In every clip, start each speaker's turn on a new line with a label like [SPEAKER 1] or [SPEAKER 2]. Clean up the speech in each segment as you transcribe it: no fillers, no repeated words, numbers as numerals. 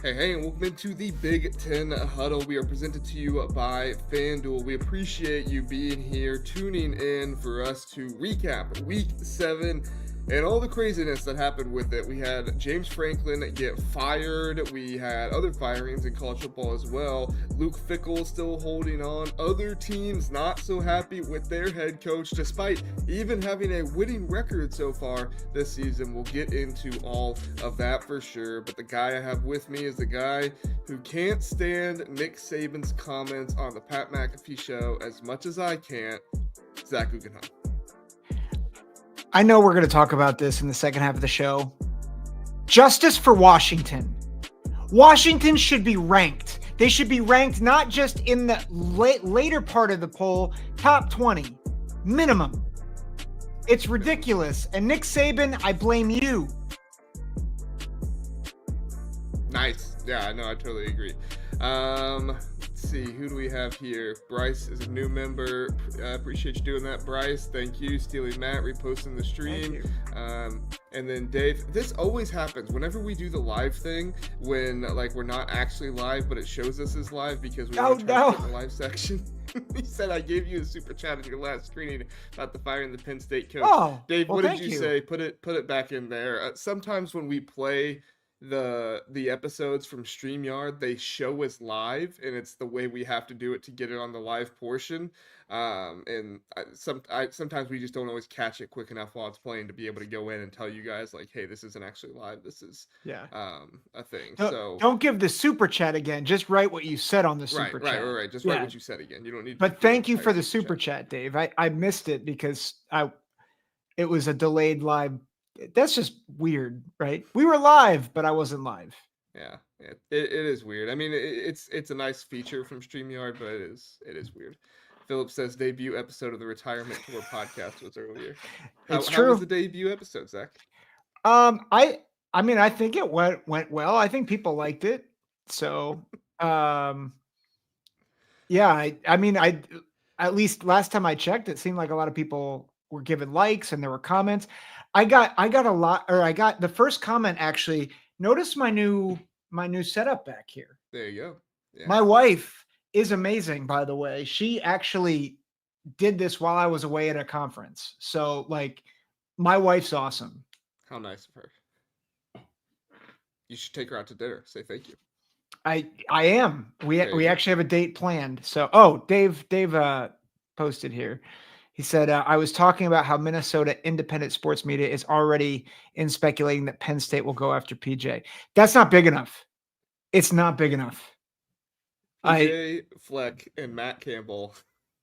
[SPEAKER 1] Hey, and welcome into the Big Ten Huddle. We are presented to you by FanDuel. We appreciate you being here, tuning in for us to recap Week 7 and all the craziness that happened with it. We had James Franklin get fired. We had other firings in college football as well. Luke Fickell still holding on. Other teams not so happy with their head coach, despite even having a winning record so far this season. We'll get into all of that for sure. But the guy I have with me is the guy who can't stand Nick Saban's comments on the Pat McAfee show as much as I can't, Zach Guggenheim.
[SPEAKER 2] I know we're going to talk about this in the second half of the show. Justice for Washington. Washington should be ranked. They should be ranked not just in the later part of the poll, top 20, minimum. It's ridiculous. And Nick Saban, I blame you.
[SPEAKER 1] Nice. Yeah, no, I totally agree. Let's see, who do we have here? Bryce is a new member. Appreciate you doing that, Bryce. Thank you. Steely Matt reposting the stream. And then Dave, this always happens whenever we do the live thing, when like we're not actually live, but it shows us as live because we want to try to put in the live section. He said I gave you a super chat in your last screening about the firing the Penn State coach.
[SPEAKER 2] Oh,
[SPEAKER 1] Dave, what did you say? Put it back in there. Sometimes when we play the episodes from StreamYard, they show us live, and it's the way we have to do it to get it on the live portion. And sometimes we just don't always catch it quick enough while it's playing to be able to go in and tell you guys like, hey, this isn't actually live. This is a thing. So
[SPEAKER 2] don't give the super chat again. Just write what you said on the super chat.
[SPEAKER 1] Right. Just write what you said again. You don't need.
[SPEAKER 2] But thank you for the super chat, Dave. I missed it because it was a delayed live. That's just weird, right? We were live, but I wasn't live.
[SPEAKER 1] Yeah, it is weird. I mean, it's a nice feature from StreamYard, but it is weird. Philip says debut episode of the Retirement Tour podcast was earlier.
[SPEAKER 2] It's true.
[SPEAKER 1] How was the debut episode, Zach?
[SPEAKER 2] I mean, I think it went well. I think people liked it. So, yeah, I mean, at least last time I checked, it seemed like a lot of people were giving likes and there were comments. I got the first comment actually. Notice my new setup back here.
[SPEAKER 1] There you go.
[SPEAKER 2] Yeah. My wife is amazing, by the way. She actually did this while I was away at a conference. So like, my wife's awesome.
[SPEAKER 1] How nice of her. You should take her out to dinner. Say thank you.
[SPEAKER 2] I am. We actually have a date planned. So Dave posted here. He said, I was talking about how Minnesota independent sports media is already in speculating that Penn State will go after PJ. That's not big enough. It's not big enough.
[SPEAKER 1] PJ Fleck and Matt Campbell,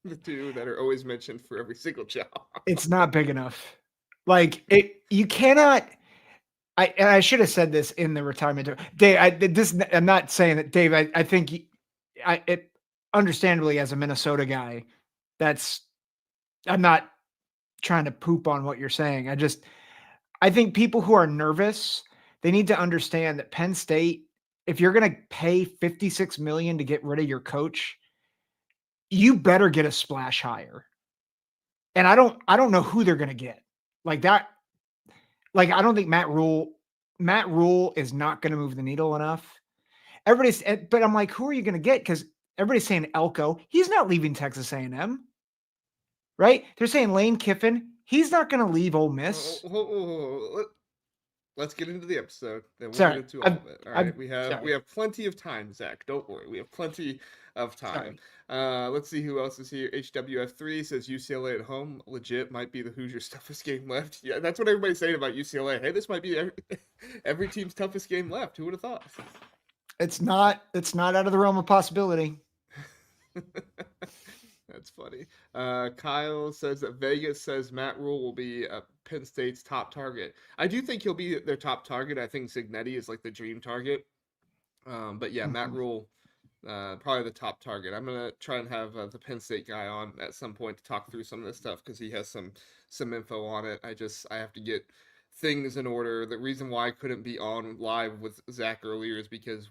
[SPEAKER 1] the two that are always mentioned for every single job.
[SPEAKER 2] It's not big enough. Like, you cannot. I should have said this in the retirement. Dave, I'm not saying that, Dave. I think it understandably, as a Minnesota guy, I'm not trying to poop on what you're saying. I think people who are nervous, they need to understand that Penn State, if you're going to pay $56 million to get rid of your coach, you better get a splash hire. And I don't know who they're going to get like that. Like, I don't think Matt Rule is not going to move the needle enough. But I'm like, who are you going to get? Because everybody's saying Elko. He's not leaving Texas A&M. Right? They're saying Lane Kiffin. He's not going to leave Ole Miss.
[SPEAKER 1] Let's get into the episode. Then we'll get into all of it. All right. We have plenty of time, Zach. Don't worry. We have plenty of time. Let's see who else is here. HWF3 says UCLA at home. Legit might be the Hoosiers' toughest game left. Yeah, that's what everybody's saying about UCLA. Hey, this might be every team's toughest game left. Who would have thought?
[SPEAKER 2] It's not out of the realm of possibility.
[SPEAKER 1] That's funny. Kyle says that Vegas says Matt Rule will be Penn State's top target. I do think he'll be their top target. I think Cignetti is like the dream target. But yeah, Matt Rule, probably the top target. I'm going to try and have the Penn State guy on at some point to talk through some of this stuff because he has some info on it. I have to get things in order. The reason why I couldn't be on live with Zach earlier is because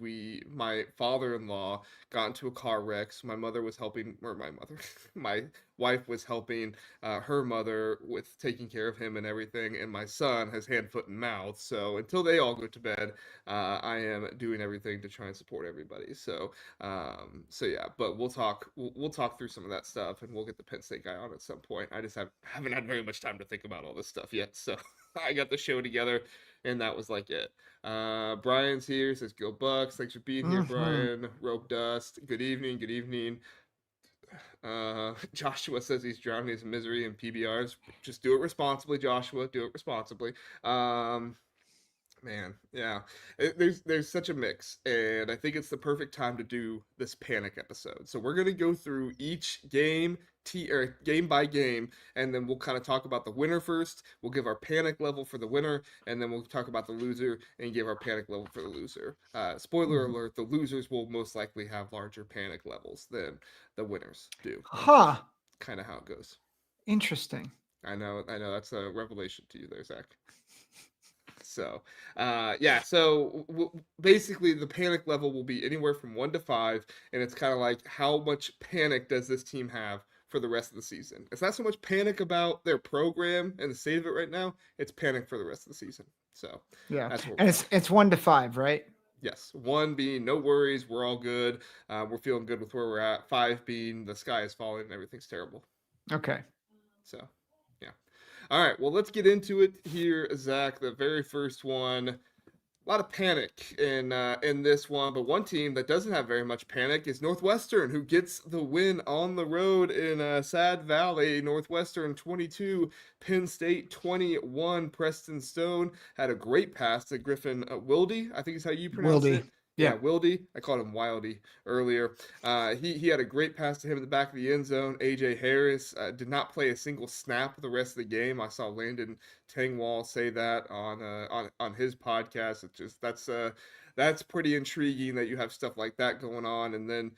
[SPEAKER 1] my father-in-law got into a car wreck. So my mother was helping, or my mother, my wife was helping her mother with taking care of him and everything, and my son has hand, foot, and mouth. So until they all go to bed, I am doing everything to try and support everybody. So yeah, but we'll talk through some of that stuff, and we'll get the Penn State guy on at some point. I just haven't had very much time to think about all this stuff yet, so I got the show together, and that was like it. Brian's here, says go Bucks. Thanks for being here,
[SPEAKER 2] Mm-hmm.
[SPEAKER 1] Brian. Rope Dust. Good evening. Good evening. Joshua says he's drowning his misery in PBRs. Just do it responsibly, Joshua. Do it responsibly. Um, Man, yeah. There's such a mix, and I think it's the perfect time to do this panic episode. So we're gonna go through each game, or game by game, and then we'll kind of talk about the winner first. We'll give our panic level for the winner, and then we'll talk about the loser and give our panic level for the loser. Spoiler
[SPEAKER 2] Mm-hmm.
[SPEAKER 1] alert: the losers will most likely have larger panic levels than the winners do. That's
[SPEAKER 2] Huh.
[SPEAKER 1] just kind of how it goes.
[SPEAKER 2] Interesting.
[SPEAKER 1] I know. That's a revelation to you there, Zach. So, yeah. So basically, the panic level will be anywhere from 1 to 5, and it's kind of like how much panic does this team have for the rest of the season? It's not so much panic about their program and the state of it right now. It's panic for the rest of the season. So
[SPEAKER 2] Yeah.
[SPEAKER 1] that's where
[SPEAKER 2] And
[SPEAKER 1] we're
[SPEAKER 2] it's
[SPEAKER 1] at.
[SPEAKER 2] it's 1 to 5, right?
[SPEAKER 1] Yes, 1 being no worries, we're all good. We're feeling good with where we're at. 5 being the sky is falling and everything's terrible.
[SPEAKER 2] Okay.
[SPEAKER 1] So, yeah. All right, well, let's get into it here, Zach. The very first one, a lot of panic in this one, but one team that doesn't have very much panic is Northwestern, who gets the win on the road in Sad Valley. Northwestern 22, Penn State 21. Preston Stone had a great pass to Griffin Wilde, I think is how you pronounce
[SPEAKER 2] Wildy.
[SPEAKER 1] it. Yeah,
[SPEAKER 2] Yeah.
[SPEAKER 1] Wilde. I called him Wildy earlier. He had a great pass to him in the back of the end zone. AJ Harris did not play a single snap the rest of the game. I saw Landon Tangwall say that on his podcast. It's just that's pretty intriguing that you have stuff like that going on. And then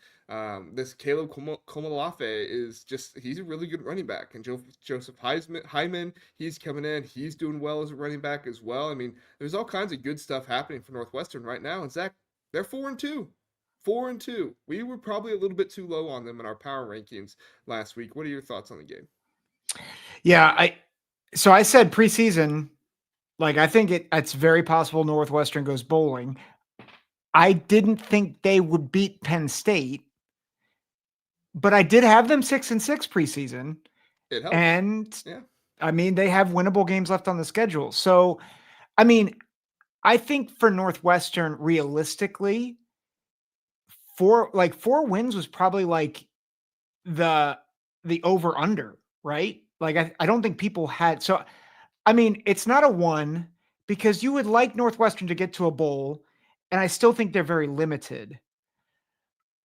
[SPEAKER 1] this Caleb Komalafe is just he's a really good running back. And Joseph Hyman, he's coming in. He's doing well as a running back as well. I mean, there's all kinds of good stuff happening for Northwestern right now. And Zach, they're 4-2. 4-2. We were probably a little bit too low on them in our power rankings last week. What are your thoughts on the game?
[SPEAKER 2] Yeah. So I said preseason, like I think it's very possible Northwestern goes bowling. I didn't think they would beat Penn State, but I did have them 6-6 preseason.
[SPEAKER 1] It helps.
[SPEAKER 2] And
[SPEAKER 1] Yeah.
[SPEAKER 2] I mean, they have winnable games left on the schedule. So, I mean, I think for Northwestern, realistically, four wins was probably like the over under, right? Like I don't think people had so I mean, it's not a 1 because you would like Northwestern to get to a bowl, and I still think they're very limited.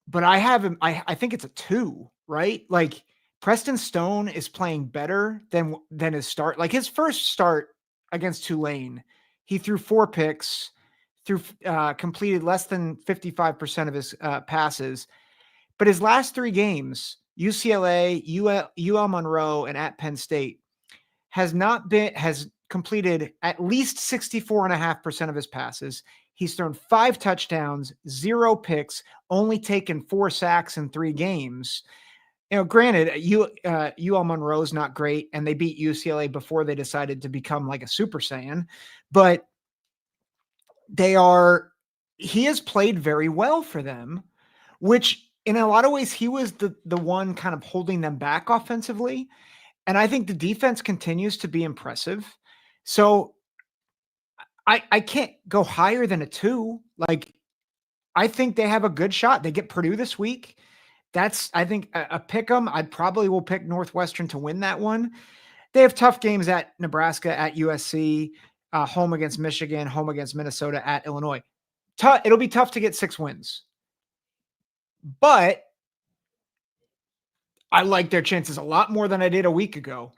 [SPEAKER 2] But I have him, I think it's a 2, right? Like Preston Stone is playing better than his start. Like his first start against Tulane, he threw 4 picks, completed less than 55% of his passes. But his last 3 games, UCLA, UL Monroe, and at Penn State, has completed at least 64.5% of his passes. He's thrown 5 touchdowns, 0 picks, only taken 4 sacks in 3 games. You know, granted, UL Monroe's not great, and they beat UCLA before they decided to become like a Super Saiyan, but he has played very well for them, which in a lot of ways he was the one kind of holding them back offensively. And I think the defense continues to be impressive. So I can't go higher than a 2. Like I think they have a good shot. They get Purdue this week. That's I think a pick 'em. I probably will pick Northwestern to win that one. They have tough games at Nebraska, at USC, home against Michigan, home against Minnesota, at Illinois. It'll be tough to get 6 wins, but I like their chances a lot more than I did a week ago.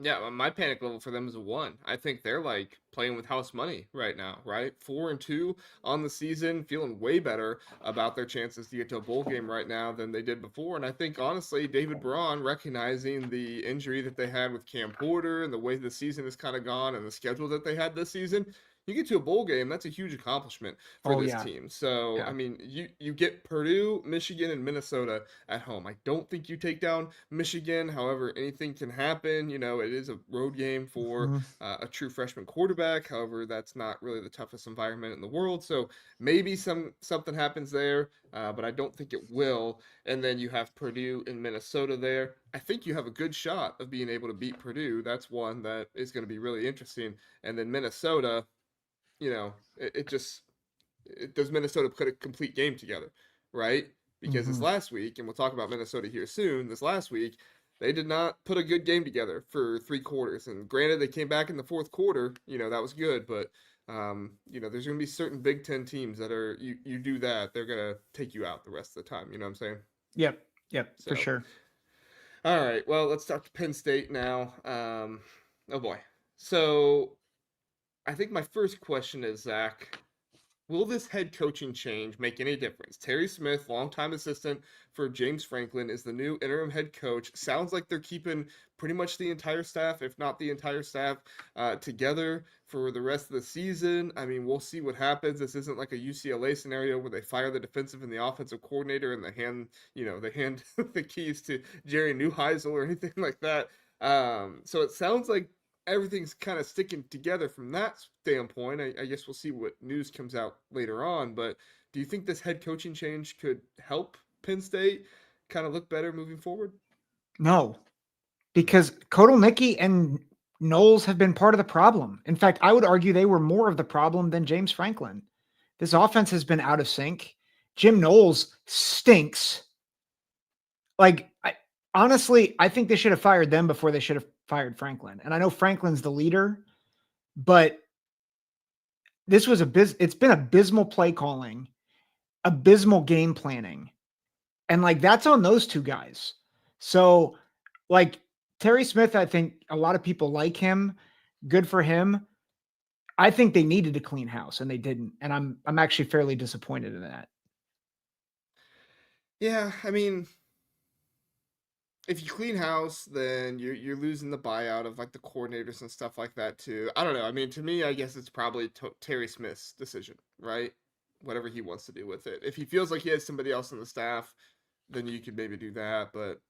[SPEAKER 1] Yeah, my panic level for them is a 1. I think they're like playing with house money right now, right? 4-2 on the season, feeling way better about their chances to get to a bowl game right now than they did before. And I think honestly, David Braun, recognizing the injury that they had with Cam Porter and the way the season has kind of gone and the schedule that they had this season, you get to a bowl game, that's a huge accomplishment for
[SPEAKER 2] Oh
[SPEAKER 1] this
[SPEAKER 2] yeah.
[SPEAKER 1] team. So,
[SPEAKER 2] Yeah.
[SPEAKER 1] I mean, you get Purdue, Michigan, and Minnesota at home. I don't think you take down Michigan. However, anything can happen. You know, it is a road game for
[SPEAKER 2] Mhm.
[SPEAKER 1] a true freshman quarterback. However, that's not really the toughest environment in the world. So maybe something happens there, but I don't think it will. And then you have Purdue and Minnesota there. I think you have a good shot of being able to beat Purdue. That's one that is going to be really interesting. And then Minnesota, you know, does Minnesota put a complete game together, right? Because this
[SPEAKER 2] Mhm.
[SPEAKER 1] last week, and we'll talk about Minnesota here soon, this last week, they did not put a good game together for 3 quarters. And granted, they came back in the fourth quarter, you know, that was good, but you know, there's going to be certain Big Ten teams that are you do that, they're going to take you out the rest of the time. You know what I'm saying?
[SPEAKER 2] Yep. Yep. For
[SPEAKER 1] So,
[SPEAKER 2] sure.
[SPEAKER 1] all right, well, let's talk to Penn State now. Oh boy. So, I think my first question is, Zach, will this head coaching change make any difference? Terry Smith, longtime assistant for James Franklin, is the new interim head coach. Sounds like they're keeping pretty much the entire staff, if not the entire staff, together for the rest of the season. I mean, we'll see what happens. This isn't like a UCLA scenario where they fire the defensive and the offensive coordinator and they hand the keys to Jerry Neuheisel or anything like that. So it sounds like everything's kind of sticking together from that standpoint. I guess we'll see what news comes out later on. But do you think this head coaching change could help Penn State kind of look better moving forward?
[SPEAKER 2] No, because Kotelnicki and Knowles have been part of the problem. In fact, I would argue they were more of the problem than James Franklin. This offense has been out of sync. Jim Knowles stinks. Like, honestly, I think they should have fired them before they should have fired Franklin. And I know Franklin's the leader, but it's been abysmal play calling, abysmal game planning. And like that's on those two guys. So like Terry Smith, I think a lot of people like him. Good for him. I think they needed to clean house and they didn't. And I'm actually fairly disappointed in that.
[SPEAKER 1] Yeah, I mean, if you clean house, then you're losing the buyout of like the coordinators and stuff like that too. I don't know. I mean, to me, I guess it's probably Terry Smith's decision, right? Whatever he wants to do with it. If he feels like he has somebody else on the staff, then you could maybe do that. But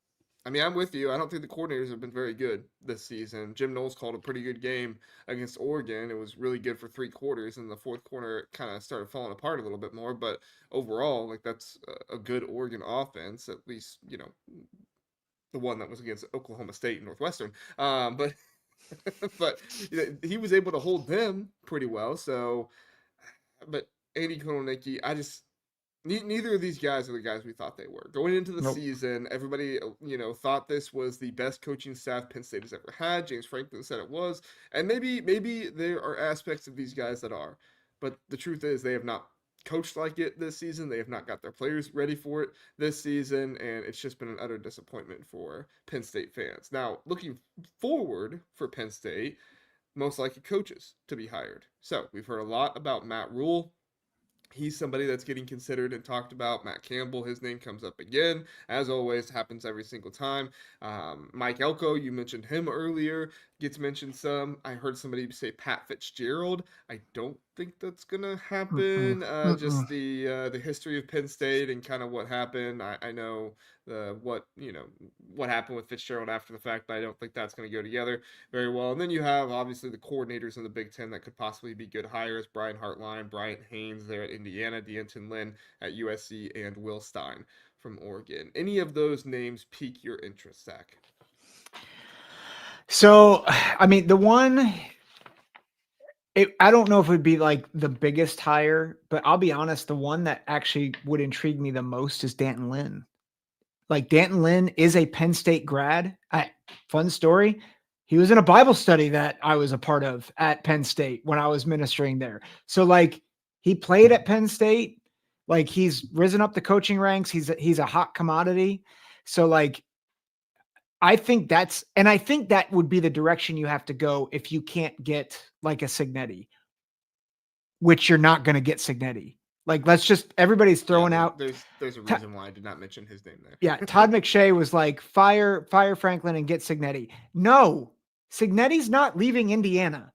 [SPEAKER 1] I mean, I'm with you. I don't think the coordinators have been very good this season. Jim Knowles called a pretty good game against Oregon. It was really good for 3 quarters. In the fourth quarter, it kind of started falling apart a little bit more. But overall, like that's a good Oregon offense, at least, you know, the one that was against Oklahoma State and Northwestern. But but you know, he was able to hold them pretty well. So, but Andy Kotelnicki, I just neither of these guys are the guys we thought they were. Going into the
[SPEAKER 2] Nope.
[SPEAKER 1] season, everybody, you know, thought this was the best coaching staff Penn State has ever had. James Franklin said it was. And maybe there are aspects of these guys that are. But the truth is they have not coached like it this season. They have not got their players ready for it this season, and it's just been an utter disappointment for Penn State fans. Now, looking forward for Penn State, most likely coaches to be hired. So, we've heard a lot about Matt Rule. He's somebody that's getting considered and talked about. Matt Campbell, his name comes up again. As always, happens every single time. Mike Elko, you mentioned him earlier, gets mentioned some. I heard somebody say Pat Fitzgerald. I don't think that's gonna
[SPEAKER 2] Mm-mm.
[SPEAKER 1] happen. Just
[SPEAKER 2] Mm-mm.
[SPEAKER 1] the history of Penn State and kind of what happened. I know what happened with Fitzgerald after the fact, but I don't think that's going to go together very well. And then you have obviously the coordinators in the Big Ten that could possibly be good hires: Brian Hartline, Bryant Haynes there at Indiana, D'Anton Lynn at USC, and Will Stein from Oregon. Any of those names pique your interest, Zach?
[SPEAKER 2] So, I mean, I don't know if it would be like the biggest hire, but I'll be honest, the one that actually would intrigue me the most is D'Anton Lynn. Like D'Anton Lynn is a Penn State grad. Fun story. He was in a Bible study that I was a part of at Penn State when I was ministering there. So like he played at Penn State. Like he's risen up the coaching ranks. He's a hot commodity. So like I think that would be the direction you have to go if you can't get like a Cignetti, which you're not going to get Cignetti. Like, everybody's throwing out.
[SPEAKER 1] There's a reason why I did not mention his name there.
[SPEAKER 2] Yeah, Todd McShay was like, fire Franklin and get Cignetti. No, Cignetti's not leaving Indiana.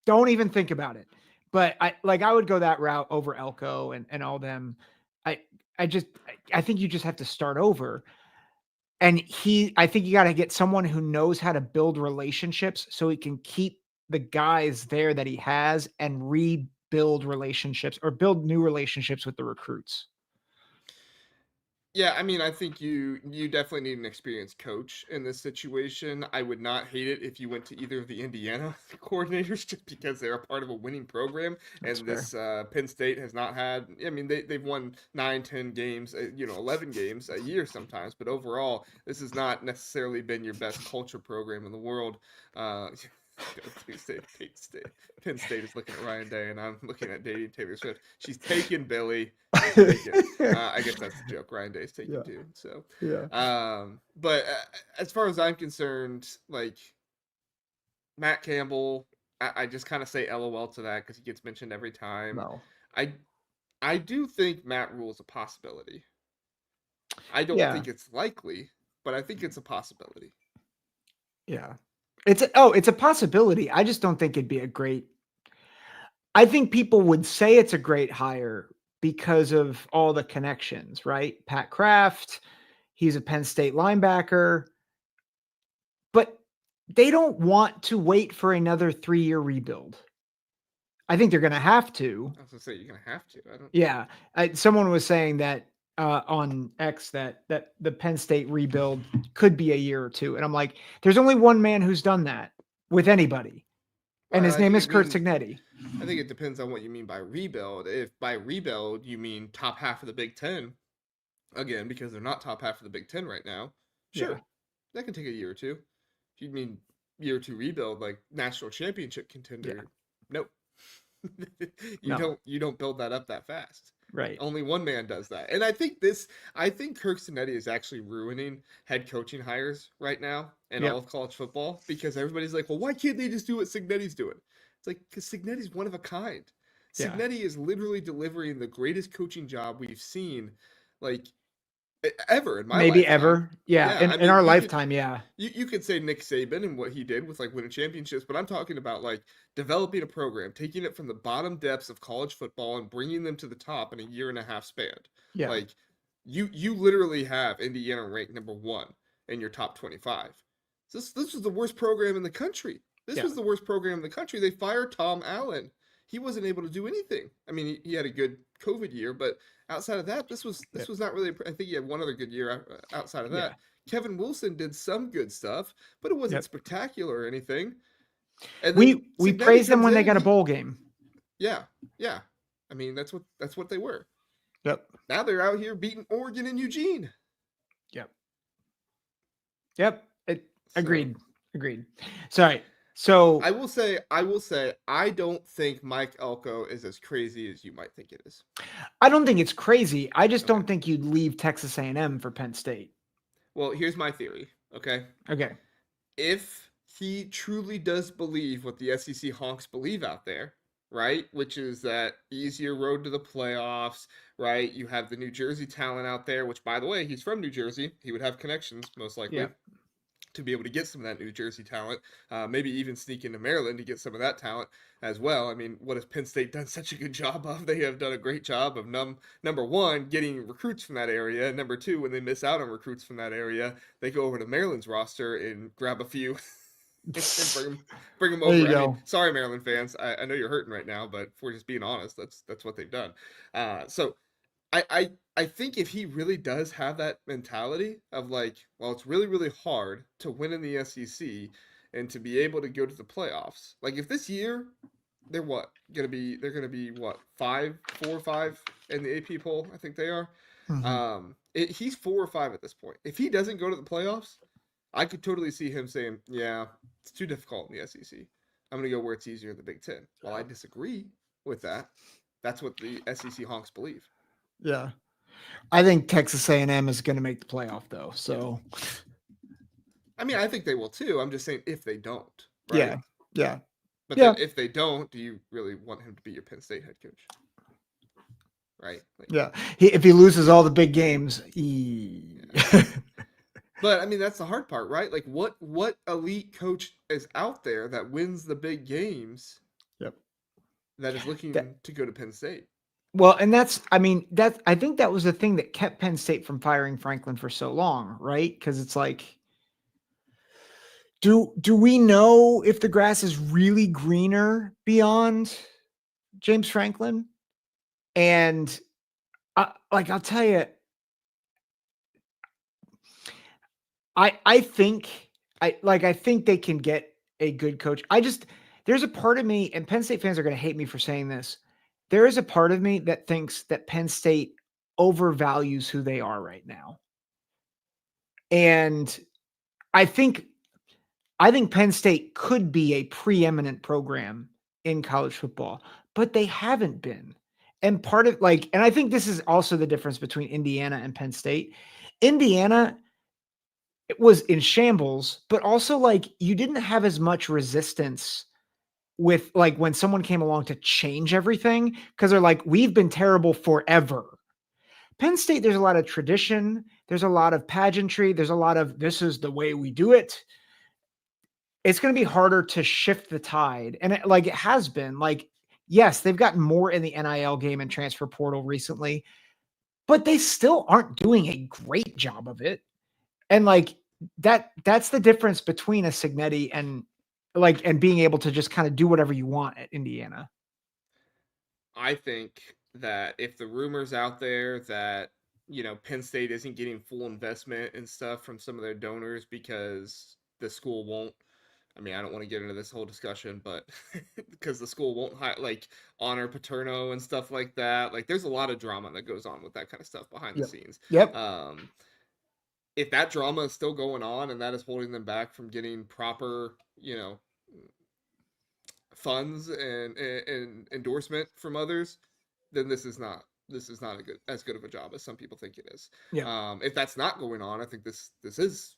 [SPEAKER 2] Don't even think about it. But I would go that route over Elko and all them. I think you just have to start over. And I think you got to get someone who knows how to build relationships so he can keep the guys there that he has and rebuild relationships or build new relationships with the recruits.
[SPEAKER 1] Yeah, I mean, I think you definitely need an experienced coach in this situation. I would not hate it if you went to either of the Indiana coordinators just because they're a part of a winning program.
[SPEAKER 2] That's
[SPEAKER 1] And
[SPEAKER 2] fair.
[SPEAKER 1] this Penn State has not had, I mean, they've won 9, 10 games, 11 games a year sometimes. But overall, this has not necessarily been your best culture program in the world. Penn State is looking at Ryan Day, and I'm looking at dating Taylor Swift. She's taken Billy. She's taken. I guess that's the joke. Ryan Day's taken too. So
[SPEAKER 2] yeah.
[SPEAKER 1] But as far as I'm concerned, like Matt Campbell, I just kind of say LOL to that because he gets mentioned every time.
[SPEAKER 2] No.
[SPEAKER 1] I do think Matt Rule is a possibility. I don't think it's likely, but I think it's a possibility.
[SPEAKER 2] Yeah. It's a possibility. I just don't think it'd be a great. I think people would say it's a great hire because of all the connections, right? Pat Kraft, he's a Penn State linebacker, but they don't want to wait for another 3-year rebuild. I think they're going to have to.
[SPEAKER 1] I was going to say, you're going to have to.
[SPEAKER 2] Yeah. Someone was saying that on X that the Penn State rebuild could be a year or two. And I'm like, there's only one man who's done that with anybody. And his name is Curt Cignetti.
[SPEAKER 1] I think it depends on what you mean by rebuild. If by rebuild you mean top half of the Big Ten, again, because they're not top half of the Big Ten right now, sure, that can take a year or two. If you mean year or two rebuild, like national championship contender, nope. You don't build that up that fast.
[SPEAKER 2] Right.
[SPEAKER 1] Only one man does that. And I think Kirk Cignetti is actually ruining head coaching hires right now in all of college football because everybody's like, well, why can't they just do what Cignetti's doing? It's like, because Cignetti's one of a kind. Cignetti is literally delivering the greatest coaching job we've seen, like, ever in my
[SPEAKER 2] maybe
[SPEAKER 1] lifetime.
[SPEAKER 2] Ever. Yeah. In our lifetime.
[SPEAKER 1] You could say Nick Saban and what he did with like winning championships, but I'm talking about like developing a program, taking it from the bottom depths of college football and bringing them to the top in a 1.5-year span.
[SPEAKER 2] Yeah.
[SPEAKER 1] Like you literally have Indiana ranked number 1 in your top 25. This was the worst program in the country. This was the worst program in the country. They fired Tom Allen. He wasn't able to do anything. I mean, he had a good COVID year, but outside of that, this was not really. I think he had one other good year outside of that. Yeah. Kevin Wilson did some good stuff, but it wasn't spectacular or anything.
[SPEAKER 2] And we praised them when they got a bowl game.
[SPEAKER 1] Yeah. I mean, that's what they were.
[SPEAKER 2] Yep.
[SPEAKER 1] Now they're out here beating Oregon and Eugene.
[SPEAKER 2] Yep. Agreed. Sorry. So
[SPEAKER 1] I will say, I don't think Mike Elko is as crazy as you might think it is.
[SPEAKER 2] I don't think it's crazy. I just don't think you'd leave Texas A&M for Penn State.
[SPEAKER 1] Well, here's my theory. Okay. If he truly does believe what the SEC honks believe out there, right? Which is that easier road to the playoffs, right? You have the New Jersey talent out there, which, by the way, he's from New Jersey. He would have connections, most likely. To be able to get some of that New Jersey talent, maybe even sneak into Maryland to get some of that talent as well. I mean, what has Penn State done such a good job of? They have done a great job of number one, getting recruits from that area. And number two, when they miss out on recruits from that area, they go over to Maryland's roster and grab a few and bring them over. I mean, sorry, Maryland fans. I know you're hurting right now, but if we're just being honest, that's what they've done. So I think if he really does have that mentality of like, well, it's really, really hard to win in the SEC and to be able to go to the playoffs. Like if this year they're going to be 4 or 5 in the AP poll. I think they are. Mm-hmm. He's 4 or 5 at this point. If he doesn't go to the playoffs, I could totally see him saying, yeah, it's too difficult in the SEC. I'm going to go where it's easier in the Big Ten. Well, I disagree with that. That's what the SEC honks believe.
[SPEAKER 2] Yeah. I think Texas A&M is going to make the playoff, though. So,
[SPEAKER 1] I mean, I think they will too. I'm just saying if they don't, right?
[SPEAKER 2] yeah, yeah,
[SPEAKER 1] But
[SPEAKER 2] yeah,
[SPEAKER 1] then if they don't, do you really want him to be your Penn State head coach? Right?
[SPEAKER 2] yeah. If he loses all the big games,
[SPEAKER 1] Yeah. But I mean, that's the hard part, right? Like, what elite coach is out there that wins the big games
[SPEAKER 2] yep.
[SPEAKER 1] that is
[SPEAKER 2] That,
[SPEAKER 1] looking to go to Penn State?
[SPEAKER 2] well, and I think that was the thing that kept Penn State from firing Franklin for so long, right? Because it's like, do we know if the grass is really greener beyond James Franklin? And I'll tell you, I think I think they can get a good coach. There's a part of me, and Penn State fans are going to hate me for saying this. There is a part of me that thinks that Penn State overvalues who they are right now. And I think Penn State could be a preeminent program in college football, but they haven't been. And and I think this is also the difference between Indiana and Penn State. Indiana, it was in shambles, but also like you didn't have as much resistance with like when someone came along to change everything because they're like, we've been terrible forever. Penn State, there's a lot of tradition, there's a lot of pageantry, there's a lot of this is the way we do it. It's going to be harder to shift the tide. And it has been like, yes, they've gotten more in the NIL game and transfer portal recently, but they still aren't doing a great job of it. And like that's the difference between a Signetti and being able to just kind of do whatever you want at Indiana.
[SPEAKER 1] I think that if the rumors out there that Penn State isn't getting full investment and stuff from some of their donors because the school won't. I mean, I don't want to get into this whole discussion, but because the school won't honor Paterno and stuff like that. Like, there's a lot of drama that goes on with that kind of stuff behind the
[SPEAKER 2] Yep.
[SPEAKER 1] scenes.
[SPEAKER 2] Yep.
[SPEAKER 1] If that drama is still going on and that is holding them back from getting proper, funds and endorsement from others, then this is not as good of a job as some people think it is.
[SPEAKER 2] Yeah.
[SPEAKER 1] If that's not going on, I think this is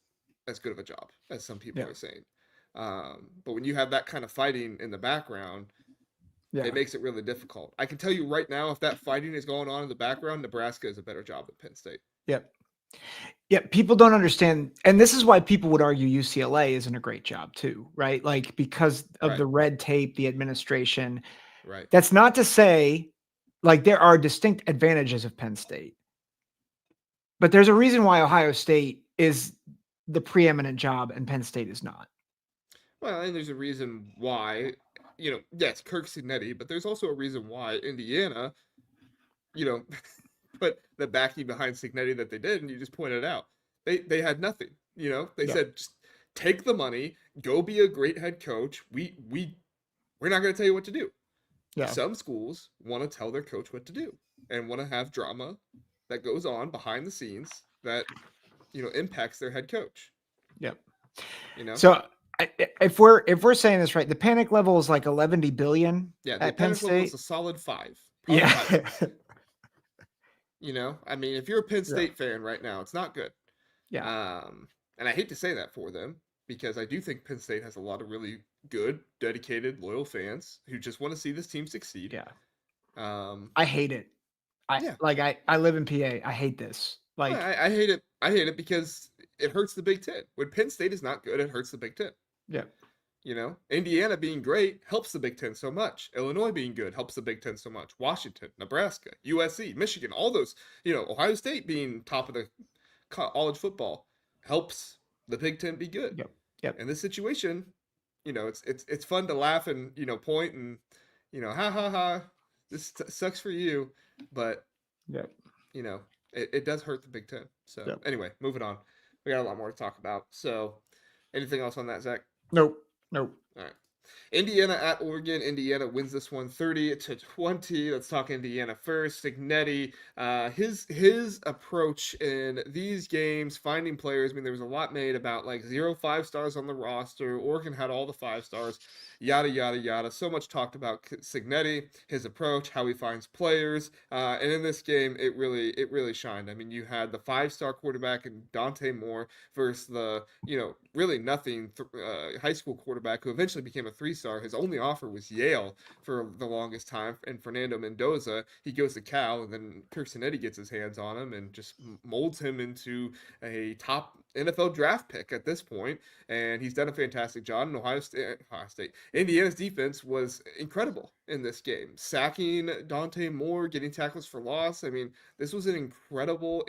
[SPEAKER 1] as good of a job as some people
[SPEAKER 2] Yeah.
[SPEAKER 1] are saying. But when you have that kind of fighting in the background,
[SPEAKER 2] Yeah.
[SPEAKER 1] it makes it really difficult. I can tell you right now, if that fighting is going on in the background, Nebraska is a better job than Penn State.
[SPEAKER 2] Yep. Yeah, people don't understand, and this is why people would argue UCLA isn't a great job too, right? Like because of
[SPEAKER 1] Right.
[SPEAKER 2] the red tape, the administration.
[SPEAKER 1] Right.
[SPEAKER 2] That's not to say like there are distinct advantages of Penn State. But there's a reason why Ohio State is the preeminent job and Penn State is not.
[SPEAKER 1] Well, and there's a reason why, yes, Kirk Signetti, but there's also a reason why Indiana, you know, put the backing behind Signetti that they did, and you just pointed out. They had nothing. They said just take the money, go be a great head coach. We're not going to tell you what to do.
[SPEAKER 2] Yeah.
[SPEAKER 1] Some schools want to tell their coach what to do and want to have drama that goes on behind the scenes that impacts their head coach.
[SPEAKER 2] Yep.
[SPEAKER 1] You know.
[SPEAKER 2] So if we're saying this right, the panic level is like 11 billion.
[SPEAKER 1] Yeah, the
[SPEAKER 2] at Penn
[SPEAKER 1] panic level
[SPEAKER 2] State.
[SPEAKER 1] is a solid 5.
[SPEAKER 2] Yeah.
[SPEAKER 1] 5. I mean, if you're a Penn State fan right now, it's not good.
[SPEAKER 2] Yeah.
[SPEAKER 1] And I hate to say that for them because I do think Penn State has a lot of really good, dedicated, loyal fans who just want to see this team succeed.
[SPEAKER 2] Yeah.
[SPEAKER 1] I
[SPEAKER 2] hate it. I live in PA. I hate this. Like
[SPEAKER 1] I hate it. I hate it because it hurts the Big Ten. When Penn State is not good, it hurts the Big Ten.
[SPEAKER 2] Yeah.
[SPEAKER 1] Indiana being great helps the Big Ten so much. Illinois being good helps the Big Ten so much. Washington, Nebraska, USC, Michigan, all those, Ohio State being top of the college football helps the Big Ten be good.
[SPEAKER 2] Yep. Yep.
[SPEAKER 1] In this situation, it's fun to laugh and, point and, ha ha ha, this sucks for you. But,
[SPEAKER 2] yep.
[SPEAKER 1] It does hurt the Big Ten. So anyway, moving on. We got a lot more to talk about. So anything else on that, Zach?
[SPEAKER 2] Nope.
[SPEAKER 1] All right. Indiana at Oregon. Indiana wins this one 30-20. Let's talk Indiana first. Signetti, his approach in these games, finding players. I mean, there was a lot made about like 0 5-stars on the roster. Oregon had all the 5-stars. Yada yada yada. So much talked about Signetti, his approach, how he finds players, and in this game, it really shined. I mean, you had the 5-star quarterback and Dante Moore versus the really nothing high school quarterback who eventually became a 3-star. His only offer was Yale for the longest time, and Fernando Mendoza. He goes to Cal, and then Kirkcinetti gets his hands on him and just molds him into a top NFL draft pick at this point, and he's done a fantastic job. And Ohio State, Indiana's defense was incredible in this game, sacking Dante Moore, getting tackles for loss. I mean, this was an incredible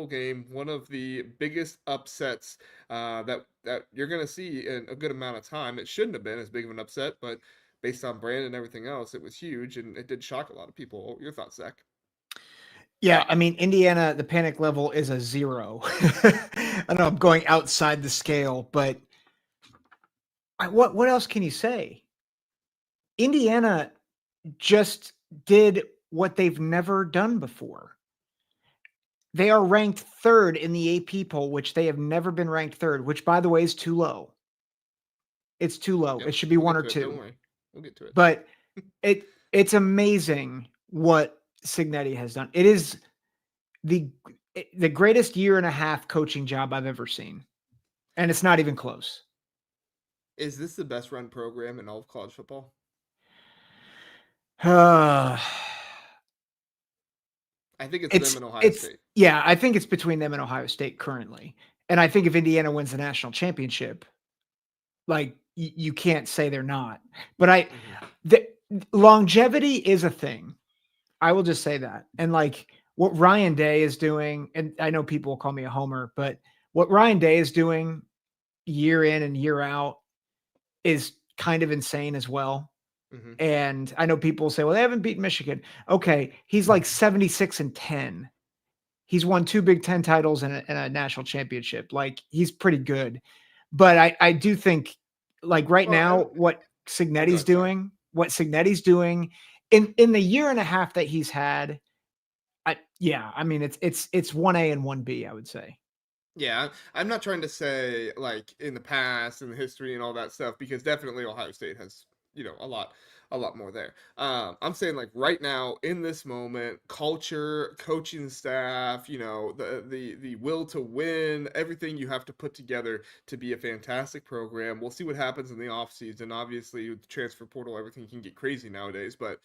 [SPEAKER 1] game. One of the biggest upsets that you're going to see in a good amount of time. It shouldn't have been as big of an upset, but based on brand and everything else, it was huge, and it did shock a lot of people. Your thoughts, Zach?
[SPEAKER 2] Yeah, I mean, Indiana, the panic level is a 0. I know I'm going outside the scale, but what else can you say? Indiana just did what they've never done before. They are ranked 3rd in the AP poll, which they have never been ranked 3rd, which, by the way, is too low. It's too low.
[SPEAKER 1] Yep,
[SPEAKER 2] it should be
[SPEAKER 1] we'll
[SPEAKER 2] 1 or 2.
[SPEAKER 1] Don't worry. We'll get to it.
[SPEAKER 2] But it's amazing what Signetti has done. It is the greatest 1.5 coaching job I've ever seen. And it's not even close.
[SPEAKER 1] Is this the best run program in all of college football? I think it's them and Ohio State.
[SPEAKER 2] Yeah, I think it's between them and Ohio State currently. And I think if Indiana wins the national championship, like you can't say they're not. But the longevity is a thing. I will just say that. And like what Ryan Day is doing, and I know people will call me a homer, but what Ryan Day is doing year in and year out is kind of insane as well. Mm-hmm. And I know people will say, well, they haven't beaten Michigan. Okay. He's like 76-10. He's won 2 Big Ten titles and a national championship. Like he's pretty good. But I do think like now, what Signetti's doing in the 1.5 that he's had, I mean, it's 1A and 1B, I would say.
[SPEAKER 1] Yeah, I'm not trying to say like in the past and the history and all that stuff, because definitely Ohio State has, a lot more there. I'm saying like right now in this moment, culture, coaching staff, the will to win, everything you have to put together to be a fantastic program. We'll see what happens in the offseason. Obviously, with the transfer portal, everything can get crazy nowadays. But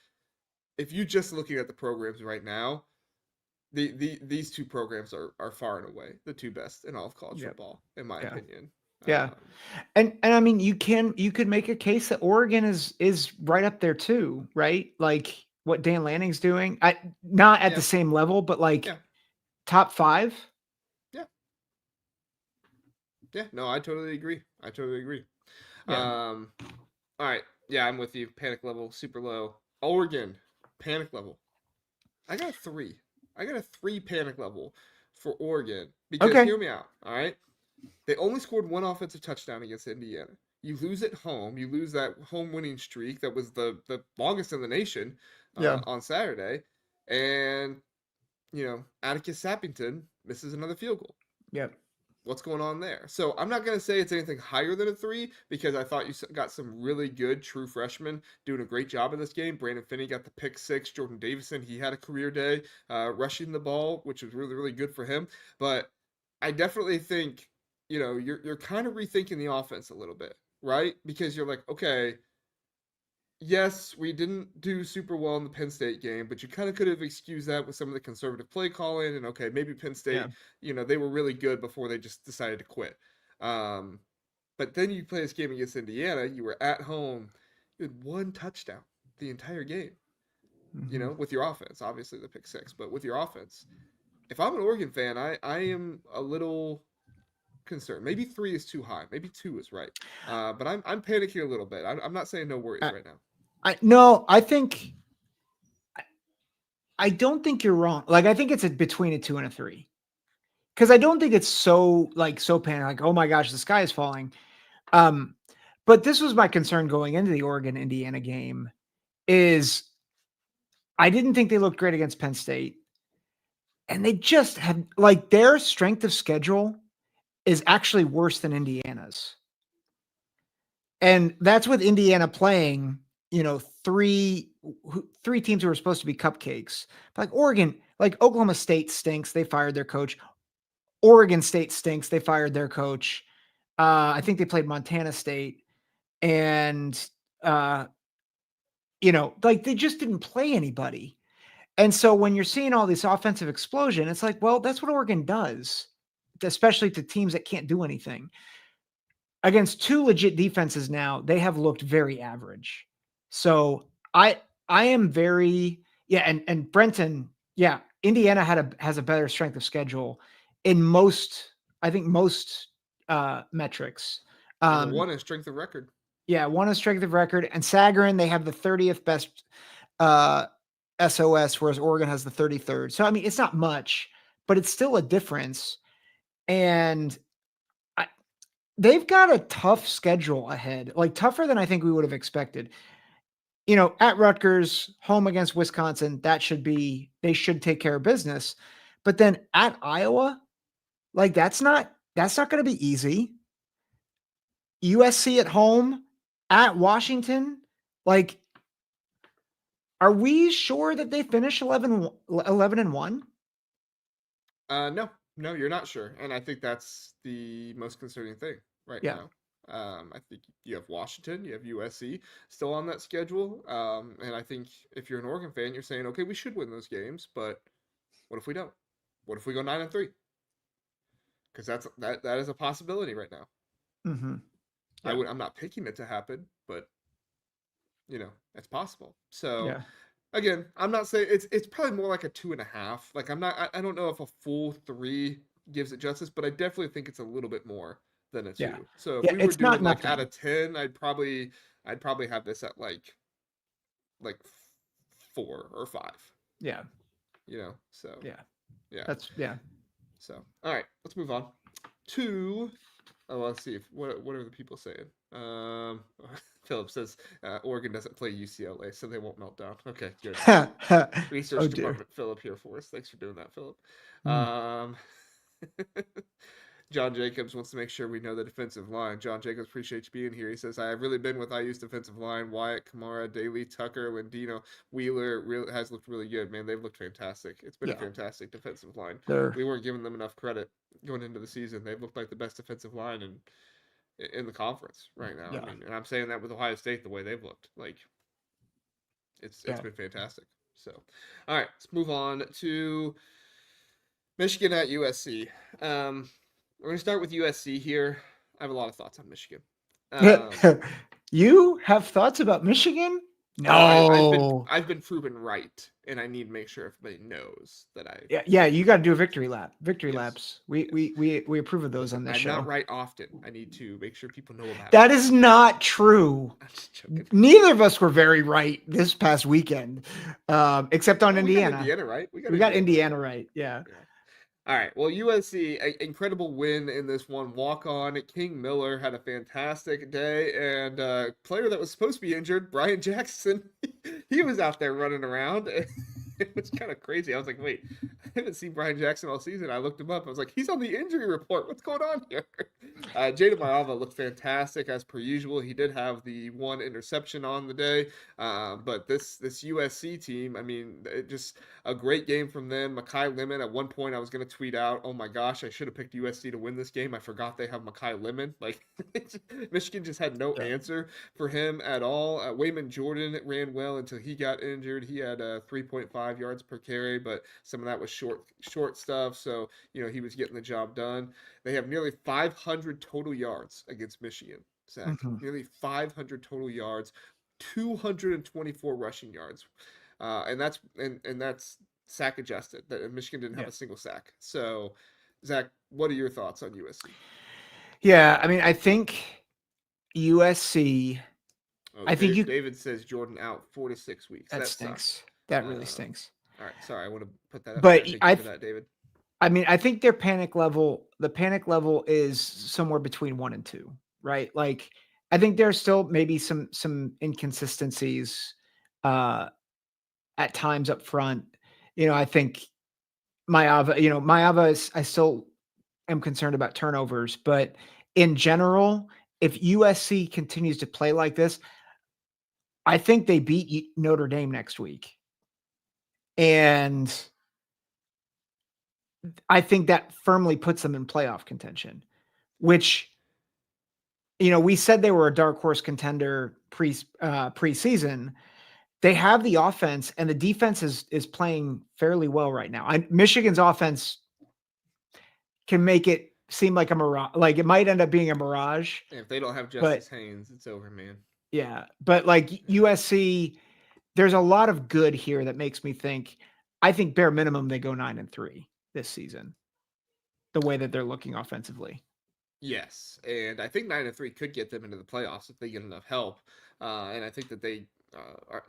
[SPEAKER 1] if you're just looking at the programs right now, these 2 programs are far and away the 2 best in all of college football, in my opinion.
[SPEAKER 2] Yeah. And I mean, you could make a case that Oregon is right up there too, right? Like what Dan Lanning's doing, not at the same level, but like top 5.
[SPEAKER 1] Yeah, no, I totally agree.
[SPEAKER 2] Yeah.
[SPEAKER 1] All right. Yeah, I'm with you. Panic level, super low. Oregon, panic level. I got a 3 panic level for Oregon, because hear me out. All right. They only scored 1 offensive touchdown against Indiana. You lose at home. You lose that home winning streak that was the longest in the nation on Saturday. And, Atticus Sappington misses another field goal.
[SPEAKER 2] Yep.
[SPEAKER 1] What's going on there? So I'm not going to say it's anything higher than a 3, because I thought you got some really good true freshmen doing a great job in this game. Brandon Finney got the pick 6. Jordan Davison, he had a career day rushing the ball, which was really, really good for him. But I definitely think, you're kind of rethinking the offense a little bit, right? Because you're like, okay, yes, we didn't do super well in the Penn State game, but you kind of could have excused that with some of the conservative play calling. And okay, maybe Penn State, they were really good before they just decided to quit. But then you play this game against Indiana. You were at home. You had 1 touchdown the entire game, with your offense. Obviously the pick 6, but with your offense. If I'm an Oregon fan, I am a little concerned. Maybe 3 is too high. Maybe 2 is right. But I'm panicking a little bit. I'm not saying no worries right now.
[SPEAKER 2] I don't think you're wrong. Like, I think it's between a 2 and a 3. Because I don't think it's so panic, like, oh my gosh, the sky is falling. But this was my concern going into the Oregon-Indiana game is I didn't think they looked great against Penn State. And they just had like their strength of schedule is actually worse than Indiana's. And that's with Indiana playing, three teams who were supposed to be cupcakes. Like Oregon, like Oklahoma State stinks. They fired their coach. Oregon State stinks. They fired their coach. I think they played Montana State. And, like they just didn't play anybody. And so when you're seeing all this offensive explosion, it's like, well, that's what Oregon does, especially to teams that can't do anything. Against two legit defenses now, they have looked very average. So I am very, and Brenton, Indiana has a better strength of schedule in most metrics.
[SPEAKER 1] Number one is strength of record.
[SPEAKER 2] Yeah, one is strength of record. And Sagarin, they have the 30th best SOS, whereas Oregon has the 33rd. So, I mean, it's not much, but it's still a difference. And they've got a tough schedule ahead, like tougher than I think we would have expected. At Ruckers, home against Wisconsin, they should take care of business. But then at Iowa, like that's not going to be easy. USC at home, at Washington, like, are we sure that they finish 11-1?
[SPEAKER 1] No, you're not sure. And I think that's the most concerning thing now. I think you have Washington, you have USC still on that schedule. And I think if you're an Oregon fan, you're saying, okay, we should win those games, but what if we don't? What if we go 9-3? Because that is a possibility right now.
[SPEAKER 2] Mm-hmm. Yeah.
[SPEAKER 1] I'm not picking it to happen, but it's possible. So again, I'm not saying it's probably more like a 2.5. Like I don't know if a full 3 gives it justice, but I definitely think it's a little bit more than a 2.
[SPEAKER 2] Yeah.
[SPEAKER 1] So if we were doing like out of 10, I'd probably have this at like 4 or 5.
[SPEAKER 2] Yeah.
[SPEAKER 1] So
[SPEAKER 2] yeah.
[SPEAKER 1] So all right, let's move on to let's see what are the people saying. Philip says Oregon doesn't play UCLA, so they won't melt down. Okay, good. Research department Philip here for us. Thanks for doing that, Philip. John Jacobs wants to make sure we know the defensive line. John Jacobs, appreciate you being here. He says, I have really been with IU's defensive line. Wyatt, Kamara, Daly, Tucker, Lindino, Wheeler has looked really good, man. They've looked fantastic. It's been a fantastic defensive line. We weren't giving them enough credit going into the season. They've looked like the best defensive line in the conference right now. I mean, and I'm saying that with Ohio State, the way they've looked. Like, it's been fantastic. So, all right, let's move on to Michigan at USC. We're going to start with USC here. I have a lot of thoughts on Michigan.
[SPEAKER 2] You have thoughts about Michigan? No.
[SPEAKER 1] I've been proven right, and I need to make sure everybody knows that I.
[SPEAKER 2] Yeah. You got to do a victory lap. Laps. We approve of those on this show.
[SPEAKER 1] I'm not right often. I need to make sure people know about it.
[SPEAKER 2] That is not true. I'm just joking. Neither of us were very right this past weekend, except on Indiana.
[SPEAKER 1] We got Indiana right.
[SPEAKER 2] We got Indiana right. Yeah.
[SPEAKER 1] All right. Well, USC, incredible win in this one. Walk on. King Miller had a fantastic day, and player that was supposed to be injured, Brian Jackson, he was out there running around. It was kind of crazy. I was like, wait, I haven't seen Brian Jackson all season. I looked him up. I was like, he's on the injury report. What's going on here? Jada Maava looked fantastic as per usual. He did have the 1 interception on the day. But this USC team, I mean, just a great game from them. Makai Lemon, at one point I was going to tweet out, oh my gosh, I should have picked USC to win this game. I forgot they have Makai Lemon. Like, Michigan just had no answer for him at all. Wayman Jordan ran well until he got injured. He had 3.5 yards per carry, but some of that was short stuff. So, he was getting the job done. They have nearly 500 total yards against Michigan, Zach. Mm-hmm. Nearly 500 total yards, 224 rushing yards. And that's sack adjusted. Michigan didn't have a single sack. So, Zach, what are your thoughts on USC?
[SPEAKER 2] Yeah, I mean, I think USC.
[SPEAKER 1] David says Jordan out 4 to 6 weeks.
[SPEAKER 2] That stinks. That really stinks.
[SPEAKER 1] All right, sorry, I want to put that up.
[SPEAKER 2] But
[SPEAKER 1] that, David.
[SPEAKER 2] I mean, I think the panic level is somewhere between 1 and 2, right? Like, I think there's still maybe some inconsistencies at times up front. I think Mayava is, I still am concerned about turnovers, but in general, if USC continues to play like this, I think they beat Notre Dame next week. And I think that firmly puts them in playoff contention, which, we said they were a dark horse contender preseason. They have the offense, and the defense is playing fairly well right now. Michigan's offense can make it seem like a mirage. Like it might end up being a mirage.
[SPEAKER 1] If they don't have Justice Haynes, it's over, man.
[SPEAKER 2] Yeah, but like USC, there's a lot of good here that makes me think. I think bare minimum they go 9-3 this season. The way that they're looking offensively.
[SPEAKER 1] Yes, and I think 9-3 could get them into the playoffs if they get enough help. And I think that they are,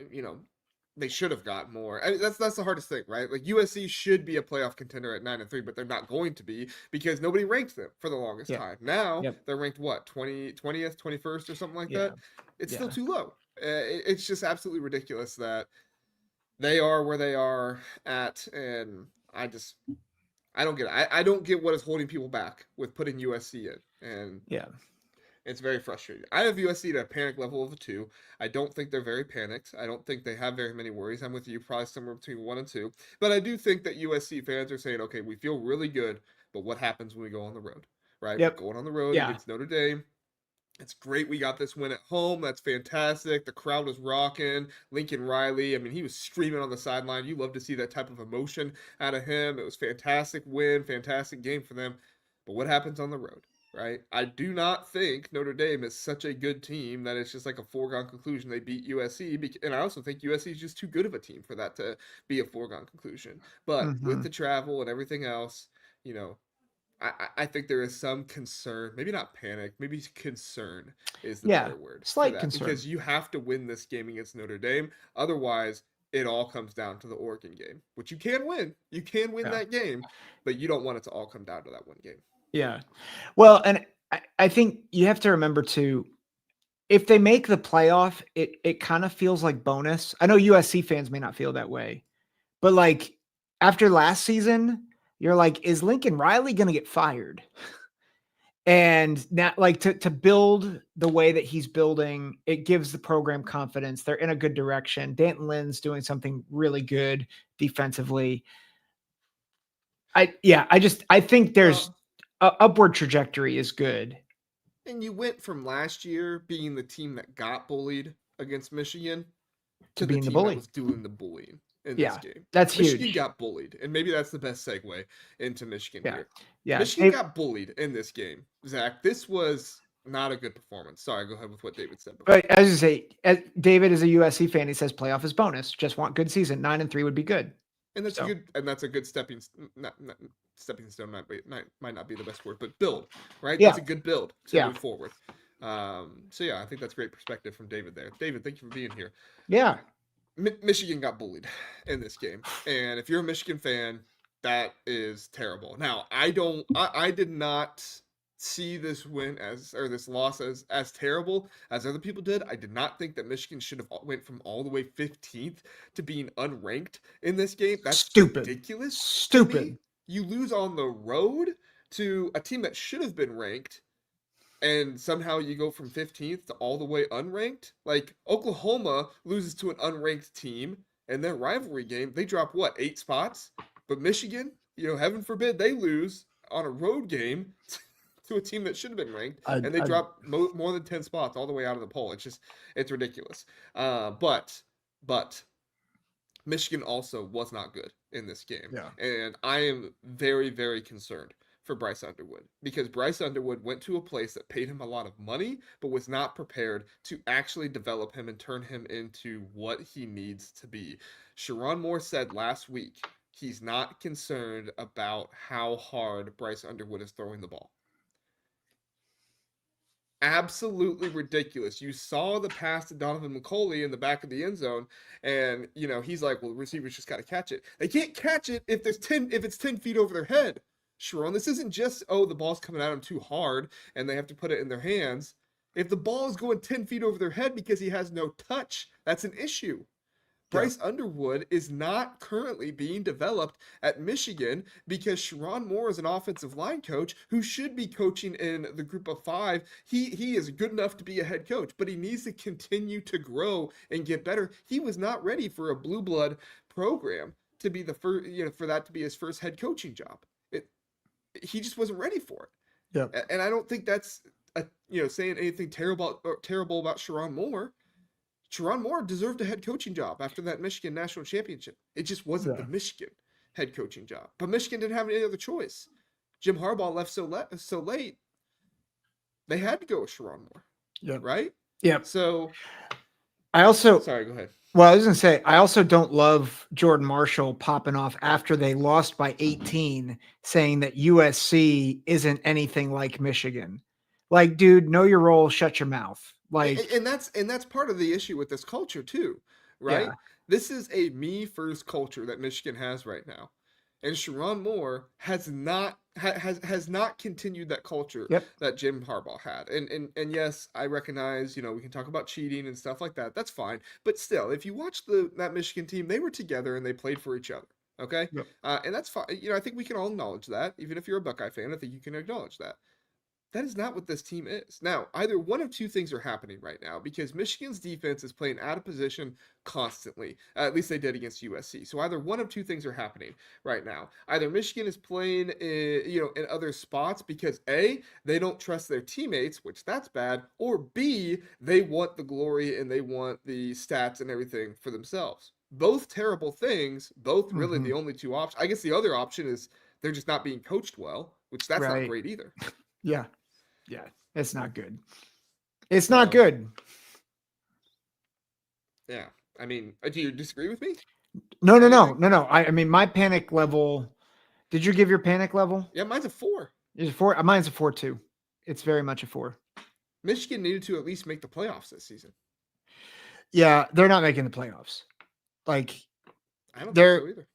[SPEAKER 1] they should have got more. I mean, that's the hardest thing, right? Like USC should be a playoff contender at 9-3, but they're not going to be because nobody ranked them for the longest time. Now they're ranked what 20th, 21st, or something like that. It's still too low. It's just absolutely ridiculous that they are where they are at, and I don't get it. I don't get what is holding people back with putting USC in, and it's very frustrating. I have USC at a panic level of a 2. I don't think they're very panicked. I don't think they have very many worries. I'm with you, probably somewhere between 1 and 2. But I do think that USC fans are saying, okay, we feel really good, but what happens when we go on the road, right? We're going on the road against Notre Dame. It's great we got this win at home. That's fantastic. The crowd was rocking. Lincoln Riley, I mean, he was screaming on the sideline. You love to see that type of emotion out of him. It was fantastic win, fantastic game for them. But what happens on the road? Right? I do not think Notre Dame is such a good team that it's just like a foregone conclusion they beat USC. And I also think USC is just too good of a team for that to be a foregone conclusion. But with the travel and everything else, I think there is some concern, maybe not panic, maybe concern is the better word.
[SPEAKER 2] Slight concern.
[SPEAKER 1] Because you have to win this game against Notre Dame. Otherwise, it all comes down to the Oregon game, which you can win. You can win that game, but you don't want it to all come down to that one game.
[SPEAKER 2] Yeah. Well, and I think you have to remember too, if they make the playoff, it kind of feels like bonus. I know USC fans may not feel that way, but like after last season, you're like, is Lincoln Riley going to get fired? And now, like to build the way that he's building, it gives the program confidence. They're in a good direction. Danton Lynn's doing something really good defensively. I think there's a upward trajectory is good.
[SPEAKER 1] And you went from last year being the team that got bullied against Michigan to being the team that was doing the bullying in this game.
[SPEAKER 2] That's
[SPEAKER 1] Michigan
[SPEAKER 2] huge.
[SPEAKER 1] got bullied, and maybe that's the best segue into Michigan here.
[SPEAKER 2] Yeah,
[SPEAKER 1] Michigan got bullied in this game. Zach, this was not a good performance. Sorry, go ahead with what David said before.
[SPEAKER 2] But as you say, David is a USC fan. He says playoff is bonus. Just want good season. 9-3 would be good.
[SPEAKER 1] And that's a good stepping stone might not be the best word, but build, right? That's a good build to move forward. I think that's great perspective from David there. David, thank you for being here.
[SPEAKER 2] Yeah.
[SPEAKER 1] Michigan got bullied in this game. And if you're a Michigan fan, that is terrible. Now, I did not see this loss as terrible as other people did. I did not think that Michigan should have went from all the way 15th to being unranked in this game. That's ridiculous.
[SPEAKER 2] Stupid.
[SPEAKER 1] You lose on the road to a team that should have been ranked, and somehow you go from 15th to all the way unranked. Like Oklahoma loses to an unranked team, and their rivalry game, they drop 8 spots? But Michigan, heaven forbid they lose on a road game to a team that should have been ranked, and they drop more than 10 spots all the way out of the poll. It's ridiculous. But Michigan also was not good in this game.
[SPEAKER 2] Yeah.
[SPEAKER 1] And I am very, very concerned for Bryce Underwood, because Bryce Underwood went to a place that paid him a lot of money, but was not prepared to actually develop him and turn him into what he needs to be. Sharon Moore said last week he's not concerned about how hard Bryce Underwood is throwing the ball. Absolutely ridiculous. You saw the pass to Donovan McCulley in the back of the end zone, and he's like, well, the receivers just got to catch it. They can't catch it if it's 10 feet over their head. Sharon, this isn't just, the ball's coming at them too hard and they have to put it in their hands. If the ball is going 10 feet over their head because he has no touch, that's an issue. Bryce Underwood is not currently being developed at Michigan because Sharon Moore is an offensive line coach who should be coaching in the group of 5. He is good enough to be a head coach, but he needs to continue to grow and get better. He was not ready for a blue blood program to be the first, for that to be his first head coaching job. He just wasn't ready for it.
[SPEAKER 2] Yeah.
[SPEAKER 1] And I don't think that's saying anything terrible about Sharon Moore. Sharon Moore deserved a head coaching job after that Michigan national championship. It just wasn't the Michigan head coaching job. But Michigan didn't have any other choice. Jim Harbaugh left so late. They had to go with Sharon Moore.
[SPEAKER 2] Yeah.
[SPEAKER 1] Right?
[SPEAKER 2] Yeah.
[SPEAKER 1] So sorry, go ahead.
[SPEAKER 2] Well, I was going to say, I also don't love Jordan Marshall popping off after they lost by 18, saying that USC isn't anything like Michigan. Like, dude, know your role, shut your mouth. Like,
[SPEAKER 1] and that's part of the issue with this culture too, right?
[SPEAKER 2] Yeah.
[SPEAKER 1] This is a me first culture that Michigan has right now, and Sharon Moore has not continued that culture that Jim Harbaugh had. And yes, I recognize, we can talk about cheating and stuff like that. That's fine, but still, if you watch that Michigan team, they were together and they played for each other. Okay, and that's fine. I think we can all acknowledge that. Even if you're a Buckeye fan, I think you can acknowledge that. That is not what this team is. Now, either one of two things are happening right now because Michigan's defense is playing out of position constantly. At least they did against USC. So either one of two things are happening right now. Either Michigan is playing in other spots because A, they don't trust their teammates, which that's bad, or B, they want the glory and they want the stats and everything for themselves. Both terrible things, both really the only two options. I guess the other option is they're just not being coached well, which that's not great either.
[SPEAKER 2] Yeah. Yeah, it's not good. It's not good.
[SPEAKER 1] Yeah. I mean, do you disagree with me?
[SPEAKER 2] No. I mean, my panic level. Did you give your panic level?
[SPEAKER 1] Yeah, mine's a 4.
[SPEAKER 2] Is it 4? Mine's a 4 too. It's very much a 4.
[SPEAKER 1] Michigan needed to at least make the playoffs this season.
[SPEAKER 2] Yeah, they're not making the playoffs. Like,
[SPEAKER 1] I don't think so either.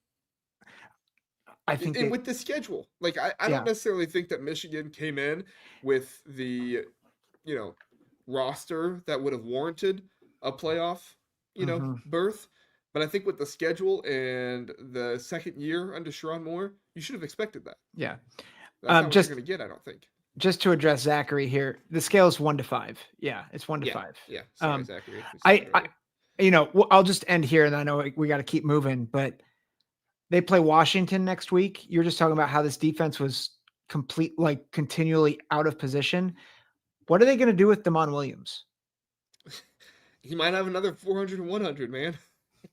[SPEAKER 2] I think
[SPEAKER 1] with the schedule, like I don't necessarily think that Michigan came in with the, roster that would have warranted a playoff, berth. But I think with the schedule and the second year under Sharon Moore, you should have expected that.
[SPEAKER 2] Yeah.
[SPEAKER 1] That's not what you're going to get, I don't think.
[SPEAKER 2] Just to address Zachary here, the scale is 1 to 5. Yeah, it's 1 to 5.
[SPEAKER 1] Yeah. Sorry, Zachary.
[SPEAKER 2] I'll just end here, and I know we got to keep moving, but they play Washington next week. You're just talking about how this defense was continually out of position. What are they going to do with Damon Williams?
[SPEAKER 1] He might have another 400 and 100, man.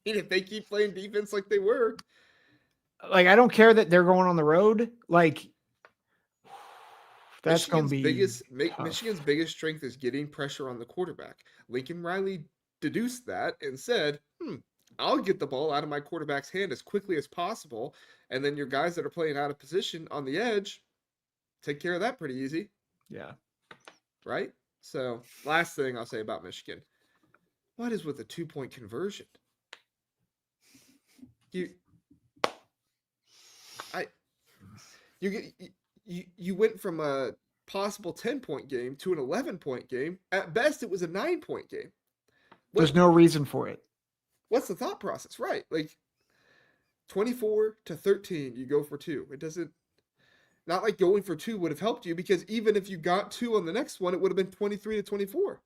[SPEAKER 1] If they keep playing defense like they were.
[SPEAKER 2] Like, I don't care that they're going on the road. Like, that's going to be
[SPEAKER 1] Michigan's biggest strength is getting pressure on the quarterback. Lincoln Riley deduced that and said, I'll get the ball out of my quarterback's hand as quickly as possible, and then your guys that are playing out of position on the edge take care of that pretty easy.
[SPEAKER 2] Yeah.
[SPEAKER 1] Right? So, last thing I'll say about Michigan. What is with a 2-point conversion? You went from a possible 10-point game to an 11-point game. At best, it was a 9-point game.
[SPEAKER 2] There's no reason for it.
[SPEAKER 1] What's the thought process? Right. Like 24-13, you go for 2. It doesn't, not like going for 2 would have helped you because even if you got 2 on the next one, it would have been 23-24.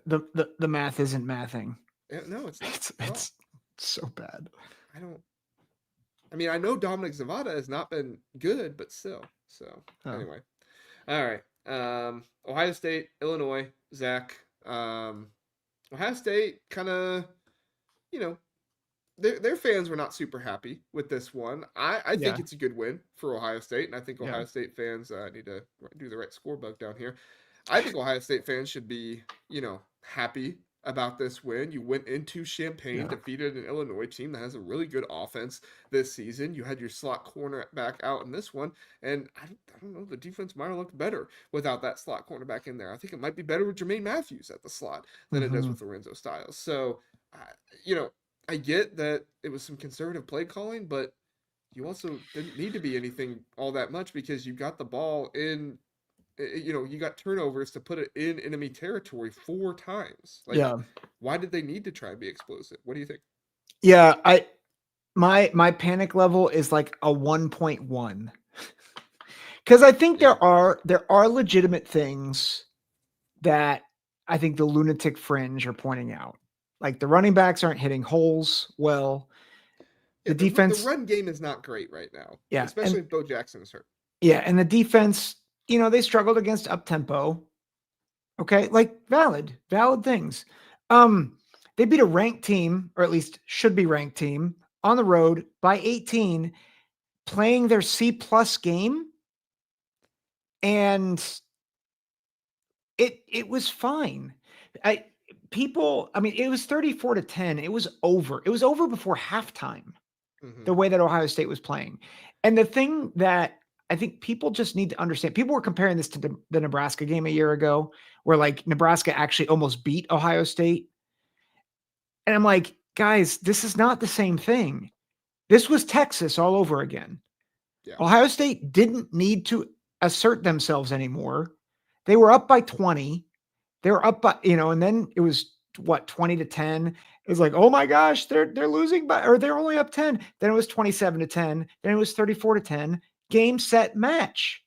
[SPEAKER 2] The math isn't mathing.
[SPEAKER 1] Yeah, no, it's not.
[SPEAKER 2] It's so bad.
[SPEAKER 1] I know Dominic Zavada has not been good, but still. So anyway. All right. Ohio State, Illinois, Zach. Ohio State kind of, their fans were not super happy with this one. I think it's a good win for Ohio State, and I think Ohio State fans need to do the right score bug down here. I think Ohio State fans should be, happy about this win. You went into Champaign, defeated an Illinois team that has a really good offense this season. You had your slot cornerback out in this one, and I don't know, the defense might have looked better without that slot cornerback in there. I think it might be better with Jermaine Matthews at the slot than it does with Lorenzo Styles. So, I get that it was some conservative play calling, but you also didn't need to be anything all that much because you got the ball in You got turnovers to put it in enemy territory 4 times. Like,
[SPEAKER 2] Yeah.
[SPEAKER 1] why did they need to try and be explosive? What do you think?
[SPEAKER 2] Yeah. My panic level is like a 1.1. Because I think
[SPEAKER 1] Yeah.
[SPEAKER 2] there are legitimate things that I think the lunatic fringe are pointing out. Like the running backs aren't hitting holes well.
[SPEAKER 1] Yeah,
[SPEAKER 2] The
[SPEAKER 1] the
[SPEAKER 2] defense,
[SPEAKER 1] run game is not great right now,
[SPEAKER 2] yeah,
[SPEAKER 1] especially if Bo Jackson is hurt.
[SPEAKER 2] and the defense, they struggled against up tempo. Okay, like valid things. They beat a ranked team, or at least should be ranked team, on the road by 18, playing their C+ game, and it was fine. I mean, it was 34-10. It was over. It was over before halftime,
[SPEAKER 1] Mm-hmm.
[SPEAKER 2] the way that Ohio State was playing. And the thing that I think people just need to understand, people were comparing this to the Nebraska game a year ago, where like Nebraska actually almost beat Ohio State. And I'm like, guys, this is not the same thing. This was Texas all over again.
[SPEAKER 1] Yeah.
[SPEAKER 2] Ohio State didn't need to assert themselves anymore. They were up by 20. They were up by, and then it was what, 20-10. It was like, oh my gosh, they're losing by, or they're only up 10. Then it was 27-10. Then it was 34-10. Game, set, match.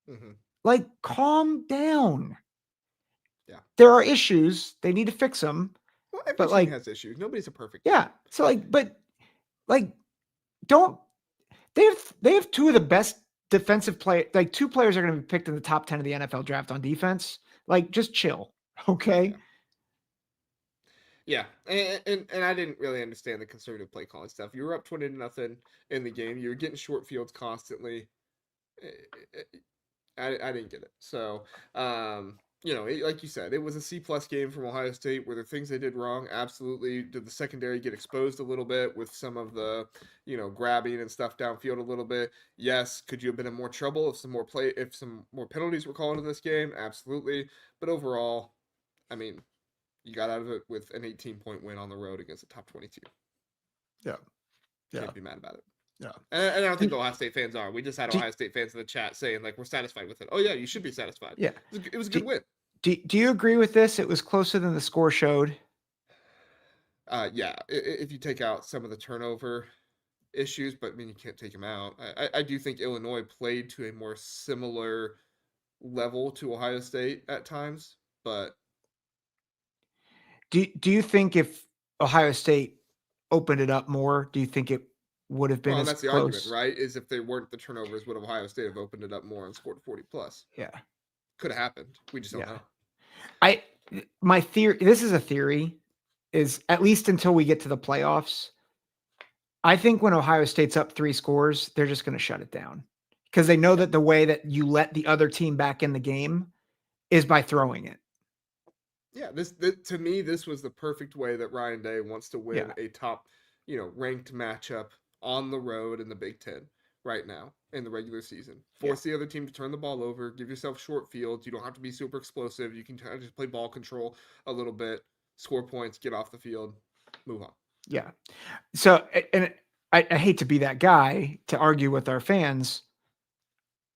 [SPEAKER 1] Mm-hmm.
[SPEAKER 2] Like, calm down.
[SPEAKER 1] Yeah.
[SPEAKER 2] There are issues. They need to fix them.
[SPEAKER 1] Well, every
[SPEAKER 2] But
[SPEAKER 1] team
[SPEAKER 2] like,
[SPEAKER 1] has issues. Nobody's a perfect
[SPEAKER 2] yeah.
[SPEAKER 1] team.
[SPEAKER 2] So like, but like, don't they have two of the best defensive play, like two players are going to be picked in the top 10 of the NFL draft on defense. Like, just chill. Okay.
[SPEAKER 1] Yeah. And I didn't really understand the conservative play calling stuff. You were up 20-0 in the game. You were getting short fields constantly. I didn't get it. So, like you said, it was a C+ game from Ohio State. Were there things they did wrong? Absolutely. Did the secondary get exposed a little bit with some of the, grabbing and stuff downfield a little bit? Yes. Could you have been in more trouble if some more penalties were called in this game? Absolutely. But overall, I mean, you got out of it with an 18-point win on the road against a top 22.
[SPEAKER 2] Yeah.
[SPEAKER 1] Can't be mad about it.
[SPEAKER 2] Yeah.
[SPEAKER 1] And I don't think Ohio State fans are. We just had Ohio State fans in the chat saying, like, we're satisfied with it. Oh, yeah, you should be satisfied.
[SPEAKER 2] Yeah.
[SPEAKER 1] It was a good win.
[SPEAKER 2] Do you agree with this? It was closer than the score showed.
[SPEAKER 1] Yeah, if you take out some of the turnover issues, but I mean, you can't take them out. I do think Illinois played to a more similar level to Ohio State at times, but
[SPEAKER 2] do you think if Ohio State opened it up more, do you think it would have been
[SPEAKER 1] well,
[SPEAKER 2] as
[SPEAKER 1] that's the
[SPEAKER 2] close?
[SPEAKER 1] argument, right? Is if they weren't the turnovers, would Ohio State have opened it up more and scored 40+?
[SPEAKER 2] Yeah.
[SPEAKER 1] Could have happened. We just don't know.
[SPEAKER 2] My theory, this is a theory, is at least until we get to the playoffs, I think when Ohio State's up 3 scores, they're just going to shut it down because they know that the way that you let the other team back in the game is by throwing it.
[SPEAKER 1] Yeah, this to me, this was the perfect way that Ryan Day wants to win a top, ranked matchup on the road in the Big Ten right now in the regular season. Force the other team to turn the ball over, give yourself short fields. You don't have to be super explosive. You can just play ball control a little bit, score points, get off the field, move on.
[SPEAKER 2] Yeah. So, and I hate to be that guy to argue with our fans.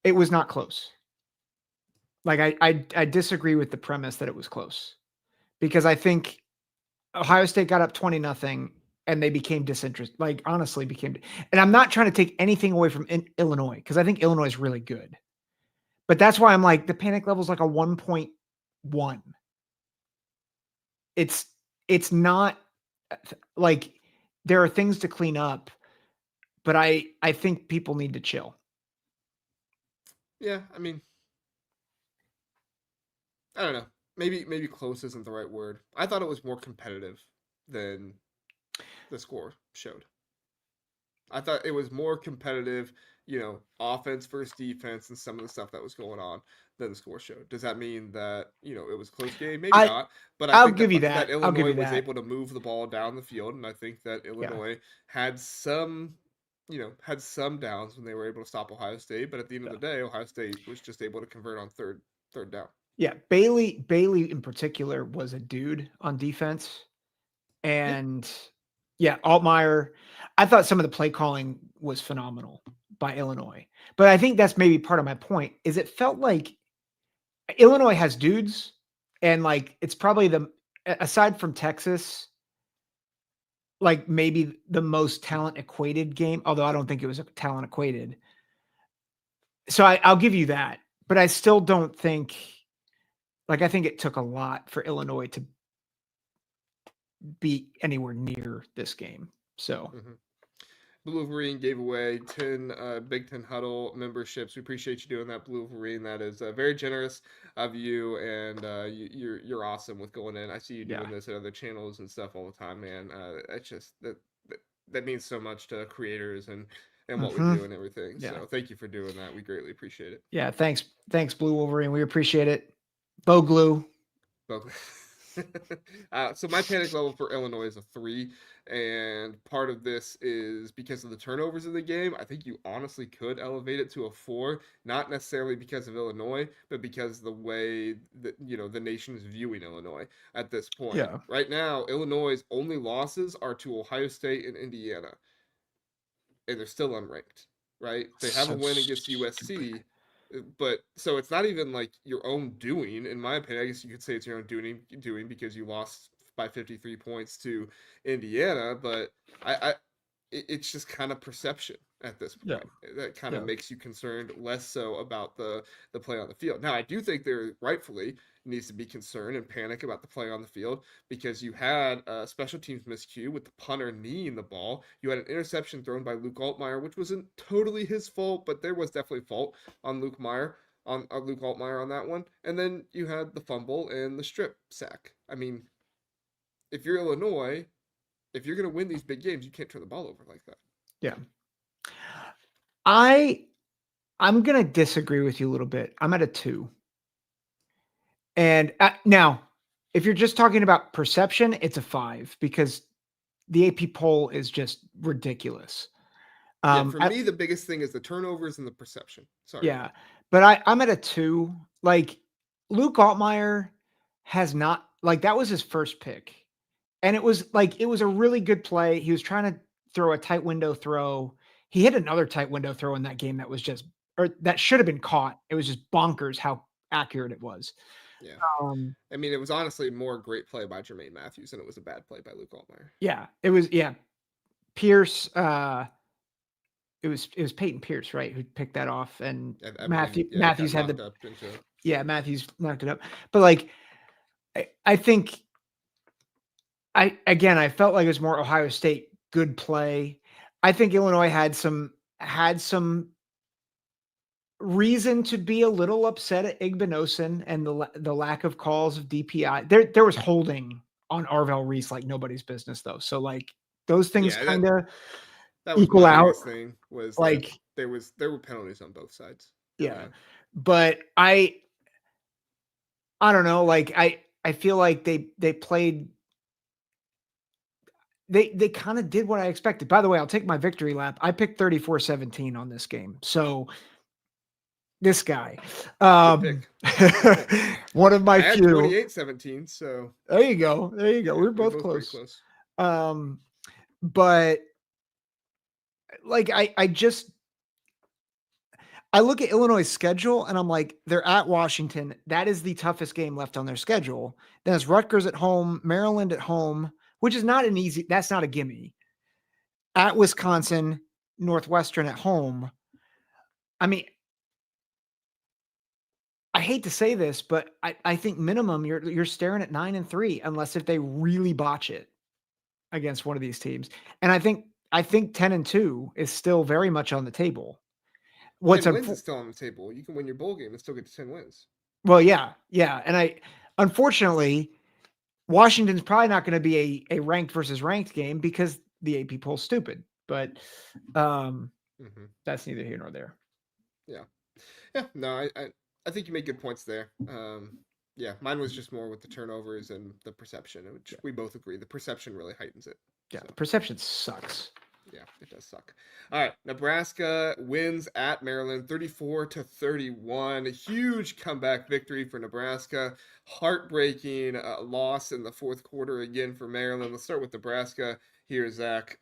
[SPEAKER 2] It was not close. Like I disagree with the premise that it was close because I think Ohio State got up 20-0 and they became disinterested. Like honestly became, and I'm not trying to take anything away from Illinois because I think Illinois is really good, but that's why I'm like the panic level is like a 1.1. It's not like there are things to clean up, but I think people need to chill.
[SPEAKER 1] Yeah, I mean, I don't know. Maybe close isn't the right word. I thought it was more competitive than the score showed. I thought it was more competitive, offense versus defense and some of the stuff that was going on than the score showed. Does that mean that, it was a close game? Maybe not. But I think that Illinois was able to move the ball down the field, and I think that Illinois had some downs when they were able to stop Ohio State, but at the end of the day, Ohio State was just able to convert on third down.
[SPEAKER 2] Yeah, Bailey in particular was a dude on defense. And Altmaier, I thought some of the play calling was phenomenal by Illinois. But I think that's maybe part of my point is it felt like Illinois has dudes, and like it's probably aside from Texas, like maybe the most talent equated game. Although I don't think it was talent equated. So I'll give you that, but I still don't think. Like I think it took a lot for Illinois to be anywhere near this game. So.
[SPEAKER 1] Mm-hmm. Blue Wolverine gave away 10 Big Ten Huddle memberships. We appreciate you doing that, Blue Wolverine. That is very generous of you, and you're awesome with going in. I see you
[SPEAKER 2] Yeah.
[SPEAKER 1] doing this at other channels and stuff all the time, man. That's just that means so much to creators and what we
[SPEAKER 2] Mm-hmm.
[SPEAKER 1] do and everything.
[SPEAKER 2] Yeah.
[SPEAKER 1] So thank you for doing that. We greatly appreciate it.
[SPEAKER 2] Yeah. Thanks, Blue Wolverine. We appreciate it. Bo Glue.
[SPEAKER 1] But so my panic level for Illinois is a 3, and part of this is because of the turnovers of the game. I think you honestly could elevate it to a 4, not necessarily because of Illinois, but because the way that the nation is viewing Illinois at this point.
[SPEAKER 2] Yeah.
[SPEAKER 1] Right now, Illinois' only losses are to Ohio State and Indiana, and they're still unranked. Right? They have a win against USC. But so it's not even like your own doing, in my opinion. I guess you could say it's your own doing because you lost by 53 points to Indiana. But I it's just kind of perception at this
[SPEAKER 2] Yeah.
[SPEAKER 1] point that kind of
[SPEAKER 2] Yeah.
[SPEAKER 1] makes you concerned less so about the play on the field. Now I do think there rightfully needs to be concern and panic about the play on the field because you had a special teams miscue with the punter kneeing the ball. You had an interception thrown by Luke Altmaier, which wasn't totally his fault, but there was definitely fault on Luke Altmaier on that one. And then you had the fumble and the strip sack. I mean, if you're Illinois, if you're going to win these big games, you can't turn the ball over like that.
[SPEAKER 2] Yeah. I'm going to disagree with you a little bit. I'm at a 2. And now, if you're just talking about perception, it's a 5 because the AP poll is just ridiculous.
[SPEAKER 1] For me, the biggest thing is the turnovers and the perception. Sorry.
[SPEAKER 2] Yeah. But I'm at a 2. Like Luke Altmaier has not, like, that was his first pick. And it was a really good play. He was trying to throw a tight window throw. He hit another tight window throw in that game that was just, or that should have been caught. It was just bonkers how accurate it was.
[SPEAKER 1] Yeah. I mean, it was honestly more great play by Jermaine Matthews than it was a bad play by Luke Altmaier.
[SPEAKER 2] Yeah. It was, Pierce, it was Peyton Pierce, right, who picked that off, and Matthews had Matthews knocked it up. But like, I think I felt like it was more Ohio State good play. I think Illinois had some reason to be a little upset at Igbinosun and the lack of calls of DPI. There was holding on Arvell Reese like nobody's business though. So like those things kind of equal out.
[SPEAKER 1] Thing was
[SPEAKER 2] like
[SPEAKER 1] there were penalties on both sides.
[SPEAKER 2] Yeah, but I don't know. Like I feel like they played. They kind of did what I expected. By the way, I'll take my victory lap. I picked 34-17 on this game. So this guy, one of my few.
[SPEAKER 1] 28-17. So
[SPEAKER 2] there you go. We're both close. But like I look at Illinois' schedule and I'm like, they're at Washington. That is the toughest game left on their schedule. Then it's Rutgers at home, Maryland at home, which is not that's not a gimme. At Wisconsin, Northwestern at home. I mean, I hate to say this, but I think minimum you're staring at 9-3 unless if they really botch it against one of these teams. And I think 10-2 is still very much on the table.
[SPEAKER 1] 10 wins is still on the table. You can win your bowl game and still get to 10 wins.
[SPEAKER 2] Well, yeah. And unfortunately, Washington's probably not going to be a ranked versus ranked game because the AP poll's stupid. But that's neither here nor there.
[SPEAKER 1] Yeah. No, I think you make good points there. Yeah, mine was just more with the turnovers and the perception, which we both agree. The perception really heightens it.
[SPEAKER 2] Yeah, so. Perception sucks.
[SPEAKER 1] Yeah, it does suck. All right, Nebraska wins at Maryland 34-31. A huge comeback victory for Nebraska. Heartbreaking loss in the fourth quarter again for Maryland. Let's start with Nebraska here, Zach.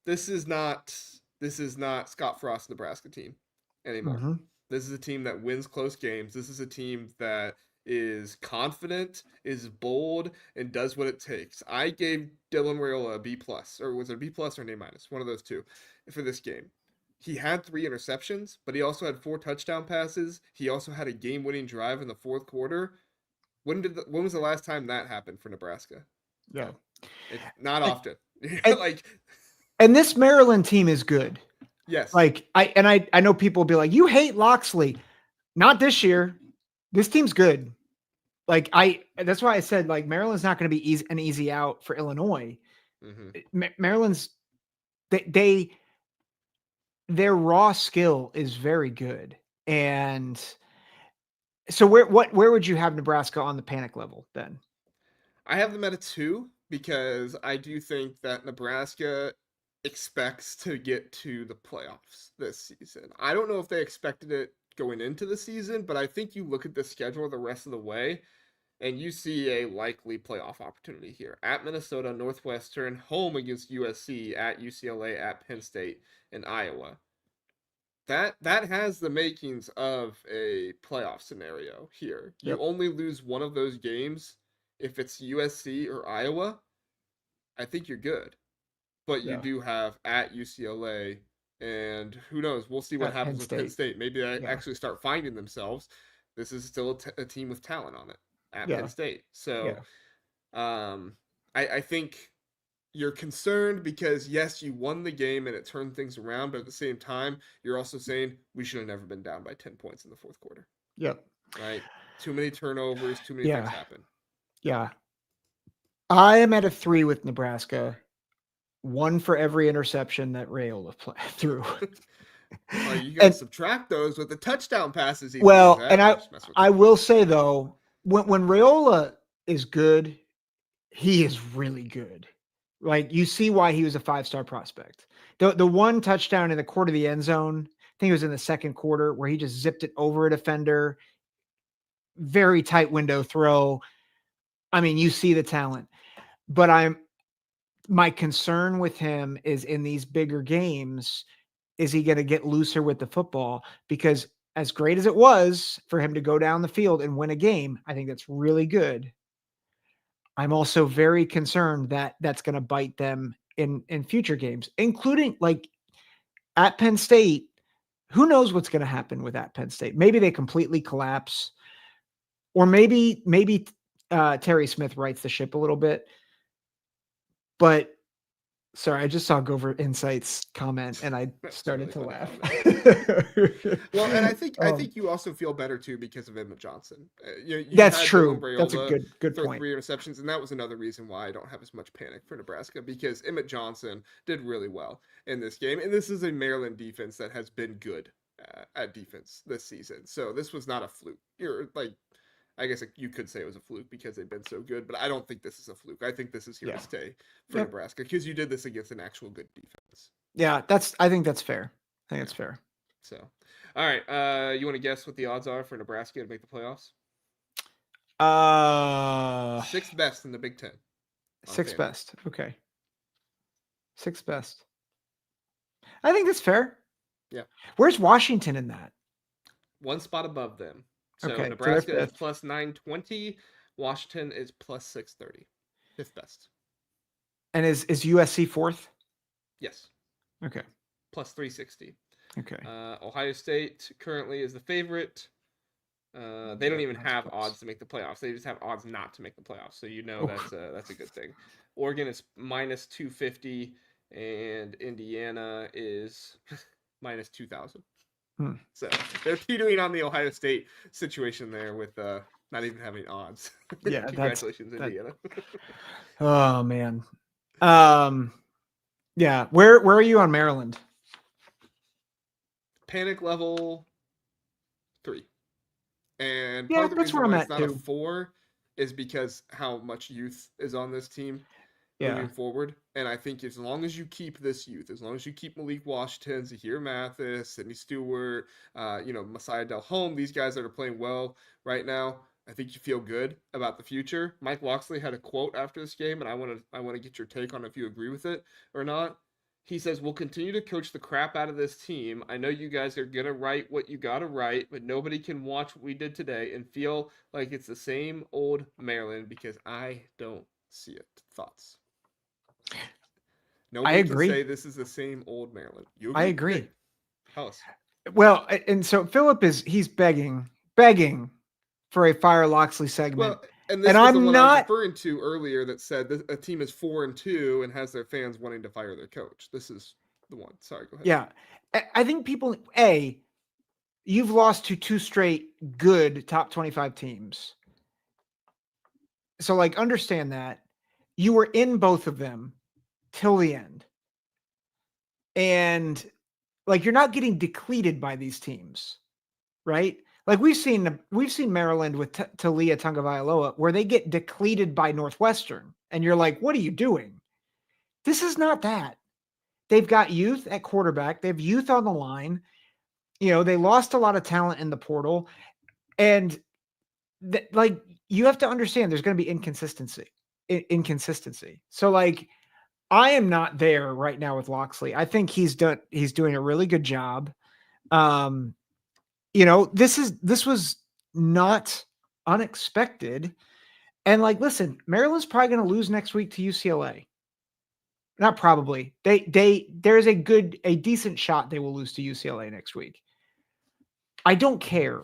[SPEAKER 1] This is not Scott Frost's Nebraska team anymore. This is a team that wins close games. This is a team that is confident, is bold, and does what it takes. I gave Dylan Raiola a B plus, or was it a B plus or an A minus? One of those two for this game. He had 3 interceptions, but he also had 4 touchdown passes. He also had a game-winning drive in the fourth quarter. When was the last time that happened for Nebraska?
[SPEAKER 2] Yeah.
[SPEAKER 1] No, it's not
[SPEAKER 2] And,
[SPEAKER 1] often.
[SPEAKER 2] and,
[SPEAKER 1] Like,
[SPEAKER 2] and this Maryland team is good.
[SPEAKER 1] yes.
[SPEAKER 2] Like I know people will be like, you hate Loxley. Not this year. This team's good. Like that's why I said like Maryland's not going to be an easy out for Illinois. Maryland's their raw skill is very good. And so where would you have Nebraska on the panic level then?
[SPEAKER 1] I have them at a 2 because I do think that Nebraska expects to get to the playoffs this season. I don't know if they expected it going into the season, but I think you look at the schedule the rest of the way and you see a likely playoff opportunity here. At Minnesota, Northwestern, home against USC, at UCLA, at Penn State, and Iowa. That has the makings of a playoff scenario here. You only lose one of those games if it's USC or Iowa. I think you're good. But you do have at UCLA, and who knows? We'll see what happens with Penn State. Maybe they actually start finding themselves. This is still a team with talent on it at Penn State. So I think you're concerned because, yes, you won the game and it turned things around, but at the same time, you're also saying we should have never been down by 10 points in the fourth quarter.
[SPEAKER 2] Yep.
[SPEAKER 1] Right? Too many turnovers, too many things happen.
[SPEAKER 2] Yeah. I am at a 3 with Nebraska. 1 for every interception that Raiola threw.
[SPEAKER 1] Well, you got to subtract those with the touchdown passes.
[SPEAKER 2] Well, and I will say, though, when Raiola is good, he is really good. Like, you see why he was a 5-star prospect. The one touchdown in the quarter of the end zone, I think it was in the second quarter, where he just zipped it over a defender. Very tight window throw. I mean, you see the talent. But my concern with him is in these bigger games, is he going to get looser with the football? Because as great as it was for him to go down the field and win a game, I think that's really good. I'm also very concerned that that's going to bite them in future games, including like at Penn State. Who knows what's going to happen with at Penn State? Maybe they completely collapse, or maybe Terry Smith rights the ship a little bit. But sorry, I just saw Gover Insights comment and I started to laugh.
[SPEAKER 1] Well, and I think you also feel better too because of Emmett Johnson.
[SPEAKER 2] That's true. That's a good point.
[SPEAKER 1] 3 interceptions, and that was another reason why I don't have as much panic for Nebraska, because Emmett Johnson did really well in this game, and this is a Maryland defense that has been good at defense this season. So this was not a fluke. I guess you could say it was a fluke because they've been so good, but I don't think this is a fluke. I think this is here to stay for Nebraska because you did this against an actual good defense.
[SPEAKER 2] Yeah, I think that's fair. I think it's fair.
[SPEAKER 1] So, all right. You want to guess what the odds are for Nebraska to make the playoffs? 6th best in the Big Ten.
[SPEAKER 2] 6th best. Okay. 6th best. I think that's fair.
[SPEAKER 1] Yeah.
[SPEAKER 2] Where's Washington in that?
[SPEAKER 1] 1 spot above them. So Nebraska is plus 920. Washington is plus 630. 5th best.
[SPEAKER 2] And is USC 4th?
[SPEAKER 1] Yes.
[SPEAKER 2] Okay.
[SPEAKER 1] Plus 360.
[SPEAKER 2] Okay.
[SPEAKER 1] Ohio State currently is the favorite. They don't even have odds to make the playoffs. They just have odds not to make the playoffs. So that's a good thing. Oregon is minus 250, and Indiana is minus 2,000. So they're teetering on the Ohio State situation there with not even having odds.
[SPEAKER 2] Yeah,
[SPEAKER 1] Congratulations, Indiana.
[SPEAKER 2] Oh man. Yeah. Where are you on Maryland?
[SPEAKER 1] Panic level 3. And
[SPEAKER 2] part of the reason why it's not
[SPEAKER 1] a 4 is because how much youth is on this team moving forward. And I think as long as you keep this youth, as long as you keep Malik Washington, Zahir Mathis, Sidney Stewart, Messiah Delhomme, these guys that are playing well right now, I think you feel good about the future. Mike Loxley had a quote after this game, and I want to get your take on if you agree with it or not. He says, we'll continue to coach the crap out of this team. I know you guys are going to write what you got to write, but nobody can watch what we did today and feel like it's the same old Maryland because I don't see it. Thoughts?
[SPEAKER 2] I
[SPEAKER 1] Nobody can
[SPEAKER 2] agree.
[SPEAKER 1] say this is the same old Maryland. You
[SPEAKER 2] I
[SPEAKER 1] agree?
[SPEAKER 2] agree.
[SPEAKER 1] Okay. Tell us.
[SPEAKER 2] Well, and so Philip he's begging for a Fire Loxley segment.
[SPEAKER 1] Well, and this
[SPEAKER 2] And
[SPEAKER 1] was the
[SPEAKER 2] I'm
[SPEAKER 1] one I was
[SPEAKER 2] not,
[SPEAKER 1] referring to earlier that said that a team is 4-2 and has their fans wanting to fire their coach. This is the one. Sorry, go ahead.
[SPEAKER 2] yeah. I think people, you've lost to 2 straight good top 25 teams. So like, understand that you were in both of them till the end. And like, you're not getting depleted by these teams, right? Like we've seen Maryland with Talia Tagovailoa where they get depleted by Northwestern. And you're like, what are you doing? This is not that. They've got youth at quarterback. They have youth on the line. They lost a lot of talent in the portal. And like, you have to understand there's going to be inconsistency. So like, I am not there right now with Loxley. I think he's doing a really good job. This was not unexpected. And like, listen, Maryland's probably going to lose next week to UCLA. Not probably. There's a decent shot they will lose to UCLA next week. I don't care.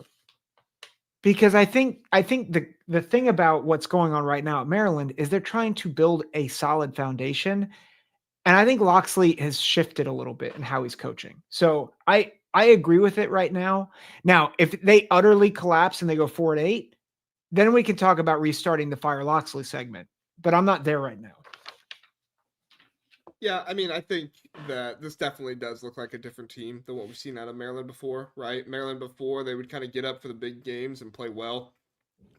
[SPEAKER 2] Because I think the thing about what's going on right now at Maryland is they're trying to build a solid foundation. And I think Loxley has shifted a little bit in how he's coaching. So I agree with it right now. Now, if they utterly collapse and they go 4-8, then we can talk about restarting the Fire Loxley segment. But I'm not there right now.
[SPEAKER 1] Yeah, I mean, I think that this definitely does look like a different team than what we've seen out of Maryland before, right? Maryland before, they would kind of get up for the big games and play well,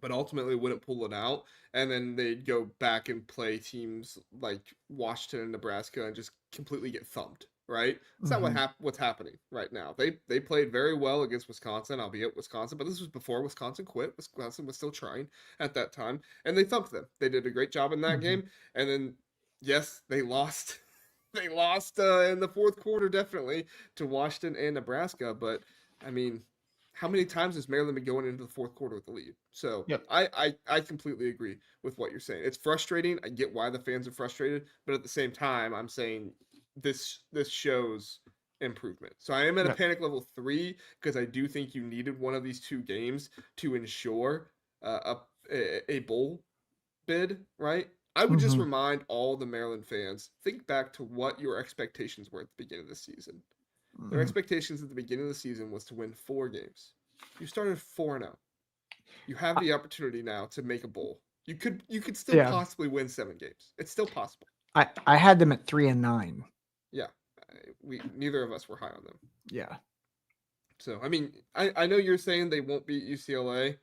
[SPEAKER 1] but ultimately wouldn't pull it out. And then they'd go back and play teams like Washington and Nebraska and just completely get thumped, right? That's not what's happening right now. They played very well against Wisconsin, albeit Wisconsin, but this was before Wisconsin quit. Wisconsin was still trying at that time, and they thumped them. They did a great job in that game. And then, yes, they lost. They lost in the fourth quarter, definitely, to Washington and Nebraska. But, I mean, how many times has Maryland been going into the fourth quarter with the lead? So
[SPEAKER 2] Yep.
[SPEAKER 1] I completely agree with what you're saying. It's frustrating. I get why the fans are frustrated. But at the same time, I'm saying this shows improvement. So I am at a panic level 3 because I do think you needed one of these 2 games to ensure a bowl bid, right? I would just remind all the Maryland fans, think back to what your expectations were at the beginning of the season. Their expectations at the beginning of the season was to win 4 games. You started 4-0. You have the opportunity now to make a bowl. You could still possibly win 7 games. It's still possible.
[SPEAKER 2] I had them at 3-9.
[SPEAKER 1] Yeah, neither of us were high on them.
[SPEAKER 2] Yeah.
[SPEAKER 1] So I mean, I know you're saying they won't beat UCLA.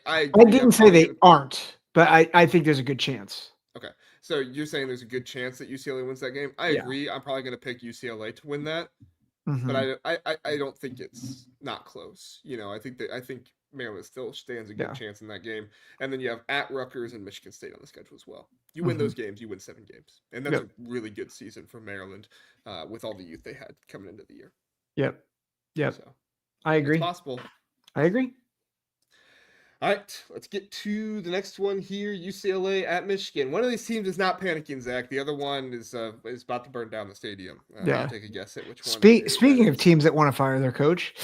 [SPEAKER 1] I
[SPEAKER 2] didn't say they aren't, but I think there's a good chance.
[SPEAKER 1] Okay. So you're saying there's a good chance that UCLA wins that game? I agree. I'm probably going to pick UCLA to win that. But I don't think it's not close. I think Maryland still stands a good chance in that game. And then you have at Ruckers and Michigan State on the schedule as well. You win those games, you win 7 games. And that's a really good season for Maryland with all the youth they had coming into the year.
[SPEAKER 2] Yep.
[SPEAKER 1] So,
[SPEAKER 2] I agree.
[SPEAKER 1] It's possible.
[SPEAKER 2] I agree.
[SPEAKER 1] All right, let's get to the next one here. UCLA at Michigan. One of these teams is not panicking, Zach. The other one is about to burn down the stadium. I'll take a guess at which one.
[SPEAKER 2] Speaking of teams that want to fire their coach.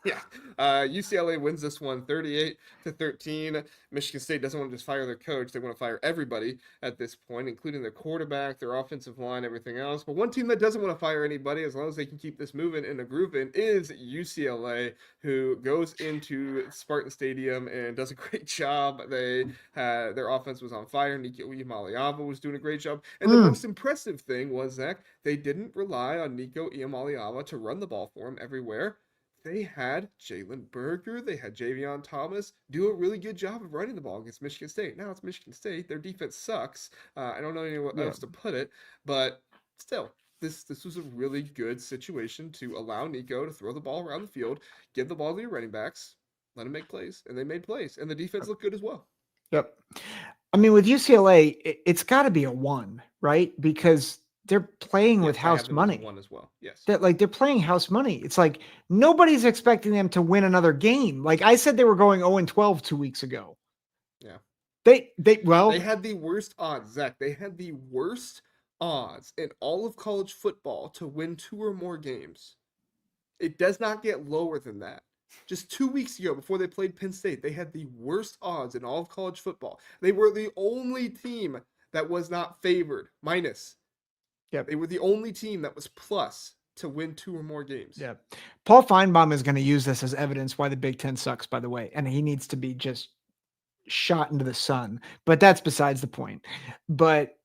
[SPEAKER 1] Yeah. UCLA wins this one 38-13. Michigan State doesn't want to just fire their coach. They want to fire everybody at this point, including their quarterback, their offensive line, everything else. But one team that doesn't want to fire anybody, as long as they can keep this moving and grooving, is UCLA, who goes into Spartan Stadium and does a great job. Their offense was on fire. Nico Iamaleava was doing a great job. And the most impressive thing was, Zach, they didn't rely on Nico Iamaleava to run the ball for him everywhere. They had Jalen Berger, they had Javion Thomas do a really good job of running the ball against Michigan State. Now it's Michigan State. Their defense sucks. I don't know anywhere else to put it, but still, this was a really good situation to allow Nico to throw the ball around the field, give the ball to your running backs, let them make plays, and they made plays, and the defense looked good as well.
[SPEAKER 2] Yep. I mean, with UCLA, it's got to be a 1, right? Because they're playing with
[SPEAKER 1] I have
[SPEAKER 2] house
[SPEAKER 1] them as a
[SPEAKER 2] money.
[SPEAKER 1] 1 as well. Yes.
[SPEAKER 2] They're playing house money. It's like nobody's expecting them to win another game. Like I said, they were going 0-12 2 weeks ago.
[SPEAKER 1] Yeah.
[SPEAKER 2] They
[SPEAKER 1] had the worst odds, Zach. They had the worst odds in all of college football to win 2 or more games. It does not get lower than that. Just 2 weeks ago, before they played Penn State, they had the worst odds in all of college football. They were the only team that was not favored, minus.
[SPEAKER 2] Yep.
[SPEAKER 1] They were the only team that was plus to win 2 or more games.
[SPEAKER 2] Yeah. Paul Feinbaum is going to use this as evidence why the Big Ten sucks, by the way, and he needs to be just shot into the sun. But that's besides the point. But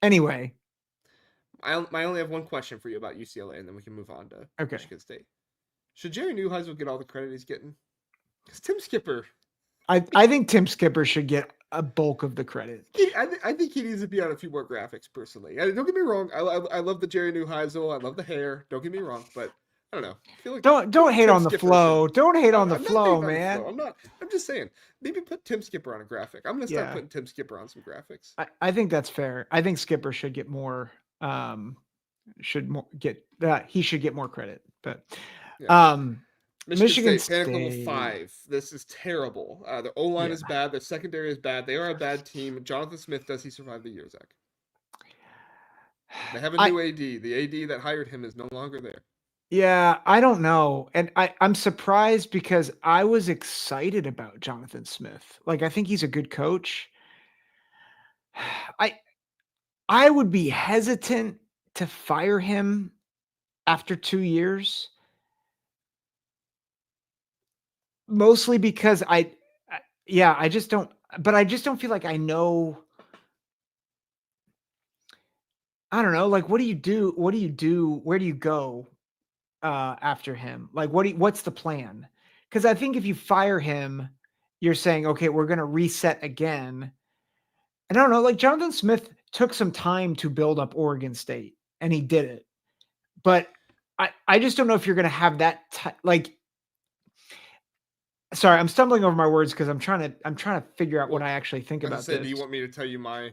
[SPEAKER 2] anyway.
[SPEAKER 1] I only have one question for you about UCLA, and then we can move on to Michigan State. Should Jerry Neuheisel get all the credit he's getting? Because Tim Skipper.
[SPEAKER 2] I think Tim Skipper should get a bulk of the credit.
[SPEAKER 1] I think he needs to be on a few more graphics, personally. Don't get me wrong. I love the Jerry Neuheisel. I love the hair. Don't get me wrong, but I don't know. I feel like
[SPEAKER 2] don't hate on the flow. Don't hate on the flow, man.
[SPEAKER 1] I'm just saying. Maybe put Tim Skipper on a graphic. I'm gonna start putting Tim Skipper on some graphics.
[SPEAKER 2] I think that's fair. I think Skipper should get more. He should get more credit. But Michigan State
[SPEAKER 1] panic level 5. This is terrible. Their O-line is bad. Their secondary is bad. They are a bad team. Jonathan Smith, does he survive the year, Zach? They have a new AD. The AD that hired him is no longer there.
[SPEAKER 2] Yeah, I don't know. And I'm surprised because I was excited about Jonathan Smith. Like, I think he's a good coach. I would be hesitant to fire him after 2 years. Mostly because I just don't feel like I know. I don't know. Like, what do you do? What do you do? Where do you go after him? Like, what's the plan? Because I think if you fire him, you're saying, okay, we're going to reset again. I don't know. Like, Jonathan Smith took some time to build up Oregon State, and he did it. But I just don't know if you're going to have that. Sorry, I'm stumbling over my words because I'm trying to figure out what I actually think about this.
[SPEAKER 1] Do you want me to tell you my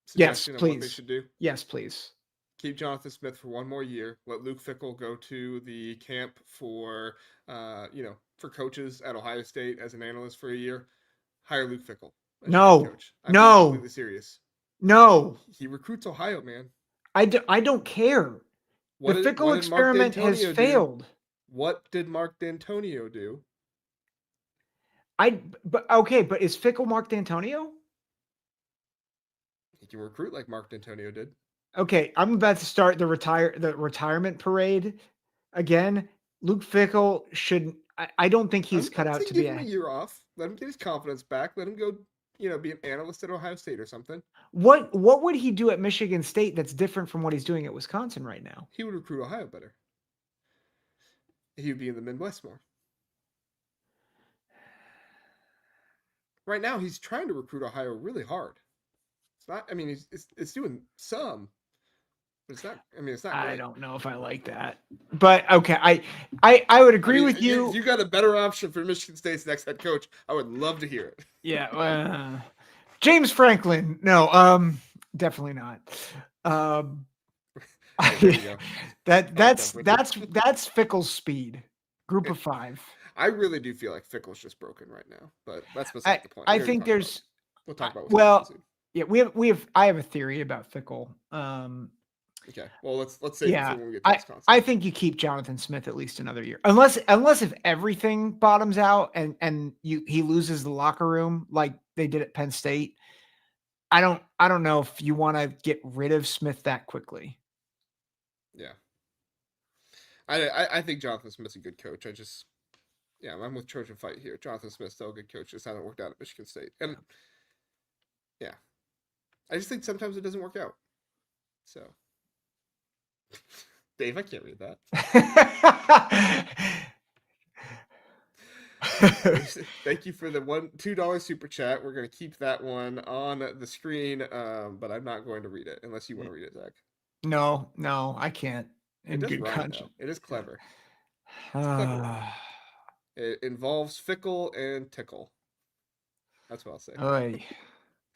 [SPEAKER 2] suggestion
[SPEAKER 1] of what they should do?
[SPEAKER 2] Yes, please.
[SPEAKER 1] Keep Jonathan Smith for 1 more year. Let Luke Fickell go to the camp for for coaches at Ohio State as an analyst for a year. Hire Luke Fickell.
[SPEAKER 2] No,
[SPEAKER 1] coach. I'm completely serious.
[SPEAKER 2] No,
[SPEAKER 1] he recruits Ohio, man.
[SPEAKER 2] I don't care. The Fickell experiment has failed.
[SPEAKER 1] What did Mark D'Antonio do?
[SPEAKER 2] But is Fickell Mark D'Antonio?
[SPEAKER 1] He can recruit like Mark D'Antonio did.
[SPEAKER 2] Okay, I'm about to start the retirement parade again. Luke Fickell should. I don't think he's cut out to be.
[SPEAKER 1] Give him a year off. Let him get his confidence back. Let him go. Be an analyst at Ohio State or something.
[SPEAKER 2] What would he do at Michigan State that's different from what he's doing at Wisconsin right now?
[SPEAKER 1] He would recruit Ohio better. He would be in the Midwest more. Right now, he's trying to recruit Ohio really hard. It's not. I mean, it's doing some, but it's not. I mean, it's not.
[SPEAKER 2] I don't know if I like that, but okay. I would agree with you.
[SPEAKER 1] You got a better option for Michigan State's next head coach. I would love to hear it.
[SPEAKER 2] Yeah, James Franklin. No, definitely not. That's Fickell's speed. Group of 5.
[SPEAKER 1] I really do feel like Fickell's just broken right now, but that's beside the point.
[SPEAKER 2] I think there's.
[SPEAKER 1] We'll talk about.
[SPEAKER 2] Yeah, we have. I have a theory about Fickell.
[SPEAKER 1] Okay, well let's say when we get
[SPEAKER 2] to Wisconsin. I think you keep Jonathan Smith at least another year, unless if everything bottoms out and he loses the locker room like they did at Penn State. I don't know if you want to get rid of Smith that quickly.
[SPEAKER 1] Yeah, I think Jonathan Smith's a good coach. I'm with Trojan Fight here. Jonathan Smith's still a good coach. Just hasn't worked out at Michigan State, and yeah, I just think sometimes it doesn't work out. So. Dave, I can't read that. Thank you for the $2 super chat. We're going to keep that one on the screen, but I'm not going to read it unless you want to read it, Zach.
[SPEAKER 2] No, I can't.
[SPEAKER 1] It does rhyme, though. It is clever. It involves Fickell and Tickle. That's what I'll say.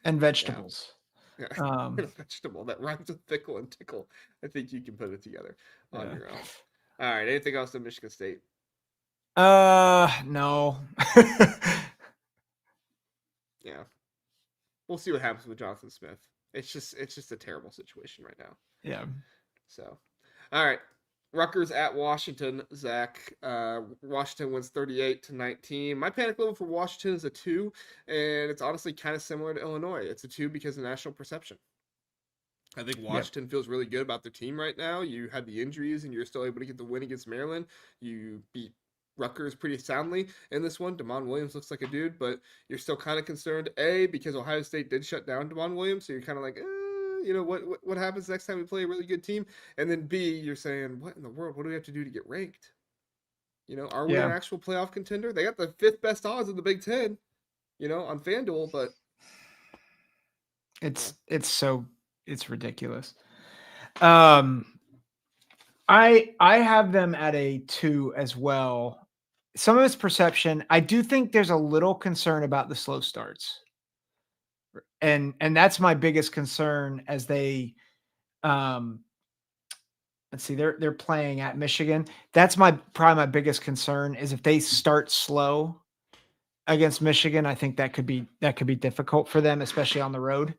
[SPEAKER 2] And vegetables.
[SPEAKER 1] Yeah.
[SPEAKER 2] Um,
[SPEAKER 1] Vegetable that rhymes with pickle and tickle. I think you can put it together on
[SPEAKER 2] yeah.
[SPEAKER 1] your own. All right. Anything else in Michigan State?
[SPEAKER 2] No.
[SPEAKER 1] Yeah. We'll see what happens with Jonathan Smith. It's just a terrible situation right now.
[SPEAKER 2] Yeah.
[SPEAKER 1] So, all right. Ruckers at Washington, Zach. Washington wins 38-19. My panic level for Washington is a 2, and it's honestly kind of similar to Illinois. It's a 2 because of national perception. I think
[SPEAKER 2] Yep.
[SPEAKER 1] Washington feels really good about their team right now. You had the injuries, and you're still able to get the win against Maryland. You beat Rutgers pretty soundly in this one. Damon Williams looks like a dude, but you're still kind of concerned. A, because Ohio State did shut down Damon Williams, so you're kind of like, what happens next time we play a really good team? And then B, you're saying, what in the world? What do we have to do to get ranked? Are we an
[SPEAKER 2] Yeah.
[SPEAKER 1] actual playoff contender? They got the 5th best odds in the Big Ten, on FanDuel, but
[SPEAKER 2] It's ridiculous. I have them at a 2 as well. Some of it's perception. I do think there's a little concern about the slow starts. And that's my biggest concern as they let's see, they're playing at Michigan. That's probably my biggest concern is if they start slow against Michigan, I think that could be difficult for them, especially on the road.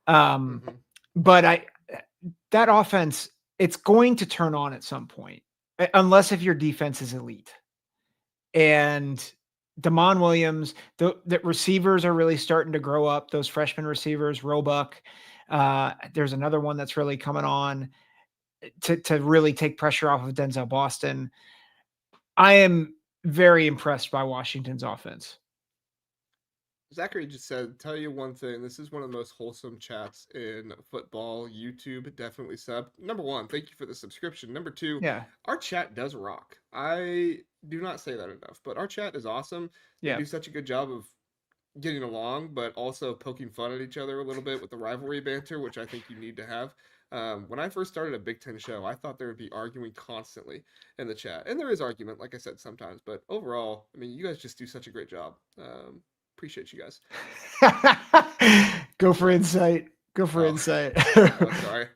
[SPEAKER 1] mhm.
[SPEAKER 2] But that offense, it's going to turn on at some point, unless if your defense is elite. And Damon Williams, the receivers are really starting to grow up. Those freshman receivers, Roebuck. There's another one that's really coming on to really take pressure off of Denzel Boston. I am very impressed by Washington's offense.
[SPEAKER 1] Zachary just said, tell you one thing. This is one of the most wholesome chats in football. YouTube, definitely sub. Number one, thank you for the subscription. Number two,
[SPEAKER 2] Yeah.
[SPEAKER 1] our chat does rock. I do not say that enough, but our chat is awesome. They
[SPEAKER 2] Yeah.
[SPEAKER 1] do such a good job of getting along, but also poking fun at each other a little bit with the rivalry banter, which I think you need to have. When I first started a Big Ten show, I thought there would be arguing constantly in the chat. And there is argument, like I said, sometimes. But overall, I mean, you guys just do such a great job. Appreciate you guys.
[SPEAKER 2] Go for insight. Go for insight.
[SPEAKER 1] Oh, sorry.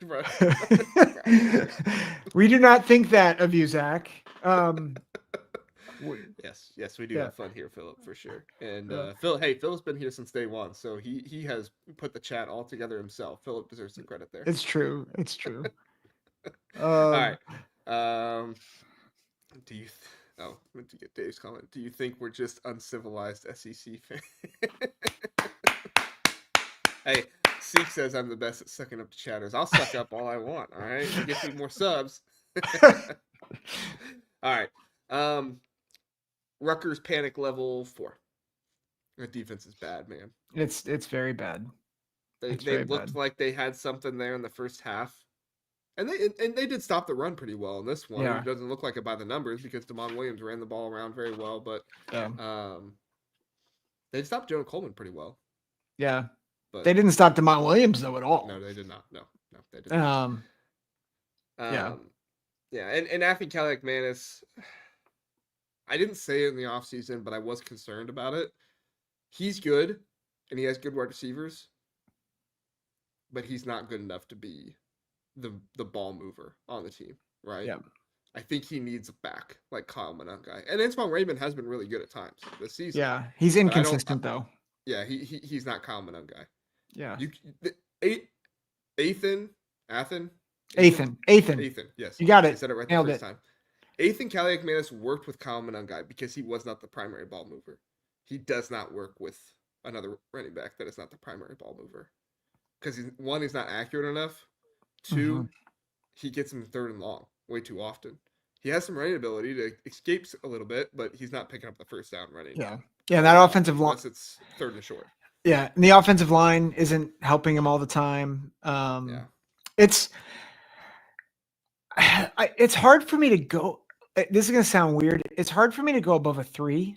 [SPEAKER 2] We do not think that of you, Zach.
[SPEAKER 1] Yes, we do have fun here, Philip, for sure. And Philip's been here since day one, so he has put the chat all together himself. Philip deserves some credit there.
[SPEAKER 2] It's true. It's true.
[SPEAKER 1] All right. Do you? I meant to get Dave's comment. Do you think we're just uncivilized SEC fans? Hey, Seek says I'm the best at sucking up to chatters. I'll suck up all I want. All right, it gets me more subs. All right. Rutgers panic level 4. The defense is bad, man.
[SPEAKER 2] It's very bad.
[SPEAKER 1] They looked like they had something there in the first half. And they did stop the run pretty well in this one.
[SPEAKER 2] Yeah.
[SPEAKER 1] It doesn't look like it by the numbers because Damon Williams ran the ball around very well, but they stopped Jonah Coleman pretty well.
[SPEAKER 2] Yeah.
[SPEAKER 1] But
[SPEAKER 2] they didn't stop Damon Williams though at all.
[SPEAKER 1] No, they did not. No, they did not. Yeah. And Anthony Kaliakmanis, I didn't say it in the offseason, but I was concerned about it. He's good and he has good wide receivers, but he's not good enough to be the ball mover on the team, right?
[SPEAKER 2] Yeah.
[SPEAKER 1] I think he needs a back like Kyle Monangai. And Antoine Raymond has been really good at times this season.
[SPEAKER 2] Yeah, he's inconsistent though.
[SPEAKER 1] Yeah, he's not Kyle Monangai.
[SPEAKER 2] Yeah.
[SPEAKER 1] Athan. Yes.
[SPEAKER 2] You got it.
[SPEAKER 1] I said it right
[SPEAKER 2] Nailed
[SPEAKER 1] the first time. Athan Kaliakmanis worked with Kyle Monangai because he was not the primary ball mover. He does not work with another running back that is not the primary ball mover. Because he's not accurate enough. 2, he gets him 3rd and long way too often. He has some running ability to escape a little bit, but he's not picking up the first down running.
[SPEAKER 2] Yeah. Yeah, that offensive line.
[SPEAKER 1] Unless it's 3rd and short.
[SPEAKER 2] Yeah, and the offensive line isn't helping him all the time. It's hard for me to go. This is going to sound weird. It's hard for me to go above a 3.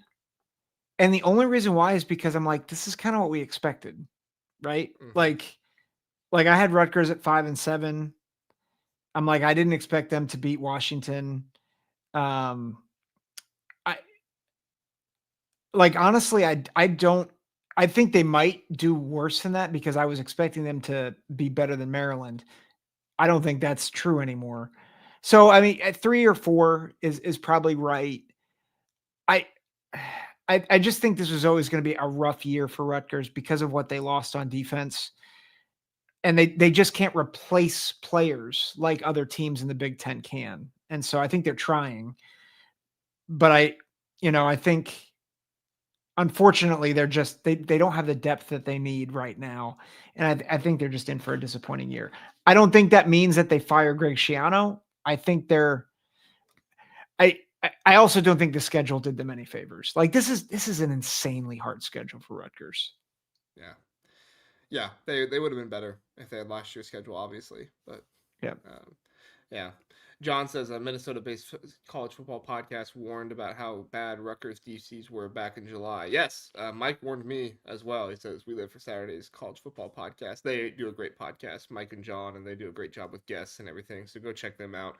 [SPEAKER 2] And the only reason why is because I'm like, this is kind of what we expected, right?
[SPEAKER 1] Mm-hmm.
[SPEAKER 2] Like I had Rutgers at 5 and 7. I'm like, I didn't expect them to beat Washington. Honestly, I don't I think they might do worse than that because I was expecting them to be better than Maryland. I don't think that's true anymore. So, I mean, at 3 or 4 is probably right. I I just think this was always going to be a rough year for Rutgers because of what they lost on defense. And they just can't replace players like other teams in the Big Ten can. And so I think they're trying. But I think unfortunately they don't have the depth that they need right now. And I think they're just in for a disappointing year. I don't think that means that they fire Greg Schiano. I think I also don't think the schedule did them any favors. Like this is an insanely hard schedule for Rutgers.
[SPEAKER 1] Yeah. Yeah, they would have been better if they had last year's schedule, obviously. But
[SPEAKER 2] yeah,
[SPEAKER 1] yeah. John says a Minnesota-based college football podcast warned about how bad Rutgers DCs were back in July. Yes, Mike warned me as well. He says we live for Saturday's college football podcast. They do a great podcast, Mike and John, and they do a great job with guests and everything. So go check them out.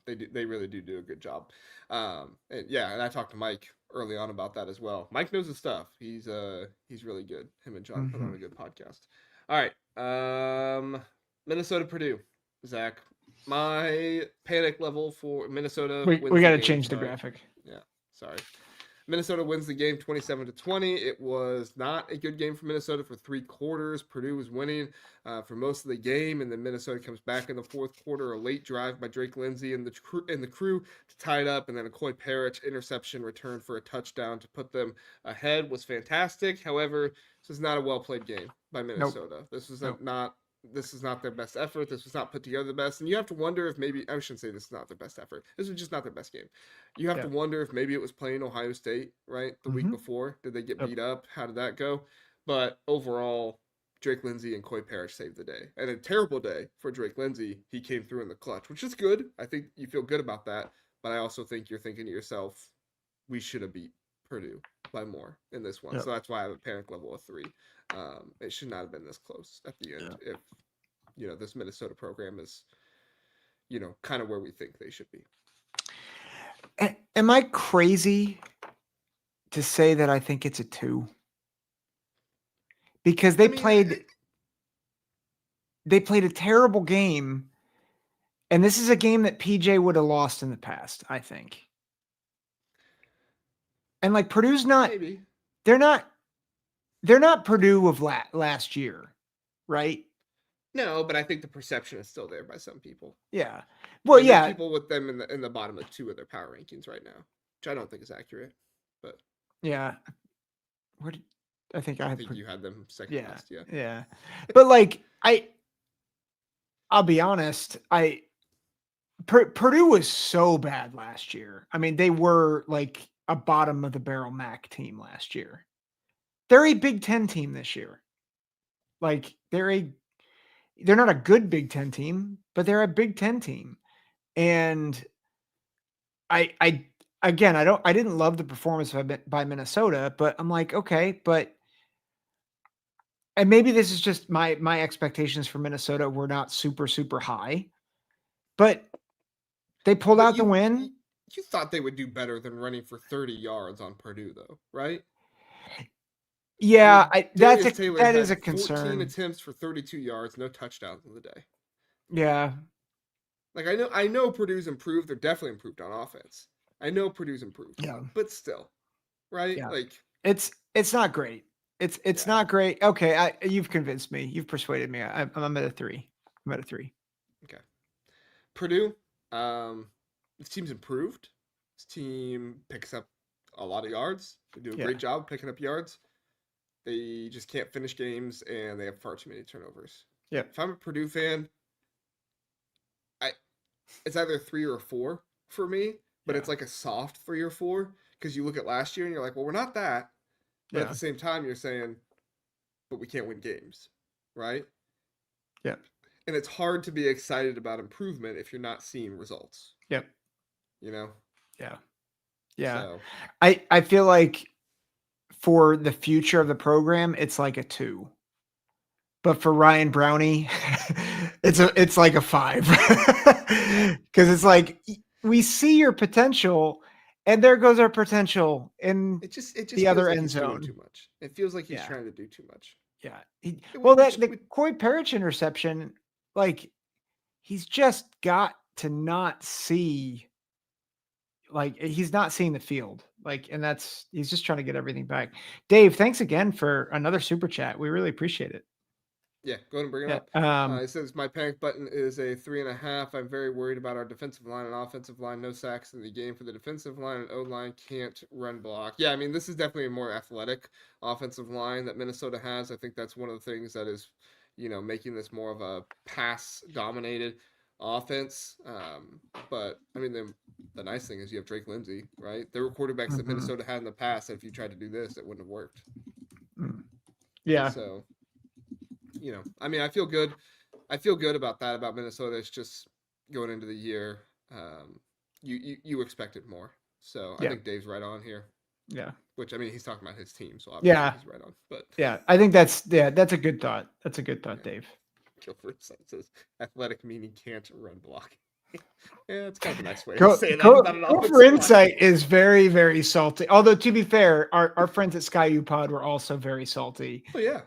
[SPEAKER 1] They really do a good job. And I talked to Mike early on about that as well. Mike knows his stuff. He's really good. Him and John put on a good podcast. All right, Minnesota Purdue, Zach. My panic level for Minnesota.
[SPEAKER 2] We got to change the graphic.
[SPEAKER 1] Yeah, sorry. Minnesota wins the game 27-20. It was not a good game for Minnesota for 3 quarters. Purdue was winning for most of the game, and then Minnesota comes back in the 4th quarter. A late drive by Drake Lindsey and the crew to tie it up, and then a Coy Parrish interception return for a touchdown to put them ahead was fantastic. However, this is not a well-played game by Minnesota. Nope. This is not their best effort. This was not put together the best. And you have to wonder if maybe, I shouldn't say this is not their best effort. This was just not their best game. You have to wonder if maybe it was playing Ohio State, right? The week before. Did they get beat up? How did that go? But overall, Drake Lindsey and Coy Parrish saved the day. And a terrible day for Drake Lindsey. He came through in the clutch, which is good. I think you feel good about that. But I also think you're thinking to yourself, we should have beat Purdue by more in this one. So that's why I have a panic level of 3. It should not have been this close at the end if this Minnesota program is kind of where we think they should be.
[SPEAKER 2] Am I crazy to say that I think it's a 2? Because they played a terrible game, and this is a game that PJ would have lost in the past, I think. And like Purdue's not
[SPEAKER 1] maybe.
[SPEAKER 2] They're not Purdue of last year, right?
[SPEAKER 1] No, but I think the perception is still there by some people.
[SPEAKER 2] Yeah. Well, yeah.
[SPEAKER 1] People with them in the bottom of 2 of their power rankings right now, which I don't think is accurate. But
[SPEAKER 2] yeah. I think
[SPEAKER 1] you had them second last. Yeah.
[SPEAKER 2] Yeah. But like I'll be honest, Purdue was so bad last year. I mean, they were like a bottom of the barrel MAC team last year. They're a Big Ten team this year. Like they're not a good Big Ten team, but they're a Big Ten team. And I didn't love the performance by Minnesota, but I'm like, okay, and maybe this is just my expectations for Minnesota were not super, super high, but they pulled out the win.
[SPEAKER 1] You thought they would do better than running for 30 yards on Purdue, though, right?
[SPEAKER 2] Yeah, that is a concern.
[SPEAKER 1] 14 attempts for 32 yards, no touchdowns in the day.
[SPEAKER 2] Yeah.
[SPEAKER 1] Like I know Purdue's improved. They're definitely improved on offense. I know Purdue's improved.
[SPEAKER 2] Yeah.
[SPEAKER 1] But still, right?
[SPEAKER 2] Yeah.
[SPEAKER 1] Like
[SPEAKER 2] it's not great. It's not great. Okay, you've convinced me. You've persuaded me. I'm at a 3. I'm at a 3.
[SPEAKER 1] Okay. Purdue, this team's improved. This team picks up a lot of yards. They do a great job picking up yards. They just can't finish games, and they have far too many turnovers.
[SPEAKER 2] Yeah.
[SPEAKER 1] If I'm a Purdue fan, it's either 3 or 4 for me, but it's like a soft 3 or 4 because you look at last year and you're like, well, we're not that. But at the same time, you're saying, but we can't win games, right?
[SPEAKER 2] Yeah.
[SPEAKER 1] And it's hard to be excited about improvement if you're not seeing results.
[SPEAKER 2] Yep.
[SPEAKER 1] Yeah.
[SPEAKER 2] Yeah.
[SPEAKER 1] So.
[SPEAKER 2] I feel like for the future of the program, it's like a 2. But for Ryan Brownie, it's like a 5. Because it's like we see your potential And there goes our potential in
[SPEAKER 1] It just
[SPEAKER 2] the
[SPEAKER 1] feels
[SPEAKER 2] other
[SPEAKER 1] like
[SPEAKER 2] end
[SPEAKER 1] he's doing
[SPEAKER 2] zone.
[SPEAKER 1] too much. It feels like he's
[SPEAKER 2] Yeah.
[SPEAKER 1] trying to do too much.
[SPEAKER 2] Yeah. The Corey Parrish interception, like he's just got to not see, like he's not seeing the field. Like, and he's just trying to get everything back. Dave, thanks again for another super chat. We really appreciate it.
[SPEAKER 1] Yeah, go ahead and bring it up. It says, my panic button is a 3.5. I'm very worried about our defensive line and offensive line. No sacks in the game for the defensive line, and O-line can't run block. Yeah, I mean, this is definitely a more athletic offensive line that Minnesota has. I think that's one of the things that is, making this more of a pass-dominated offense. But, I mean, the nice thing is you have Drake Lindsey, right? There were quarterbacks that Minnesota had in the past that if you tried to do this, it wouldn't have worked.
[SPEAKER 2] Yeah.
[SPEAKER 1] So... I mean, I feel good. I feel good about that, about Minnesota. It's just going into the year, you expected more. So I think Dave's right on here.
[SPEAKER 2] Yeah.
[SPEAKER 1] Which, I mean, he's talking about his team, so obviously he's right on. But
[SPEAKER 2] yeah, I think that's a good thought. That's a good thought, Dave.
[SPEAKER 1] Gilbert says athletic meaning can't run block. Yeah, it's kind of a nice way
[SPEAKER 2] to
[SPEAKER 1] say that.
[SPEAKER 2] For Insight is very, very salty. Although, to be fair, our friends at Sky U Pod were also very salty.
[SPEAKER 1] Oh yeah.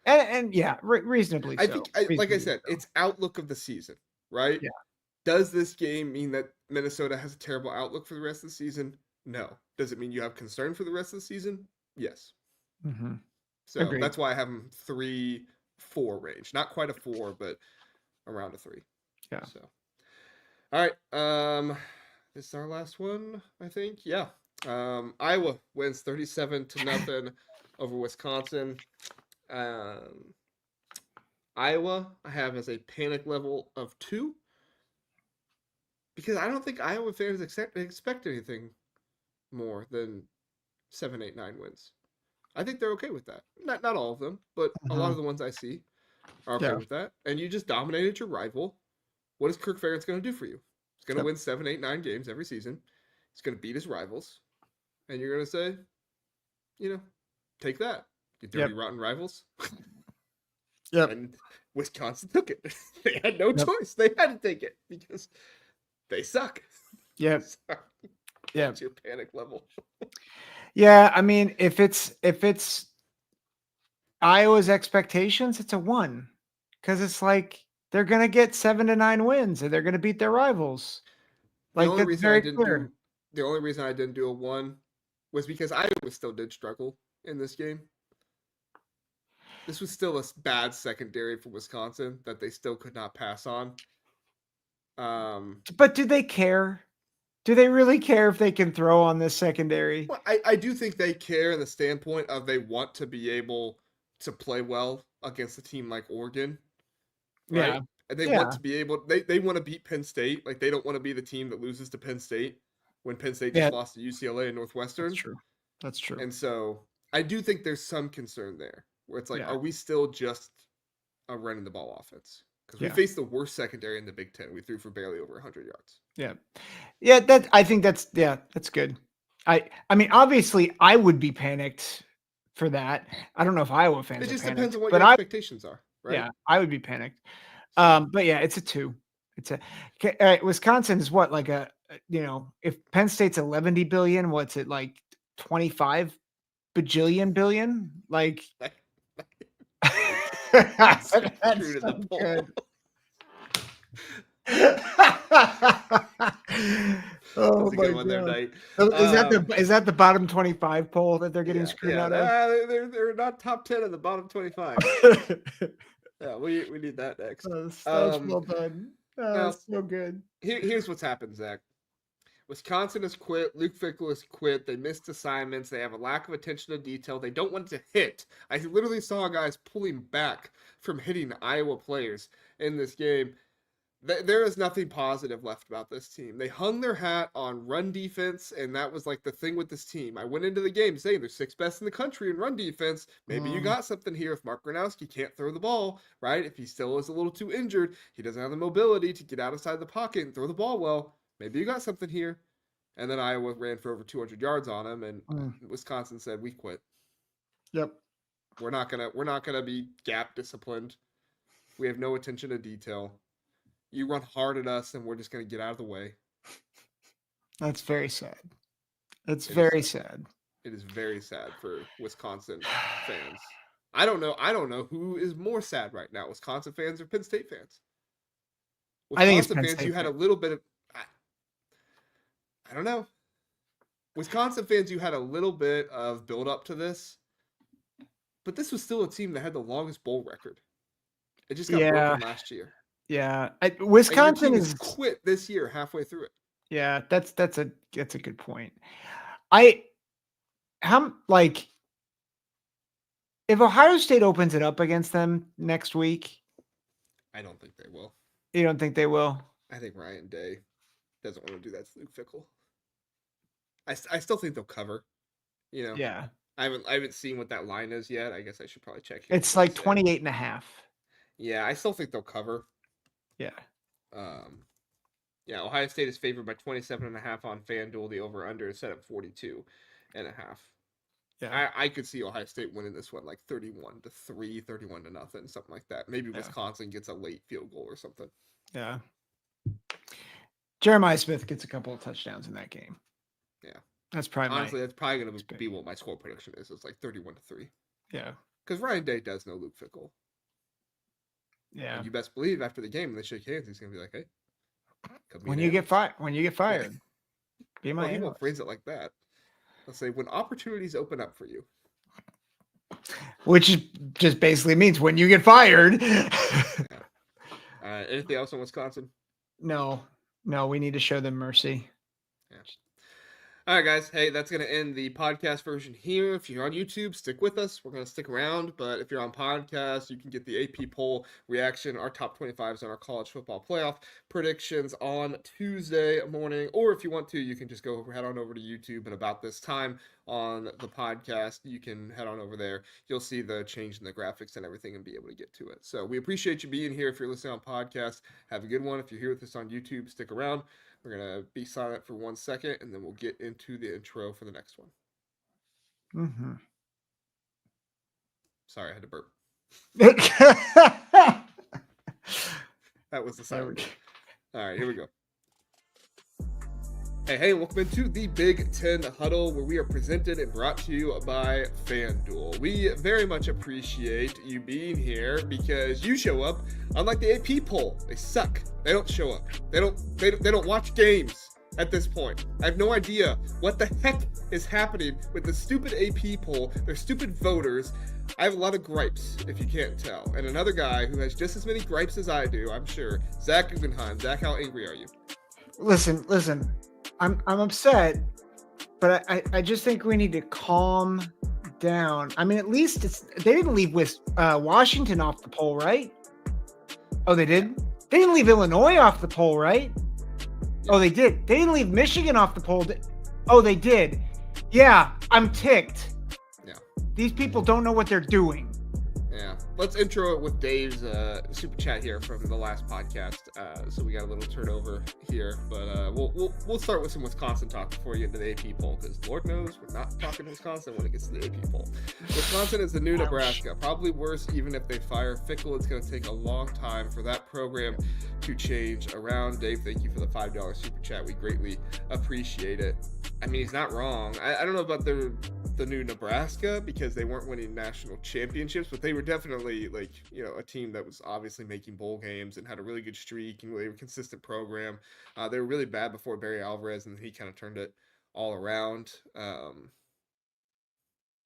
[SPEAKER 2] And yeah, reasonably so.
[SPEAKER 1] I think, like I said, it's outlook of the season, right?
[SPEAKER 2] Yeah.
[SPEAKER 1] Does this game mean that Minnesota has a terrible outlook for the rest of the season? No. Does it mean you have concern for the rest of the season? Yes.
[SPEAKER 2] Mm-hmm.
[SPEAKER 1] So Agreed. That's why I have them 3-4 range. Not quite a 4, but around a 3.
[SPEAKER 2] Yeah.
[SPEAKER 1] So, all right. This is our last one, I think. Yeah. Iowa wins 37-0 over Wisconsin. Iowa, I have as a panic level of 2. Because I don't think Iowa fans expect anything more than 7, 8, 9 wins. I think they're okay with that. Not all of them, but a lot of the ones I see are okay with that. And you just dominated your rival. What is Kirk Ferentz going to do for you? He's going to win 7, 8, 9 games every season. He's going to beat his rivals. And you're going to say, take that. You dirty, rotten rivals.
[SPEAKER 2] Yep.
[SPEAKER 1] And Wisconsin took it. They had no choice. They had to take it because they suck.
[SPEAKER 2] Yeah. Yeah.
[SPEAKER 1] It's your panic level.
[SPEAKER 2] Yeah, I mean, if it's Iowa's expectations, it's a 1. Because it's like they're gonna get 7 to 9 wins and they're gonna beat their rivals. Like
[SPEAKER 1] the only reason I didn't do a 1 was because Iowa still did struggle in this game. This was still a bad secondary for Wisconsin that they still could not pass on.
[SPEAKER 2] But do they care? Do they really care if they can throw on this secondary?
[SPEAKER 1] Well, I do think they care in the standpoint of they want to be able to play well against a team like Oregon. Right?
[SPEAKER 2] Yeah.
[SPEAKER 1] And they want to be able they want to beat Penn State. Like they don't want to be the team that loses to Penn State when Penn State just lost to UCLA and Northwestern.
[SPEAKER 2] That's true.
[SPEAKER 1] And so I do think there's some concern there where it's like, are we still just a running the ball offense? Because we faced the worst secondary in the Big Ten. We threw for barely over 100 yards.
[SPEAKER 2] Yeah. Yeah, I think that's good. I mean, obviously I would be panicked for that. I don't know if Iowa fans
[SPEAKER 1] It just
[SPEAKER 2] panicked,
[SPEAKER 1] depends on what your expectations are, right?
[SPEAKER 2] Yeah, I would be panicked. But yeah, it's a 2. All right, Wisconsin is what, like if Penn State's 11 billion, what's it, like 25 bajillion billion? Like that's so good. Oh my God. Is that the bottom 25 poll that they're getting screwed out of?
[SPEAKER 1] They're not top 10 in the bottom 25. Yeah, we need that next.
[SPEAKER 2] That's well done. That's so good.
[SPEAKER 1] Here's what's happened, Zach. Wisconsin has quit. Luke Fickell has quit. They missed assignments. They have a lack of attention to detail. They don't want to hit. I literally saw guys pulling back from hitting Iowa players in this game. There is nothing positive left about this team. They hung their hat on run defense, and that was like the thing with this team. I went into the game saying they're 6th best in the country in run defense. Maybe you got something here if Mark Gronowski can't throw the ball, right? If he still is a little too injured, he doesn't have the mobility to get outside the pocket and throw the ball well. Maybe you got something here. And then Iowa ran for over 200 yards on him, and Wisconsin said, "We quit.
[SPEAKER 2] Yep,
[SPEAKER 1] we're not gonna be gap disciplined. We have no attention to detail. You run hard at us, and we're just gonna get out of the way."
[SPEAKER 2] That's very sad. It's
[SPEAKER 1] It is
[SPEAKER 2] very
[SPEAKER 1] sad.
[SPEAKER 2] sad.
[SPEAKER 1] It is very sad for Wisconsin fans. I don't know who is more sad right now, Wisconsin fans or Penn State fans.
[SPEAKER 2] I think it's
[SPEAKER 1] Wisconsin
[SPEAKER 2] Penn
[SPEAKER 1] fans, you
[SPEAKER 2] State
[SPEAKER 1] had a
[SPEAKER 2] fans.
[SPEAKER 1] little bit of I don't know. Wisconsin fans, you had a little bit of build up to this, but this was still a team that had the longest bowl record. It just got
[SPEAKER 2] Yeah,
[SPEAKER 1] broken last year.
[SPEAKER 2] yeah.
[SPEAKER 1] And your
[SPEAKER 2] Wisconsin
[SPEAKER 1] team is
[SPEAKER 2] is.
[SPEAKER 1] quit this year halfway through it.
[SPEAKER 2] Yeah, that's a good point. I how like if Ohio State opens it up against them next week,
[SPEAKER 1] I don't think they will.
[SPEAKER 2] you don't think they will?
[SPEAKER 1] I think Ryan Day doesn't want to do that to Luke Fickle. I still think they'll cover. You know,
[SPEAKER 2] Yeah.
[SPEAKER 1] I haven't seen what that line is yet. I guess I should probably check here.
[SPEAKER 2] It's like 28.5.
[SPEAKER 1] Yeah, I still think they'll cover.
[SPEAKER 2] Yeah.
[SPEAKER 1] Yeah, Ohio State is favored by 27.5 on FanDuel. The over-under is set at 42.5.
[SPEAKER 2] Yeah.
[SPEAKER 1] I could see Ohio State winning this one like 31-3, 31-0, something like that. Maybe Wisconsin gets a late field goal or something.
[SPEAKER 2] Yeah. Jeremiah Smith gets a couple of touchdowns in that game.
[SPEAKER 1] Yeah.
[SPEAKER 2] That's probably
[SPEAKER 1] honestly that's probably going to be what my score prediction is. It's like 31-3.
[SPEAKER 2] Yeah.
[SPEAKER 1] Because Ryan Day does know Luke Fickle.
[SPEAKER 2] Yeah.
[SPEAKER 1] And you best believe after the game when they shake hands, he's going to be like, "Hey,
[SPEAKER 2] when you get fired, be my
[SPEAKER 1] he won't phrase it like that. Let's say when opportunities open up for you."
[SPEAKER 2] Which just basically means when you get fired.
[SPEAKER 1] Anything else on Wisconsin?
[SPEAKER 2] No, we need to show them mercy.
[SPEAKER 1] Yeah. All right, guys. Hey, that's going to end the podcast version here. If you're on YouTube, stick with us. We're going to stick around. But if you're on podcast, you can get the AP poll reaction, our top 25s on our college football playoff predictions on Tuesday morning. Or if you want to, you can just head on over to YouTube. And about this time on the podcast, you can head on over there. You'll see the change in the graphics and everything and be able to get to it. So we appreciate you being here. If you're listening on podcast, have a good one. If you're here with us on YouTube, stick around. We're going to be silent for 1 second, and then we'll get into the intro for the next one.
[SPEAKER 2] Mm-hmm.
[SPEAKER 1] Sorry, I had to burp. That was the silent. All right, here we go. Hey, welcome into the Big Ten Huddle, where we are presented and brought to you by FanDuel. We very much appreciate you being here because you show up. Unlike the AP poll, they suck. They don't show up. They don't watch games at this point. I have no idea what the heck is happening with the stupid AP poll. They're stupid voters. I have a lot of gripes, if you can't tell. And another guy who has just as many gripes as I do, I'm sure, Zach Guggenheim. Zach, how angry are you?
[SPEAKER 2] Listen. I'm upset, but I just think we need to calm down. I mean, at least they didn't leave Washington off the poll, right? Oh, they did? They didn't leave Illinois off the poll, right? Yeah. Oh, they did. They didn't leave Michigan off the poll. Oh, they did. Yeah, I'm ticked.
[SPEAKER 1] Yeah.
[SPEAKER 2] These people don't know what they're doing.
[SPEAKER 1] Yeah. Let's intro it with Dave's super chat here from the last podcast. So we got a little turnover here, but we'll start with some Wisconsin talk before we get into the AP poll, because Lord knows we're not talking Wisconsin when it gets to the AP poll. Wisconsin is the new Nebraska. Probably worse, even if they fire Fickle. It's going to take a long time for that program to change around. Dave, thank you for the $5 super chat. We greatly appreciate it. I mean, he's not wrong. I don't know about the new Nebraska because they weren't winning national championships, but they were definitely a team that was obviously making bowl games and had a really good streak, and they were a consistent program. They were really bad before Barry Alvarez, and he kind of turned it all around.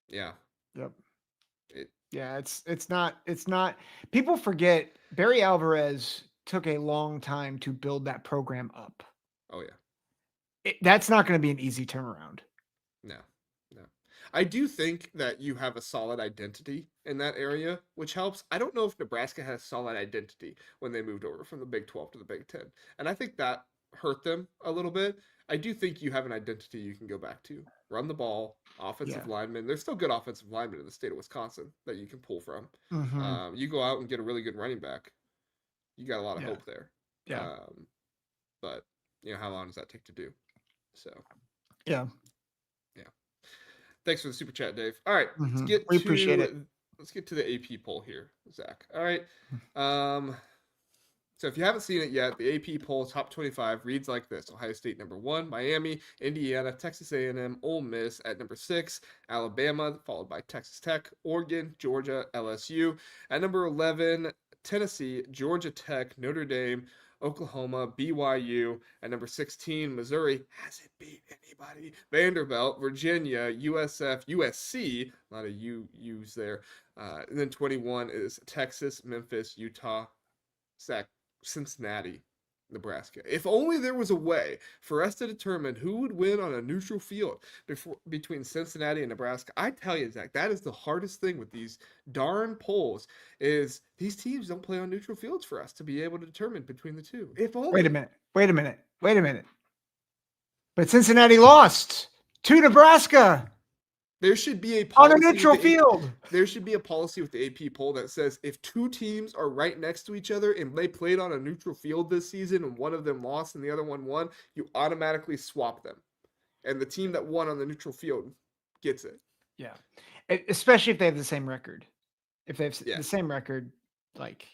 [SPEAKER 1] Yeah.
[SPEAKER 2] Yep. It's not. People forget Barry Alvarez took a long time to build that program up.
[SPEAKER 1] Oh yeah.
[SPEAKER 2] That's not going to be an easy turnaround.
[SPEAKER 1] No. I do think that you have a solid identity in that area, which helps. I don't know if Nebraska had a solid identity when they moved over from the Big 12 to the Big 10. And I think that hurt them a little bit. I do think you have an identity you can go back to. Run the ball, offensive linemen. There's still good offensive linemen in the state of Wisconsin that you can pull from.
[SPEAKER 2] Mm-hmm.
[SPEAKER 1] You go out and get a really good running back. You got a lot of hope there.
[SPEAKER 2] Yeah.
[SPEAKER 1] But, how long does that take to do? So.
[SPEAKER 2] Yeah.
[SPEAKER 1] Thanks for the super chat, Dave. All right,
[SPEAKER 2] we appreciate it.
[SPEAKER 1] Let's get to the AP poll here, Zach. All right. So if you haven't seen it yet, the AP poll top 25 reads like this: Ohio State number 1, Miami, Indiana, Texas A&M, Ole Miss at number 6, Alabama followed by Texas Tech, Oregon, Georgia, LSU at number 11, Tennessee, Georgia Tech, Notre Dame, Oklahoma, BYU at number 16, Missouri hasn't beat anybody, Vanderbilt, Virginia, USF, USC, a lot of U's there. And then 21 is Texas, Memphis, Utah, Zach, Cincinnati, Nebraska. If only there was a way for us to determine who would win on a neutral field between Cincinnati and Nebraska. I tell you, Zach, that is the hardest thing with these darn polls is these teams don't play on neutral fields for us to be able to determine between the two. If only.
[SPEAKER 2] Wait a minute. But Cincinnati lost to Nebraska.
[SPEAKER 1] There should be a policy
[SPEAKER 2] on a neutral field.
[SPEAKER 1] There should be a policy with the AP poll that says if two teams are right next to each other and they played on a neutral field this season and one of them lost and the other one won, you automatically swap them. And the team that won on the neutral field gets it.
[SPEAKER 2] Yeah. Especially if they have the same record. If they have the same record, like,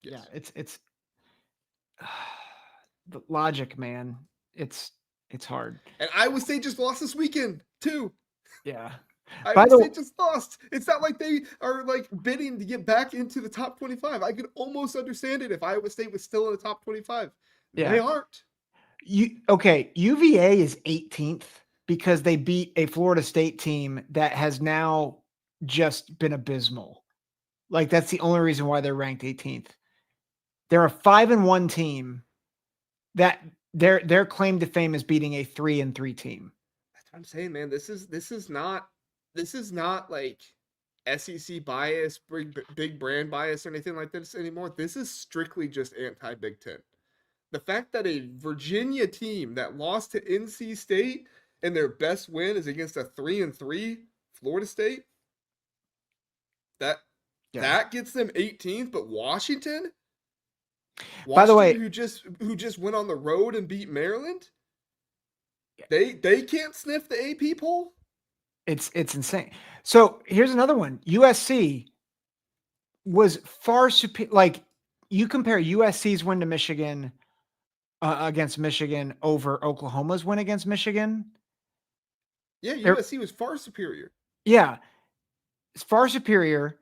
[SPEAKER 2] it's the logic, man. It's hard.
[SPEAKER 1] And Iowa State just lost this weekend, too.
[SPEAKER 2] Yeah.
[SPEAKER 1] Iowa State just lost. It's not like they are like bidding to get back into the top 25. I could almost understand it if Iowa State was still in the top 25. Yeah. They aren't.
[SPEAKER 2] UVA is 18th because they beat a Florida State team that has now just been abysmal. Like, that's the only reason why they're ranked 18th. They're a 5-1 team that their claim to fame is beating a 3-3 team.
[SPEAKER 1] I'm saying, man, this is not like SEC bias, big brand bias or anything like this anymore. This is strictly just anti-Big Ten. The fact that a Virginia team that lost to NC State and their best win is against a 3-3 Florida State, that gets them 18th, but Washington,
[SPEAKER 2] by the way,
[SPEAKER 1] who just went on the road and beat Maryland, They can't sniff the AP poll?
[SPEAKER 2] It's insane. So here's another one. USC was far superior. Like, you compare USC's win to Michigan against Michigan over Oklahoma's win against Michigan.
[SPEAKER 1] Yeah, USC was far superior.
[SPEAKER 2] Yeah, it's far superior.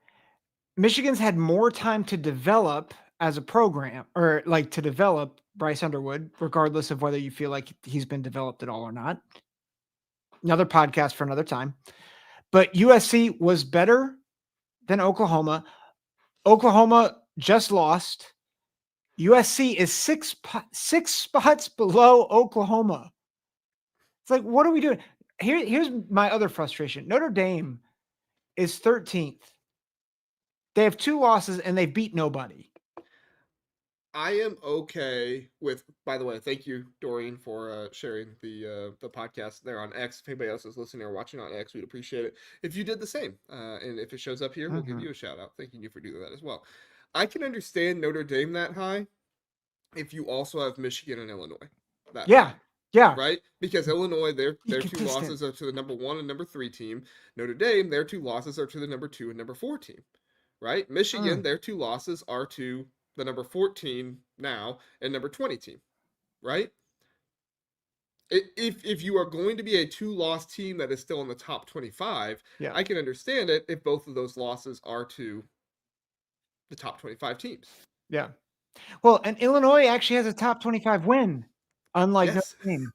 [SPEAKER 2] Michigan's had more time to develop as a program, or like to develop Bryce Underwood, regardless of whether you feel like he's been developed at all or not. Another podcast for another time. But USC was better than Oklahoma. Oklahoma just lost. USC is six spots below Oklahoma. It's like, what are we doing? Here's my other frustration. Notre Dame is 13th. They have 2 losses and they beat nobody.
[SPEAKER 1] I am okay with, by the way, thank you, Doreen, for sharing the podcast there on X. If anybody else is listening or watching on X, we'd appreciate it if you did the same. And if it shows up here, we'll give you a shout out. Thanking you for doing that as well. I can understand Notre Dame that high if you also have Michigan and Illinois.
[SPEAKER 2] Yeah.
[SPEAKER 1] Right? Because Illinois, their 2 losses are to the number 1 and number 3 team. Notre Dame, their 2 losses are to the number 2 and number 4 team. Right? Michigan, their 2 losses are to the number 14 now and number 20 team, right? If you are going to be a 2-loss team that is still in the top 25, I can understand it if both of those losses are to the top 25 teams.
[SPEAKER 2] Yeah. Well, and Illinois actually has a top 25 win, unlike Notre Dame,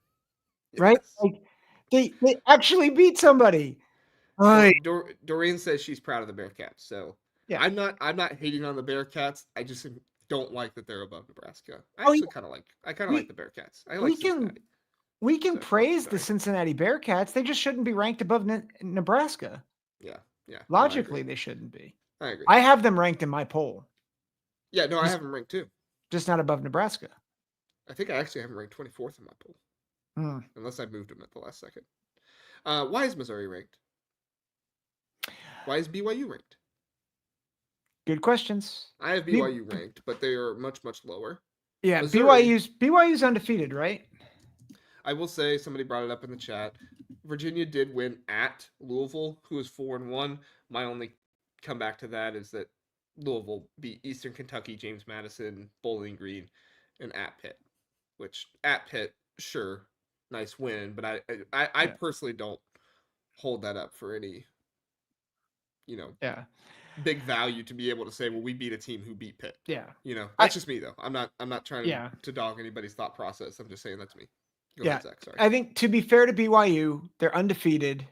[SPEAKER 2] right? Like, they actually beat somebody.
[SPEAKER 1] Well, Doreen says she's proud of the Bearcats, so yeah. I'm not hating on the Bearcats. I just don't like that they're above Nebraska. I kind of like the Bearcats. I like Cincinnati.
[SPEAKER 2] We can praise the Cincinnati Bearcats. They just shouldn't be ranked above Nebraska.
[SPEAKER 1] Yeah.
[SPEAKER 2] Logically, they shouldn't be.
[SPEAKER 1] I agree.
[SPEAKER 2] I have them ranked in my poll.
[SPEAKER 1] Yeah, no, I have them ranked too.
[SPEAKER 2] Just not above Nebraska.
[SPEAKER 1] I think I actually have them ranked 24th in my poll. Unless I moved them at the last second. Why is Missouri ranked? Why is BYU ranked?
[SPEAKER 2] Good questions.
[SPEAKER 1] I have BYU ranked, but they are much, much lower.
[SPEAKER 2] Yeah, BYU's undefeated, right?
[SPEAKER 1] I will say, somebody brought it up in the chat. Virginia did win at Louisville, who is 4-1. My only comeback to that is that Louisville beat Eastern Kentucky, James Madison, Bowling Green, and at Pitt. Which at Pitt, sure, nice win, but I
[SPEAKER 2] Yeah.
[SPEAKER 1] personally don't hold that up for any,
[SPEAKER 2] Yeah.
[SPEAKER 1] big value to be able to say, well, we beat a team who beat Pitt.
[SPEAKER 2] Yeah.
[SPEAKER 1] That's just me though. I'm not trying
[SPEAKER 2] Yeah.
[SPEAKER 1] to dog anybody's thought process. I'm just saying that's me. Go
[SPEAKER 2] Yeah.
[SPEAKER 1] ahead, Zach. Sorry.
[SPEAKER 2] I think to be fair to BYU, they're undefeated.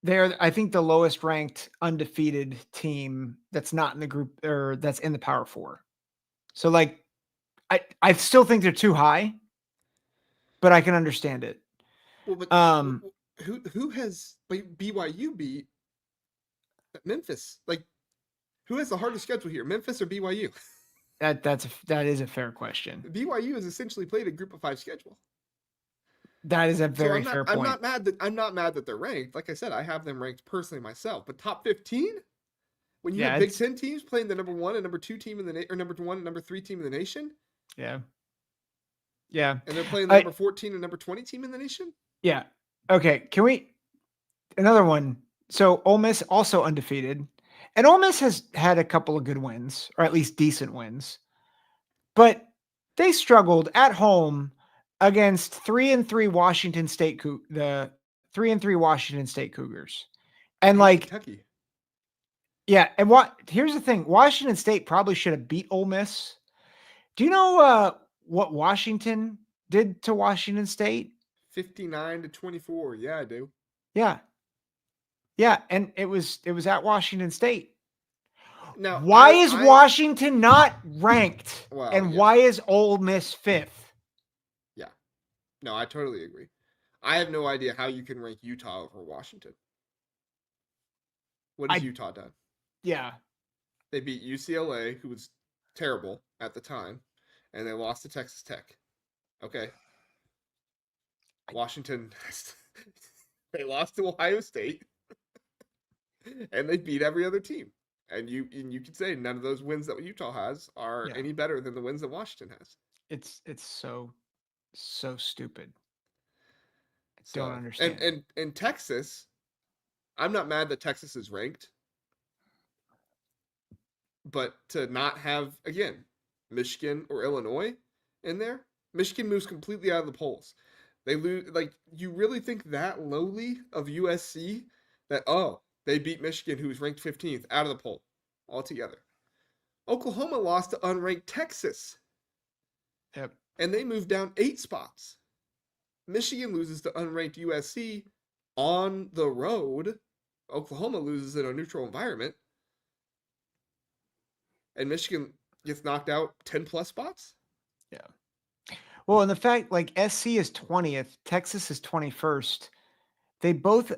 [SPEAKER 2] They're, I think, the lowest ranked undefeated team that's not in the group or that's in the Power Four. So like, I still think they're too high, but I can understand it.
[SPEAKER 1] Well, but who has BYU beat Memphis? Like, who has the hardest schedule here, Memphis or BYU?
[SPEAKER 2] That is a fair question.
[SPEAKER 1] BYU has essentially played a Group of 5 schedule.
[SPEAKER 2] That is a
[SPEAKER 1] So
[SPEAKER 2] very fair point.
[SPEAKER 1] I'm not mad that they're ranked. Like I said, I have them ranked personally myself. But top 15, when you have Big Ten teams playing the number 1 and number 2 team in the or number 1 and number 3 team in the nation.
[SPEAKER 2] Yeah.
[SPEAKER 1] And they're playing the number 14 and number 20 team in the nation.
[SPEAKER 2] Yeah. Okay. Can we another one? So Ole Miss also undefeated, and Ole Miss has had a couple of good wins, or at least decent wins, but they struggled at home against 3-3 Washington State, the 3-3 Washington State Cougars, and like
[SPEAKER 1] Kentucky.
[SPEAKER 2] Yeah, and here's the thing: Washington State probably should have beat Ole Miss. Do you know what Washington did to Washington State?
[SPEAKER 1] 59-24. Yeah, I do.
[SPEAKER 2] Yeah. Yeah, and it was at Washington State.
[SPEAKER 1] Now,
[SPEAKER 2] why is Washington not ranked? Why is Ole Miss 5th?
[SPEAKER 1] Yeah. No, I totally agree. I have no idea how you can rank Utah over Washington. What has Utah done?
[SPEAKER 2] Yeah.
[SPEAKER 1] They beat UCLA, who was terrible at the time, and they lost to Texas Tech. Okay. Washington, they lost to Ohio State, and they beat every other team. And you could say none of those wins that Utah has are any better than the wins that Washington has.
[SPEAKER 2] It's so stupid. I don't understand.
[SPEAKER 1] And Texas, I'm not mad that Texas is ranked, but to not have, again, Michigan or Illinois in there, Michigan moves completely out of the polls. They lose. Like, you really think that lowly of USC that they beat Michigan, who's ranked 15th, out of the poll altogether. Oklahoma lost to unranked Texas.
[SPEAKER 2] Yep.
[SPEAKER 1] And they moved down 8 spots. Michigan loses to unranked USC on the road. Oklahoma loses in a neutral environment. And Michigan gets knocked out 10 plus spots.
[SPEAKER 2] Yeah. Well, and the fact, like, SC is 20th, Texas is 21st. They both,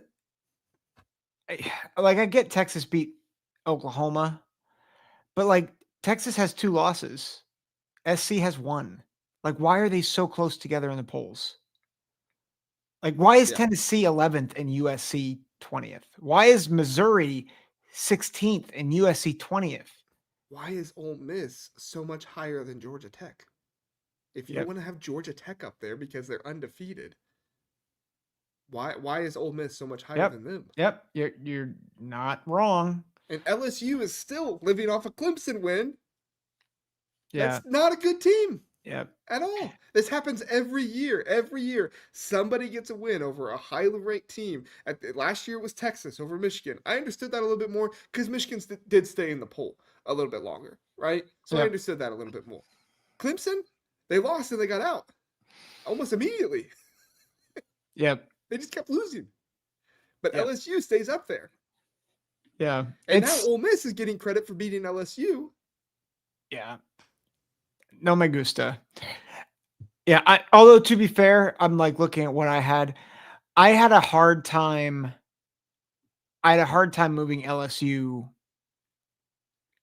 [SPEAKER 2] like, I get Texas beat Oklahoma, but like Texas has 2 losses. SC has 1. Like, why are they so close together in the polls? Like, why is Tennessee 11th and USC 20th? Why is Missouri 16th and USC 20th?
[SPEAKER 1] Why is Ole Miss so much higher than Georgia Tech? If you want to have Georgia Tech up there because they're undefeated, why is Ole Miss so much higher than them?
[SPEAKER 2] Yep, you're not wrong.
[SPEAKER 1] And LSU is still living off a Clemson win.
[SPEAKER 2] Yeah.
[SPEAKER 1] That's not a good team.
[SPEAKER 2] Yep.
[SPEAKER 1] At all. This happens every year. Every year, somebody gets a win over a highly ranked team. Last year it was Texas over Michigan. I understood that a little bit more because Michigan did stay in the poll a little bit longer, right? So I understood that a little bit more. Clemson, they lost and they got out almost immediately.
[SPEAKER 2] Yep.
[SPEAKER 1] They just kept losing. But LSU stays up there.
[SPEAKER 2] Yeah.
[SPEAKER 1] And now Ole Miss is getting credit for beating LSU.
[SPEAKER 2] Yeah. No me gusta. Yeah. Although, to be fair, I'm like looking at what I had. I had a hard time moving LSU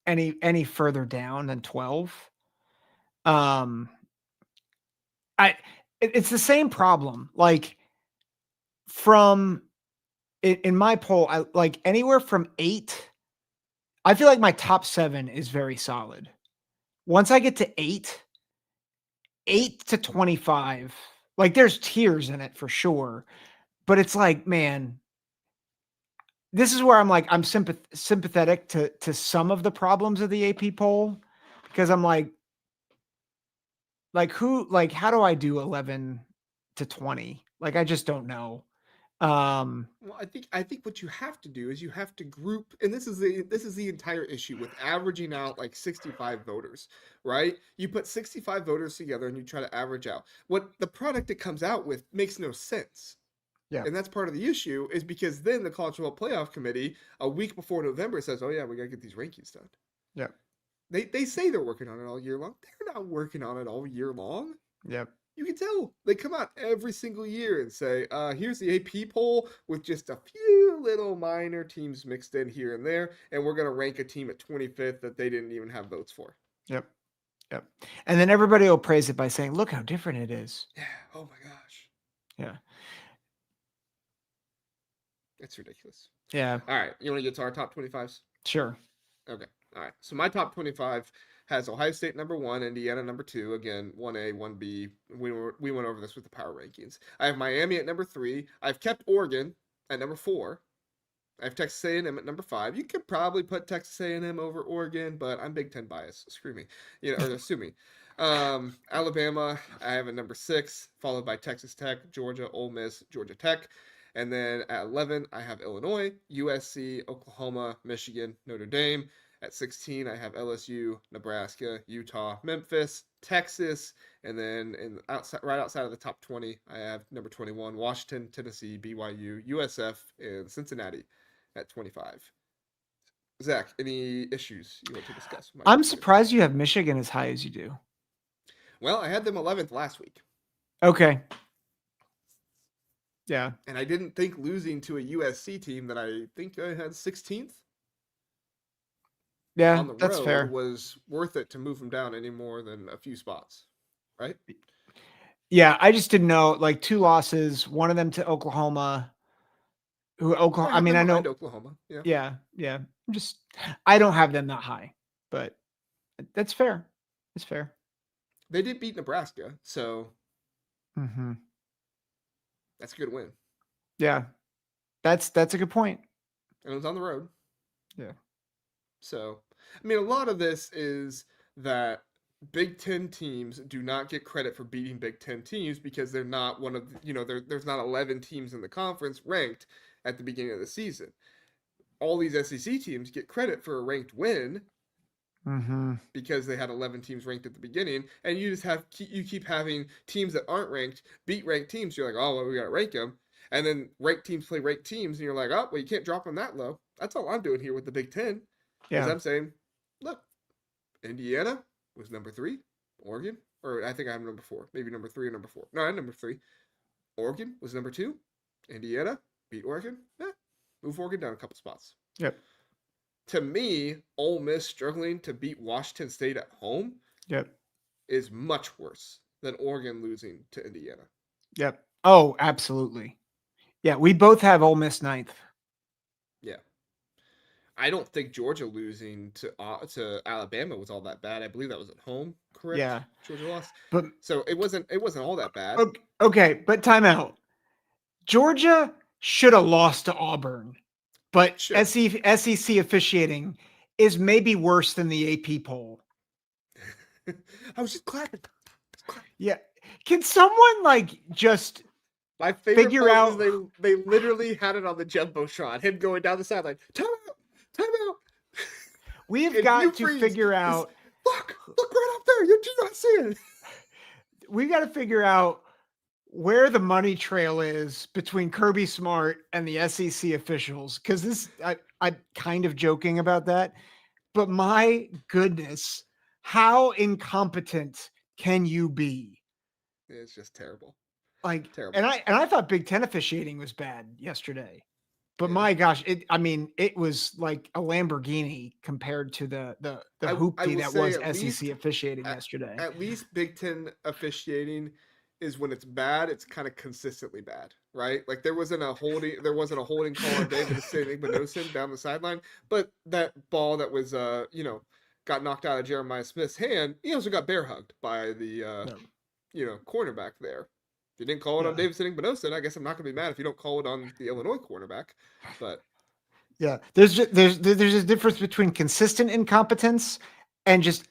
[SPEAKER 2] any further down than 12. It's the same problem. Like, from in my poll, I like anywhere from 8. I feel like my top 7 is very solid. Once I get to 8 to 25, like, there's tiers in it for sure, but it's like, man, this is where I'm like, I'm sympathetic to some of the problems of the AP poll, because I'm like how do I do 11 to 20? Like, I just don't know.
[SPEAKER 1] Well, I think what you have to do is you have to group, and this is the entire issue with averaging out like 65 voters, right? You put 65 voters together and you try to average out. What the product it comes out with makes no sense.
[SPEAKER 2] Yeah.
[SPEAKER 1] And that's part of the issue, is because then the College Football Playoff Committee a week before November says, "Oh yeah, we got to get these rankings done."
[SPEAKER 2] Yeah.
[SPEAKER 1] They say they're working on it all year long. They're not working on it all year long.
[SPEAKER 2] Yep.
[SPEAKER 1] You can tell they come out every single year and say, here's the AP poll with just a few little minor teams mixed in here and there, and we're going to rank a team at 25th that they didn't even have votes for."
[SPEAKER 2] Yep. Yep. And then everybody will praise it by saying, "Look how different it is."
[SPEAKER 1] Yeah. Oh my gosh.
[SPEAKER 2] Yeah.
[SPEAKER 1] It's ridiculous.
[SPEAKER 2] Yeah.
[SPEAKER 1] All right. You want to get to our top 25s?
[SPEAKER 2] Sure.
[SPEAKER 1] Okay. All right. So my top 25 has Ohio State number 1, Indiana number 2. Again, 1A, 1B. We went over this with the power rankings. I have Miami at number 3. I've kept Oregon at number 4. I have Texas A&M at number 5. You could probably put Texas A&M over Oregon, but I'm Big Ten biased. Screw me. Or sue me. Alabama, I have at number 6, followed by Texas Tech, Georgia, Ole Miss, Georgia Tech. And then at 11, I have Illinois, USC, Oklahoma, Michigan, Notre Dame. At 16, I have LSU, Nebraska, Utah, Memphis, Texas, and then right outside of the top 20, I have number 21, Washington, Tennessee, BYU, USF, and Cincinnati at 25. Zach, any issues you want to discuss?
[SPEAKER 2] I'm surprised you have Michigan as high as you do.
[SPEAKER 1] Well, I had them 11th last week.
[SPEAKER 2] Okay. Yeah.
[SPEAKER 1] And I didn't think losing to a USC team that I think I had 16th.
[SPEAKER 2] Yeah,
[SPEAKER 1] on the
[SPEAKER 2] that's
[SPEAKER 1] road
[SPEAKER 2] fair.
[SPEAKER 1] was worth it to move them down any more than a few spots, right?
[SPEAKER 2] Yeah, I just didn't know, like, 2 losses, one of them to Oklahoma. I mean, I know
[SPEAKER 1] Oklahoma. Yeah.
[SPEAKER 2] Yeah, yeah. I don't have them that high, but that's fair. It's fair.
[SPEAKER 1] They did beat Nebraska, so
[SPEAKER 2] Mm-hmm.
[SPEAKER 1] that's a good win.
[SPEAKER 2] Yeah, that's a good point.
[SPEAKER 1] And it was on the road.
[SPEAKER 2] Yeah.
[SPEAKER 1] So, I mean, a lot of this is that Big Ten teams do not get credit for beating Big Ten teams because they're not one of there's not 11 teams in the conference ranked at the beginning of the season. All these SEC teams get credit for a ranked win because they had 11 teams ranked at the beginning, and you keep having teams that aren't ranked beat ranked teams. You're like, oh, well, we got to rank them, and then ranked teams play ranked teams, and you're like, oh, well, you can't drop them that low. That's all I'm doing here with the Big Ten.
[SPEAKER 2] Yeah.
[SPEAKER 1] Is I'm saying, look, Indiana was number 3, Oregon, or I think I have number 4, maybe number 3 or number 4. No, I had number 3. Oregon was number 2. Indiana beat Oregon. Move Oregon down a couple spots.
[SPEAKER 2] Yep.
[SPEAKER 1] To me, Ole Miss struggling to beat Washington State at home is much worse than Oregon losing to Indiana.
[SPEAKER 2] Yep. Oh, absolutely. Yeah, we both have Ole Miss 9th.
[SPEAKER 1] Yeah. I don't think Georgia losing to Alabama was all that bad. I believe that was at home, correct?
[SPEAKER 2] Yeah.
[SPEAKER 1] Georgia lost.
[SPEAKER 2] But
[SPEAKER 1] so it wasn't all that bad.
[SPEAKER 2] Okay, but time out. Georgia should have lost to Auburn. But SEC officiating is maybe worse than the AP poll.
[SPEAKER 1] I was just clapping.
[SPEAKER 2] Yeah. Can someone just
[SPEAKER 1] my favorite
[SPEAKER 2] figure out
[SPEAKER 1] is they literally had it on the jumbotron, him going down the sideline. Time out.
[SPEAKER 2] We have got to figure out.
[SPEAKER 1] Look right up there. You do not see it.
[SPEAKER 2] We've got to figure out where the money trail is between Kirby Smart and the SEC officials. Because I'm kind of joking about that. But my goodness, how incompetent can you be?
[SPEAKER 1] It's just terrible.
[SPEAKER 2] Terrible. And I thought Big Ten officiating was bad yesterday. But my gosh, it was like a Lamborghini compared to the hoopty that was SEC officiating yesterday.
[SPEAKER 1] At least Big Ten officiating is when it's bad, it's kind of consistently bad, right? Like there wasn't a holding call on David Igbinosun down the sideline, but that ball that was got knocked out of Jeremiah Smith's hand, he also got bear hugged by the cornerback there. If you didn't call it on Davidson Igbinosun, I guess I'm not going to be mad if you don't call it on the Illinois cornerback. But
[SPEAKER 2] Yeah. There's a difference between consistent incompetence and just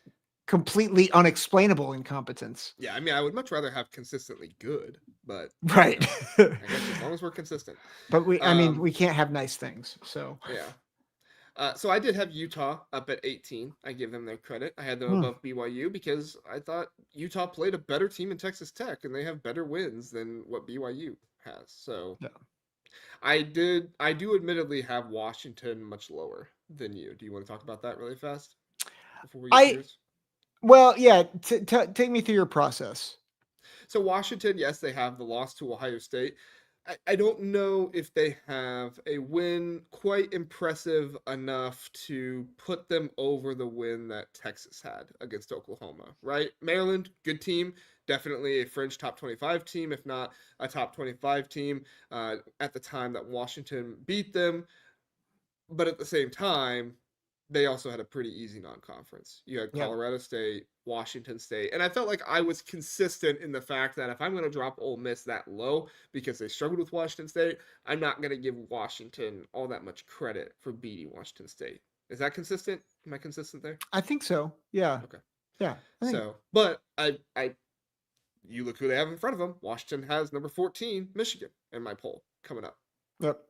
[SPEAKER 2] completely unexplainable incompetence.
[SPEAKER 1] Yeah, I mean, I would much rather have consistently good, but
[SPEAKER 2] Right.
[SPEAKER 1] I guess as long as we're consistent.
[SPEAKER 2] But
[SPEAKER 1] Um,
[SPEAKER 2] we can't have nice things. So,
[SPEAKER 1] yeah. So I did have Utah up at 18. I give them their credit. I had them
[SPEAKER 2] hmm.
[SPEAKER 1] above BYU because I thought Utah played a better team in Texas Tech, and they have better wins than what BYU has. So
[SPEAKER 2] Yeah.
[SPEAKER 1] I do admittedly have Washington much lower than you. Do you want to talk about that really fast before we get to
[SPEAKER 2] I
[SPEAKER 1] yours?
[SPEAKER 2] Well, yeah. Take me through your process.
[SPEAKER 1] So Washington, yes, they have the loss to Ohio State. I don't know if they have a win quite impressive enough to put them over the win that Texas had against Oklahoma, right? Maryland, good team, definitely a fringe top 25 team, if not a top 25 team at the time that Washington beat them. But at the same time, they also had a pretty easy non-conference. You had
[SPEAKER 2] Yeah.
[SPEAKER 1] Colorado State, Washington State, and I felt like I was consistent in the fact that if I'm going to drop Ole Miss that low because they struggled with Washington State, I'm not going to give Washington all that much credit for beating Washington State. Is that consistent? Am I consistent there?
[SPEAKER 2] I think so. Yeah.
[SPEAKER 1] Okay.
[SPEAKER 2] Yeah. I think.
[SPEAKER 1] So, but you look who they have in front of them. Washington has number 14, Michigan, in my poll coming up.
[SPEAKER 2] Yep.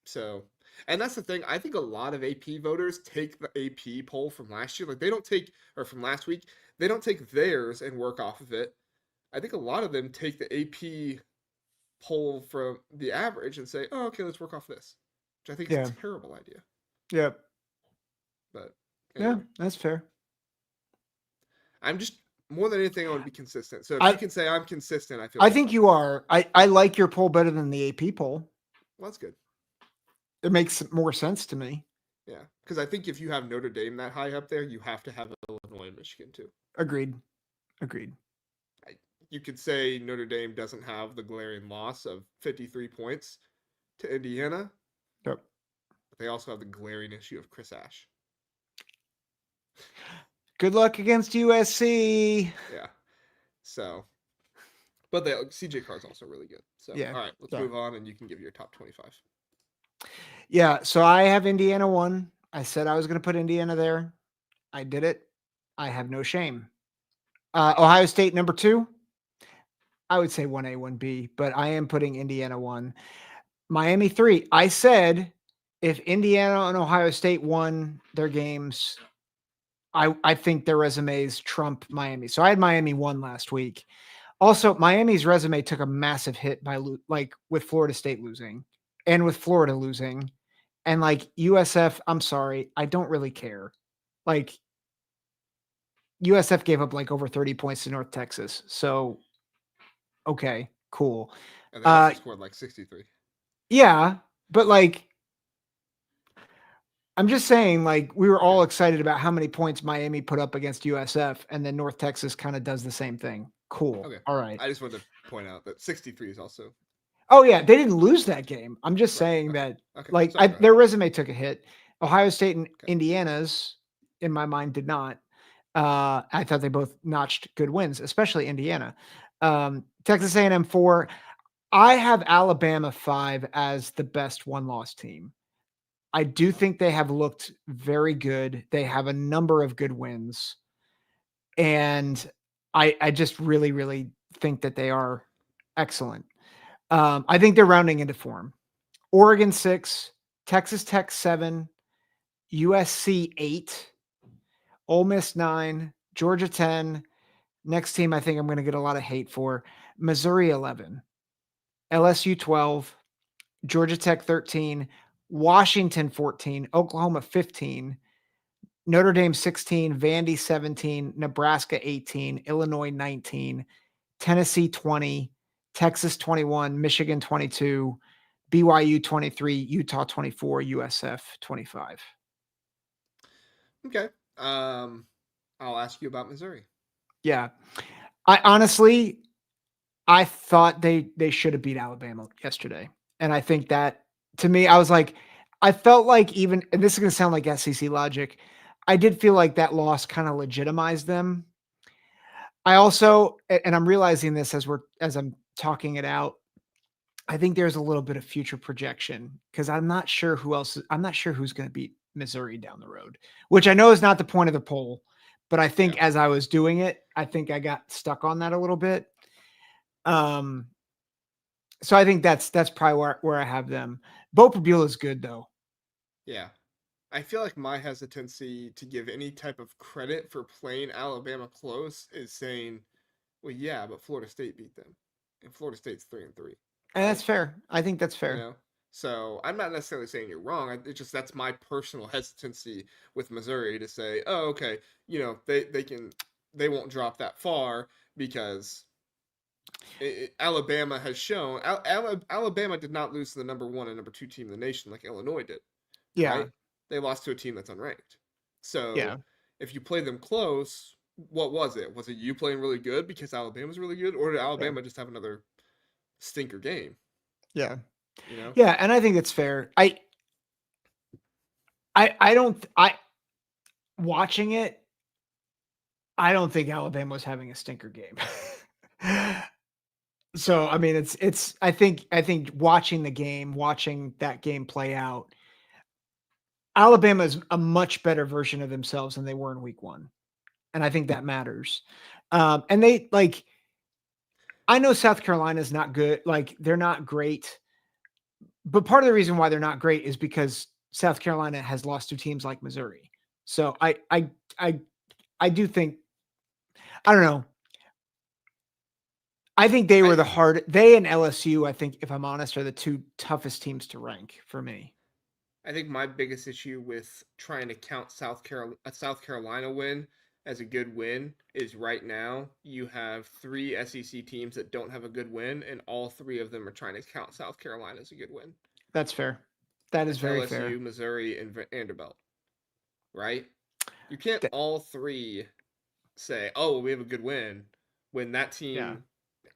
[SPEAKER 1] So, and that's the thing. I think a lot of AP voters take the AP poll from last year. Like they don't take, or from last week, they don't take theirs and work off of it. I think a lot of them take the AP poll from the average and say, oh, okay, let's work off this, which I think is
[SPEAKER 2] Yeah.
[SPEAKER 1] a terrible idea.
[SPEAKER 2] Yep.
[SPEAKER 1] But
[SPEAKER 2] Yeah.
[SPEAKER 1] anyway,
[SPEAKER 2] That's fair.
[SPEAKER 1] I'm just, more than anything, I want to be consistent. So if you
[SPEAKER 2] I
[SPEAKER 1] can say I'm consistent, I feel
[SPEAKER 2] I
[SPEAKER 1] like
[SPEAKER 2] think you are. I like your poll better than the AP poll.
[SPEAKER 1] well, that's good.
[SPEAKER 2] It makes more sense to me.
[SPEAKER 1] Yeah, because I think if you have Notre Dame that high up there, you have to have Illinois and Michigan too.
[SPEAKER 2] Agreed. Agreed.
[SPEAKER 1] You could say Notre Dame doesn't have the glaring loss of 53 points to Indiana,
[SPEAKER 2] Yep.
[SPEAKER 1] but they also have the glaring issue of Chris Ash.
[SPEAKER 2] Good luck against USC.
[SPEAKER 1] Yeah. So, but CJ Carr's also really good. So,
[SPEAKER 2] Yeah.
[SPEAKER 1] all right, let's move on, and you can give your top 25.
[SPEAKER 2] Yeah. So I have Indiana 1. I said I was going to put Indiana there. I did it. I have no shame. Ohio State number 2. I would say 1A, 1B, but I am putting Indiana 1. Miami 3. I said if Indiana and Ohio State won their games, I think their resumes trump Miami. So I had Miami 1 last week. Also, Miami's resume took a massive hit by with Florida State losing and with Florida losing. And like USF, I'm sorry, I don't really care. Like USF gave up like over 30 points to North Texas. So okay, cool.
[SPEAKER 1] And they also scored like 63.
[SPEAKER 2] Yeah, but like I'm just saying, like, we were all excited about how many points Miami put up against USF, and then North Texas kind of does the same thing. Cool.
[SPEAKER 1] Okay.
[SPEAKER 2] All right.
[SPEAKER 1] I just wanted to point out that 63 is also.
[SPEAKER 2] Oh, yeah. They didn't lose that game. I'm just saying that, like, their resume took a hit. Ohio State and Indiana's, in my mind, did not. I thought they both notched good wins, especially Indiana. Texas A&M 4. I have Alabama 5 as the best one-loss team. I do think they have looked very good. They have a number of good wins. And I just really, really think that they are excellent. I think they're rounding into form. Oregon 6, Texas Tech 7, USC 8, Ole Miss 9, Georgia 10. Next team I think I'm going to get a lot of hate for. Missouri 11, LSU 12, Georgia Tech 13, Washington 14, Oklahoma 15, Notre Dame 16, Vandy 17, Nebraska 18, Illinois 19, Tennessee 20, Texas 21, Michigan 22, BYU 23, Utah 24, USF 25.
[SPEAKER 1] Okay. I'll ask you about Missouri.
[SPEAKER 2] Yeah. I honestly thought they should have beat Alabama yesterday. And I think that, to me, I was like, I felt like even, and this is going to sound like SEC logic, I did feel like that loss kind of legitimized them. I also, and I'm realizing this as I'm talking it out, I think there's a little bit of future projection because I'm not sure I'm not sure who's going to beat Missouri down the road, which I know is not the point of the poll, but I think
[SPEAKER 1] Yeah.
[SPEAKER 2] as I was doing it, I think I got stuck on that a little bit. Um, so I think that's probably where I have them. Bo Prabula is good though.
[SPEAKER 1] Yeah. I feel like my hesitancy to give any type of credit for playing Alabama close is saying, well, yeah, but Florida State beat them, and Florida State's 3-3,
[SPEAKER 2] And that's
[SPEAKER 1] right?
[SPEAKER 2] fair. I think that's
[SPEAKER 1] You
[SPEAKER 2] fair.
[SPEAKER 1] know, so I'm not necessarily saying you're wrong. It's just that's my personal hesitancy with Missouri to say, oh, okay, they won't drop that far because Alabama has shown Alabama did not lose to the number 1 and number 2 team in the nation like Illinois did,
[SPEAKER 2] Yeah.
[SPEAKER 1] right? They lost to a team that's unranked. So
[SPEAKER 2] Yeah.
[SPEAKER 1] if you play them close, what was it? Was it you playing really good because Alabama's really good, or did
[SPEAKER 2] Yeah.
[SPEAKER 1] Alabama just have another stinker game?
[SPEAKER 2] Yeah.
[SPEAKER 1] You know?
[SPEAKER 2] Yeah. And I think it's fair. I don't, watching it, I don't think Alabama was having a stinker game. So, I mean, I think watching that game play out, Alabama is a much better version of themselves than they were in week 1. And I think that matters. And they like, I know South Carolina is not good. Like they're not great, but part of the reason why they're not great is because South Carolina has lost to teams like Missouri. So I do think, I don't know. I think they were they and LSU, I think, if I'm honest, are the 2 toughest teams to rank for me.
[SPEAKER 1] I think my biggest issue with trying to count a South Carolina win as a good win is right now you have 3 SEC teams that don't have a good win, and all 3 of them are trying to count South Carolina as a good win.
[SPEAKER 2] That's fair. That is
[SPEAKER 1] It's
[SPEAKER 2] very
[SPEAKER 1] LSU,
[SPEAKER 2] fair.
[SPEAKER 1] Missouri, and Vanderbilt, right? You can't all 3 say, "Oh, well, we have a good win," when that
[SPEAKER 2] Yeah.
[SPEAKER 1] team,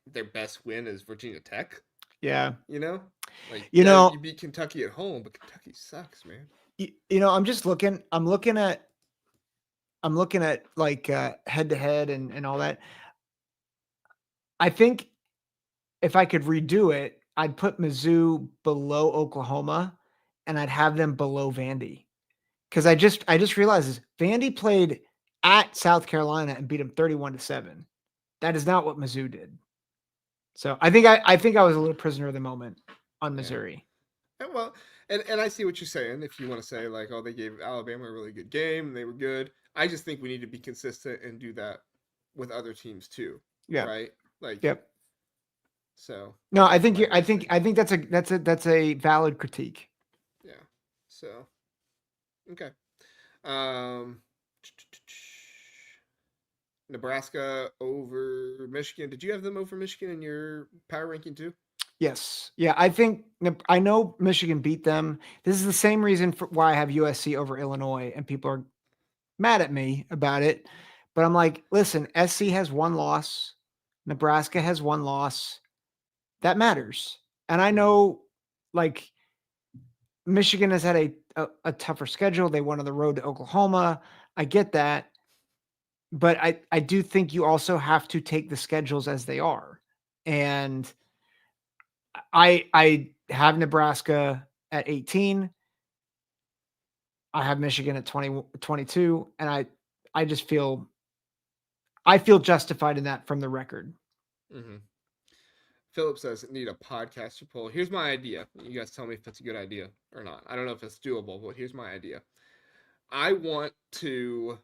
[SPEAKER 1] their best win is Virginia Tech.
[SPEAKER 2] Yeah.
[SPEAKER 1] You know, like
[SPEAKER 2] You
[SPEAKER 1] yeah,
[SPEAKER 2] know,
[SPEAKER 1] you beat Kentucky at home, but Kentucky sucks, man.
[SPEAKER 2] I'm just looking. I'm looking at like head to head and all that. I think if I could redo it, I'd put Mizzou below Oklahoma, and I'd have them below Vandy. Because I just realized this. Vandy played at South Carolina and beat them 31-7. That is not what Mizzou did. So I think I was a little prisoner of the moment on
[SPEAKER 1] Yeah.
[SPEAKER 2] Missouri.
[SPEAKER 1] Well, and I see what you're saying. If you want to say like, oh, they gave Alabama a really good game, and they were good. I just think we need to be consistent and do that with other teams too,
[SPEAKER 2] Yeah.
[SPEAKER 1] right? Like,
[SPEAKER 2] Yep.
[SPEAKER 1] so
[SPEAKER 2] No,
[SPEAKER 1] that's what I would say.
[SPEAKER 2] I think that's a valid critique.
[SPEAKER 1] Yeah. So okay. Um, Nebraska over Michigan. Did you have them over Michigan in your power ranking too?
[SPEAKER 2] Yes. Yeah, I think I know Michigan beat them. This is the same reason for why I have USC over Illinois, and people are mad at me about it. But I'm like, listen, SC has 1 loss, Nebraska has 1 loss. That matters. And I
[SPEAKER 1] Mm-hmm.
[SPEAKER 2] know like Michigan has had a tougher schedule. They went on the road to Oklahoma. I get that. But I do think you also have to take the schedules as they are. And I have Nebraska at 18. I have Michigan at 22, and I just feel justified in that from the record.
[SPEAKER 1] Mm-hmm. Philip says need a podcaster poll. Here's my idea. You guys tell me if it's a good idea or not. I don't know if it's doable, but here's my idea. I want to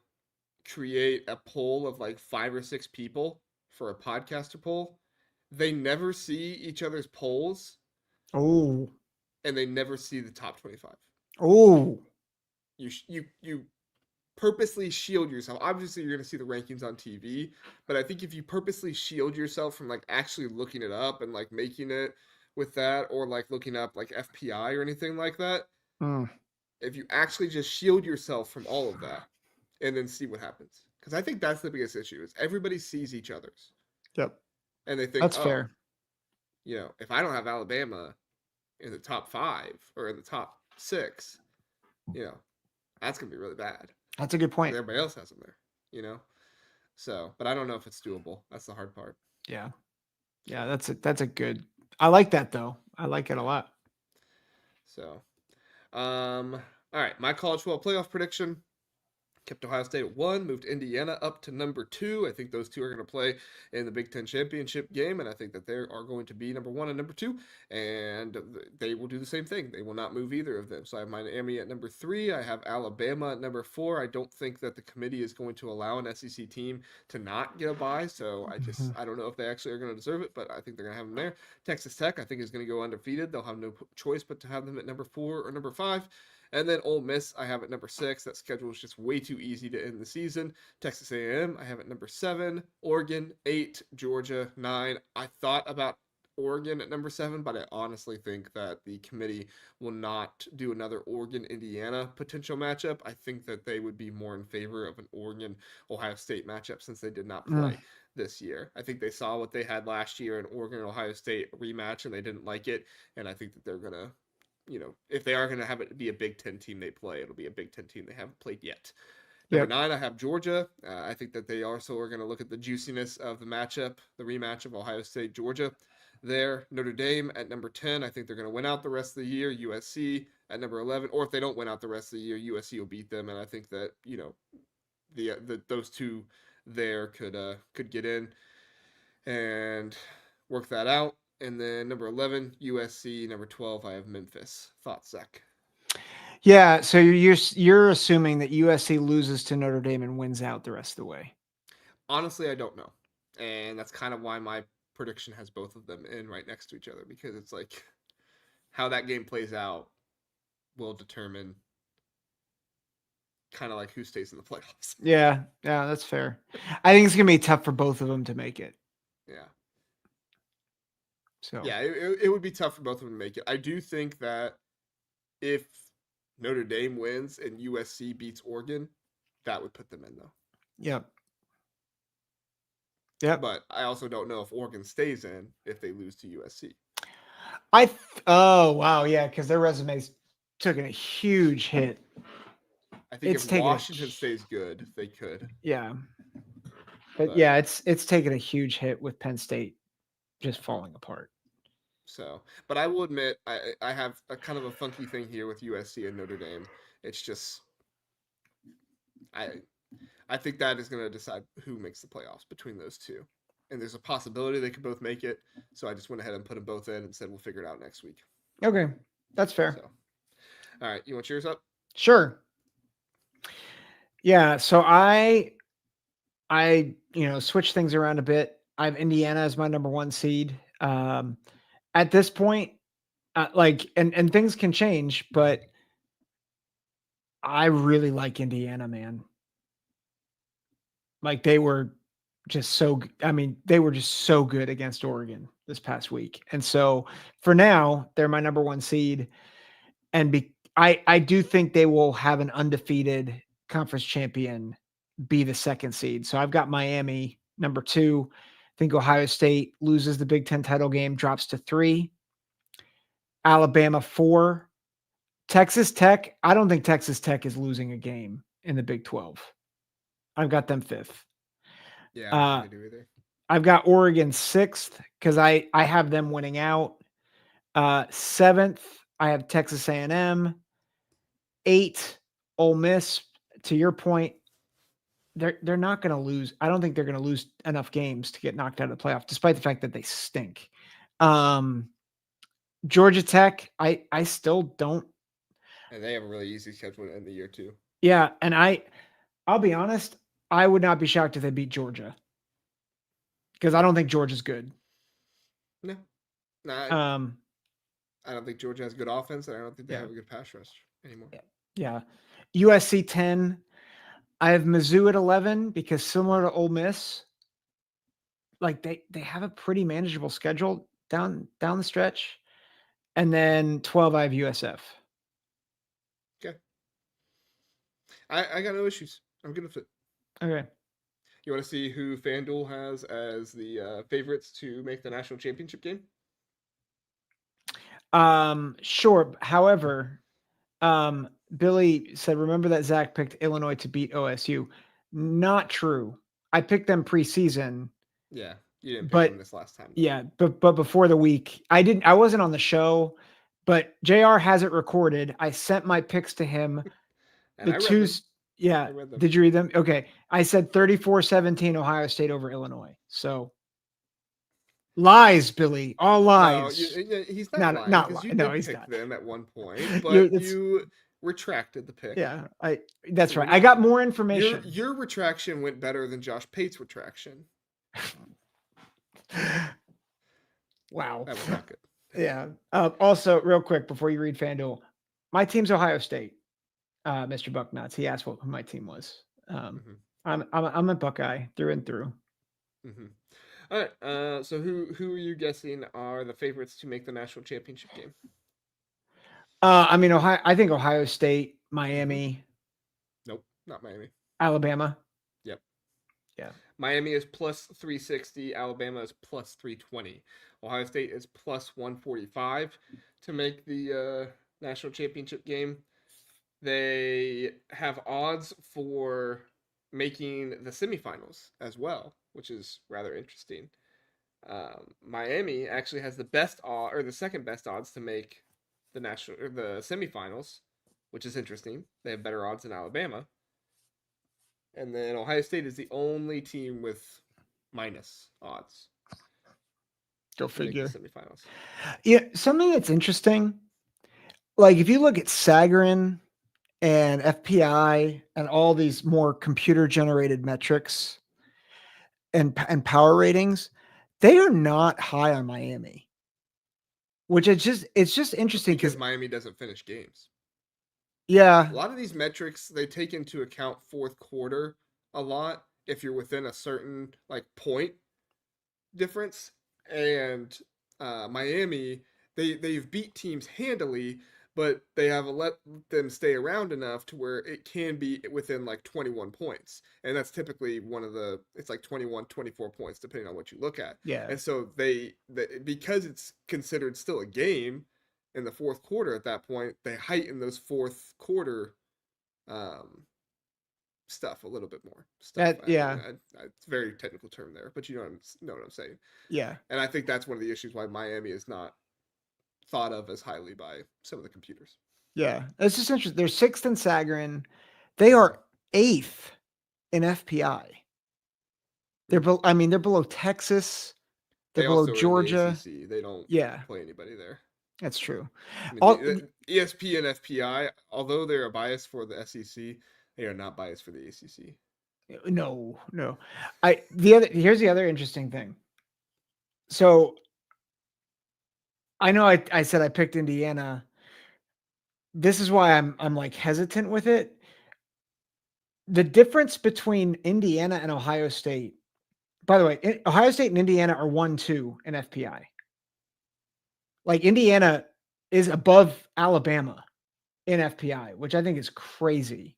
[SPEAKER 1] create a poll of like 5 or 6 people for a podcaster poll. They never see each other's polls,
[SPEAKER 2] Oh,
[SPEAKER 1] and they never see the top 25.
[SPEAKER 2] oh,
[SPEAKER 1] You purposely shield yourself. Obviously, you're going to see the rankings on TV, but I think if you purposely shield yourself from like actually looking it up and like making it with that, or like looking up like FPI or anything like that,
[SPEAKER 2] mm,
[SPEAKER 1] if you actually just shield yourself from all of that and then see what happens, because I think that's the biggest issue is everybody sees each other's
[SPEAKER 2] yep,
[SPEAKER 1] and they think,
[SPEAKER 2] that's
[SPEAKER 1] oh,
[SPEAKER 2] fair.
[SPEAKER 1] if I don't have Alabama in the top 5 or in the top 6, that's gonna be really bad.
[SPEAKER 2] That's a good point.
[SPEAKER 1] Everybody else has them there, you know. So, but I don't know if it's doable. That's the hard part.
[SPEAKER 2] Yeah, yeah, that's a good. I like that though. I like it a lot.
[SPEAKER 1] So, all right, my college football playoff prediction. Kept Ohio State at 1, moved Indiana up to number 2. I think those two are going to play in the Big Ten championship game, and I think that they are going to be number 1 and number 2, and they will do the same thing. They will not move either of them. So I have Miami at number 3. I have Alabama at number 4. I don't think that the committee is going to allow an SEC team to not get a bye, so I don't know if they actually are going to deserve it, but I think they're going to have them there. Texas Tech, I think, is going to go undefeated. They'll have no choice but to have them at number 4 or number 5. And then Ole Miss, I have at number 6. That schedule is just way too easy to end the season. Texas A&M, I have at number 7. Oregon, 8. Georgia, 9. I thought about Oregon at number 7, but I honestly think that the committee will not do another Oregon-Indiana potential matchup. I think that they would be more in favor of an Oregon-Ohio State matchup since they did not play this year. I think they saw what they had last year in Oregon and Ohio State rematch, and they didn't like it, and I think that they're going to if they are going to have it be a Big Ten team they play, it'll be a Big Ten team they haven't played yet. Number 9, I have Georgia. I think that they also are going to look at the juiciness of the matchup, the rematch of Ohio State, Georgia. There, Notre Dame at number 10. I think they're going to win out the rest of the year. USC at number 11. Or if they don't win out the rest of the year, USC will beat them. And I think that, those two there could get in and work that out. And then number 11, USC. Number 12, I have Memphis. Thoughts, Zach?
[SPEAKER 2] Yeah, so you're assuming that USC loses to Notre Dame and wins out the rest of the way.
[SPEAKER 1] Honestly, I don't know. And that's kind of why my prediction has both of them in right next to each other, because it's like how that game plays out will determine kind of like who stays in the playoffs.
[SPEAKER 2] Yeah, that's fair. I think it's going to be tough for both of them to make it.
[SPEAKER 1] Yeah.
[SPEAKER 2] So
[SPEAKER 1] yeah, it would be tough for both of them to make it. I do think that if Notre Dame wins and USC beats Oregon, that would put them in, though.
[SPEAKER 2] Yep.
[SPEAKER 1] But I also don't know if Oregon stays in if they lose to USC.
[SPEAKER 2] Oh, wow, yeah, because their resumes took a huge hit.
[SPEAKER 1] I think if Washington stays good, they could.
[SPEAKER 2] Yeah. But yeah, it's taken a huge hit with Penn State just falling apart.
[SPEAKER 1] So, but I will admit, I have a kind of a funky thing here with USC and Notre Dame. It's just, I think that is going to decide who makes the playoffs between those two. And there's a possibility they could both make it. So I just went ahead and put them both in and said we'll figure it out next week.
[SPEAKER 2] Okay, that's fair.
[SPEAKER 1] So, all right, you want yours up?
[SPEAKER 2] Sure. Yeah, so I switch things around a bit. I have Indiana as my number 1 seed. At this point, and things can change, but I really like Indiana, man. Like they were just so good against Oregon this past week. And so for now, they're my number 1 seed. And I do think they will have an undefeated conference champion be the 2nd seed. So I've got Miami number 2. I think Ohio State loses the Big Ten title game, drops to 3. Alabama 4. Texas Tech. I don't think Texas Tech is losing a game in the Big 12. I've got them 5th.
[SPEAKER 1] Yeah, I don't think they do either.
[SPEAKER 2] I've got Oregon 6th because I have them winning out. 7th, I have Texas A&M. 8, Ole Miss. To your point, they're not going to lose. I don't think they're going to lose enough games to get knocked out of the playoff, despite the fact that they stink. Georgia Tech, I still don't.
[SPEAKER 1] And they have a really easy schedule to end the year too.
[SPEAKER 2] Yeah, and I'll be honest, I would not be shocked if they beat Georgia. Because I don't think Georgia's good.
[SPEAKER 1] No. I don't think Georgia has good offense, and I don't think they have a good pass rush anymore.
[SPEAKER 2] Yeah. USC 10. I have Mizzou at 11 because similar to Ole Miss, like they have a pretty manageable schedule down the stretch. And then 12, I have USF.
[SPEAKER 1] Okay. I got no issues. I'm good with it.
[SPEAKER 2] Okay.
[SPEAKER 1] You want to see who FanDuel has as the favorites to make the national championship game?
[SPEAKER 2] Sure. However, Billy said, remember that Zach picked Illinois to beat OSU. Not true. I picked them preseason.
[SPEAKER 1] Yeah. You didn't pick
[SPEAKER 2] but
[SPEAKER 1] them this last time, though.
[SPEAKER 2] yeah, but before the week, I wasn't on the show, but JR has it recorded. I sent my picks to him.
[SPEAKER 1] And
[SPEAKER 2] The
[SPEAKER 1] I read
[SPEAKER 2] two,
[SPEAKER 1] them.
[SPEAKER 2] yeah.
[SPEAKER 1] I read them.
[SPEAKER 2] Did you read them? Okay. I said 34-17 Ohio State over Illinois. So lies, Billy. All
[SPEAKER 1] No,
[SPEAKER 2] lies.
[SPEAKER 1] he's not lying because you
[SPEAKER 2] No,
[SPEAKER 1] did
[SPEAKER 2] he's
[SPEAKER 1] pick
[SPEAKER 2] not.
[SPEAKER 1] them at one point, but
[SPEAKER 2] It's
[SPEAKER 1] you retracted the pick.
[SPEAKER 2] yeah. That's
[SPEAKER 1] So
[SPEAKER 2] right. I got more information.
[SPEAKER 1] Your retraction went better than Josh Pate's retraction.
[SPEAKER 2] Wow.
[SPEAKER 1] That was not good.
[SPEAKER 2] Yeah. Also, real quick before you read FanDuel, my team's Ohio State. Mr. Bucknuts. He asked who my team was. I'm a Buckeye through and through.
[SPEAKER 1] Mm-hmm. All right. So who are you guessing are the favorites to make the national championship game?
[SPEAKER 2] I mean, Ohio. I think Ohio State, Miami.
[SPEAKER 1] Nope, not Miami.
[SPEAKER 2] Alabama.
[SPEAKER 1] Yep.
[SPEAKER 2] Yeah.
[SPEAKER 1] Miami is plus 360. Alabama is plus 320. Ohio State is plus 145 to make the national championship game. They have odds for making the semifinals as well, which is rather interesting. Miami actually has the best odd, or the second best odds to make the national or the semifinals, which is interesting. They have better odds than Alabama. And then Ohio State is the only team with minus odds.
[SPEAKER 2] Go figure.
[SPEAKER 1] Semifinals.
[SPEAKER 2] Yeah, something that's interesting. Like if you look at Sagarin and FPI and all these more computer generated metrics and power ratings, they are not high on Miami. Which it's just interesting
[SPEAKER 1] because Miami doesn't finish games.
[SPEAKER 2] Yeah.
[SPEAKER 1] A lot of these metrics, they take into account fourth quarter a lot if you're within a certain like point difference. And Miami, they've beat teams handily, but they have let them stay around enough to where it can be within like 21 points. And that's typically it's like 21, 24 points, depending on what you look at.
[SPEAKER 2] Yeah.
[SPEAKER 1] And so they because it's considered still a game in the fourth quarter at that point, they heighten those fourth quarter stuff a little bit more.
[SPEAKER 2] Yeah.
[SPEAKER 1] It's a very technical term there, but you know what I'm saying.
[SPEAKER 2] Yeah.
[SPEAKER 1] And I think that's one of the issues why Miami is not thought of as highly by some of the computers.
[SPEAKER 2] Yeah. It's just interesting. They're sixth in Sagarin. They are eighth in FPI. They're below Texas. They're below Georgia.
[SPEAKER 1] The they don't play anybody there.
[SPEAKER 2] That's true.
[SPEAKER 1] I mean, ESP and FPI, although they're a bias for the SEC, they are not biased for the ACC.
[SPEAKER 2] No. Here's the other interesting thing. So I know I said I picked Indiana. This is why I'm like hesitant with it. The difference between Indiana and Ohio State. By the way, Ohio State and Indiana are 1-2 in FPI. Like Indiana is above Alabama in FPI, which I think is crazy.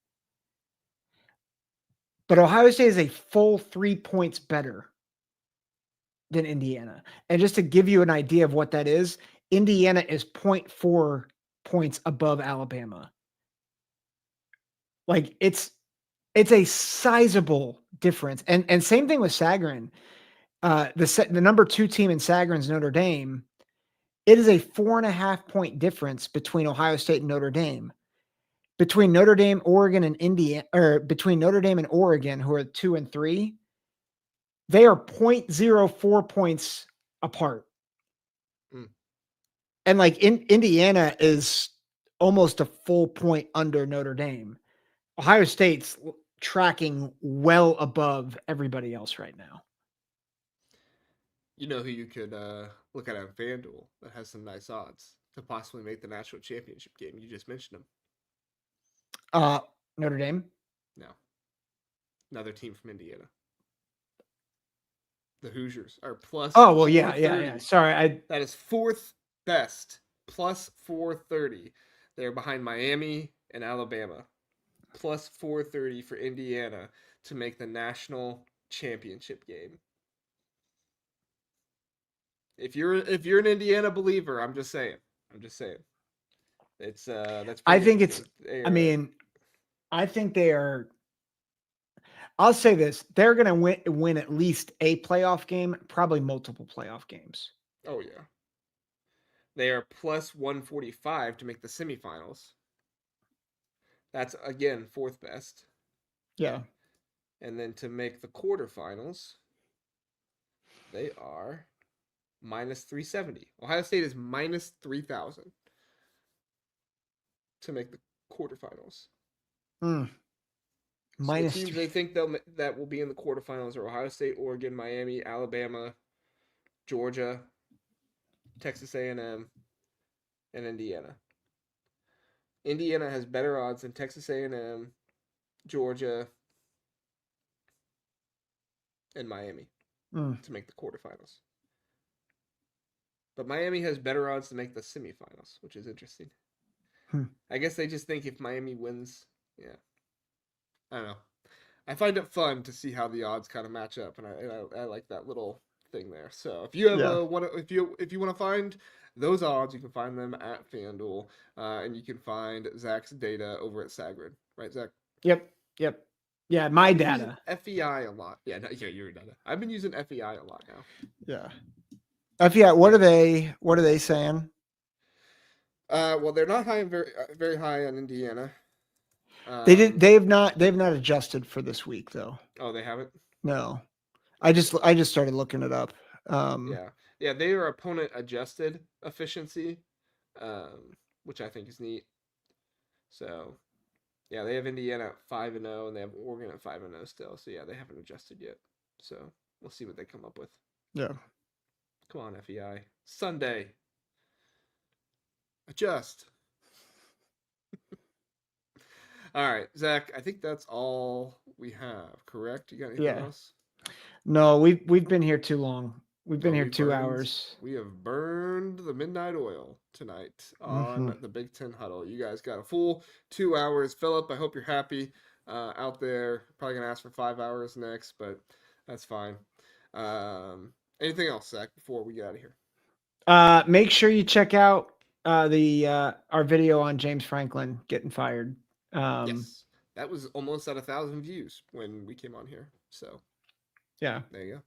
[SPEAKER 2] But Ohio State is a full 3 points better than Indiana. And just to give you an idea of what that is, Indiana is 0.4 points above Alabama. Like it's a sizable difference. And same thing with Sagarin. The number 2 team in Sagarin's Notre Dame. It is a 4.5 point difference between Ohio State and Notre Dame. Between Notre Dame, Oregon, and Indiana, or between Notre Dame and Oregon, who are 2 and 3, they are 0.04 points apart. And like Indiana is almost a full point under Notre Dame. Ohio State's tracking well above everybody else right now.
[SPEAKER 1] You know who you could look at on FanDuel that has some nice odds to possibly make the national championship game? You just mentioned
[SPEAKER 2] them. Notre Dame?
[SPEAKER 1] No. Another team from Indiana. The Hoosiers are plus.
[SPEAKER 2] Oh, well, yeah. Sorry.
[SPEAKER 1] That is fourth best, plus 430. They're behind Miami and Alabama. Plus 430 for Indiana to make the national championship game. If you're an Indiana believer, I'm just saying. It's that's.
[SPEAKER 2] I think it's. I mean, I think they are. I'll say this: they're going to win at least a playoff game, probably multiple playoff games.
[SPEAKER 1] Oh yeah. They are plus 145 to make the semifinals. That's again fourth best.
[SPEAKER 2] Yeah.
[SPEAKER 1] And then to make the quarterfinals, they are minus 370. Ohio State is minus 3,000 to make the quarterfinals. So the teams they think that will be in the quarterfinals are Ohio State, Oregon, Miami, Alabama, Georgia, Texas A&M, and Indiana. Indiana has better odds than Texas A&M, Georgia, and Miami to make the quarterfinals. But Miami has better odds to make the semifinals, which is interesting. I guess they just think if Miami wins, yeah. I don't know. I find it fun to see how the odds kind of match up, and I like that little thing there. So if you have if you want to find those odds, you can find them at FanDuel, and you can find Zach's data over at Sagrid, right, Zach?
[SPEAKER 2] Yep. Yeah, my data.
[SPEAKER 1] FEI a lot. Yeah, your data. I've been using FEI a lot now.
[SPEAKER 2] Yeah. FEI. What are they saying?
[SPEAKER 1] Well, they're not high, very high on Indiana.
[SPEAKER 2] They've not adjusted for this week though.
[SPEAKER 1] Oh, they haven't?
[SPEAKER 2] No. I just started looking it up.
[SPEAKER 1] Yeah, they are opponent adjusted efficiency, which I think is neat. So, yeah, they have Indiana at 5-0, and they have Oregon at 5-0 still. So yeah, they haven't adjusted yet. So we'll see what they come up with.
[SPEAKER 2] Yeah.
[SPEAKER 1] Come on, FEI. Sunday. Adjust. All right, Zach, I think that's all we have, correct? You got anything else?
[SPEAKER 2] No, we've been here too long. We've been here 2 hours.
[SPEAKER 1] We have burned the midnight oil tonight on the Big Ten Huddle. You guys got a full 2 hours. Philip, I hope you're happy out there. Probably going to ask for 5 hours next, but that's fine. Anything else, Zach, before we get out of here?
[SPEAKER 2] Make sure you check out our video on James Franklin getting fired.
[SPEAKER 1] Yes, that was almost at 1,000 views when we came on here. So
[SPEAKER 2] yeah,
[SPEAKER 1] there you go.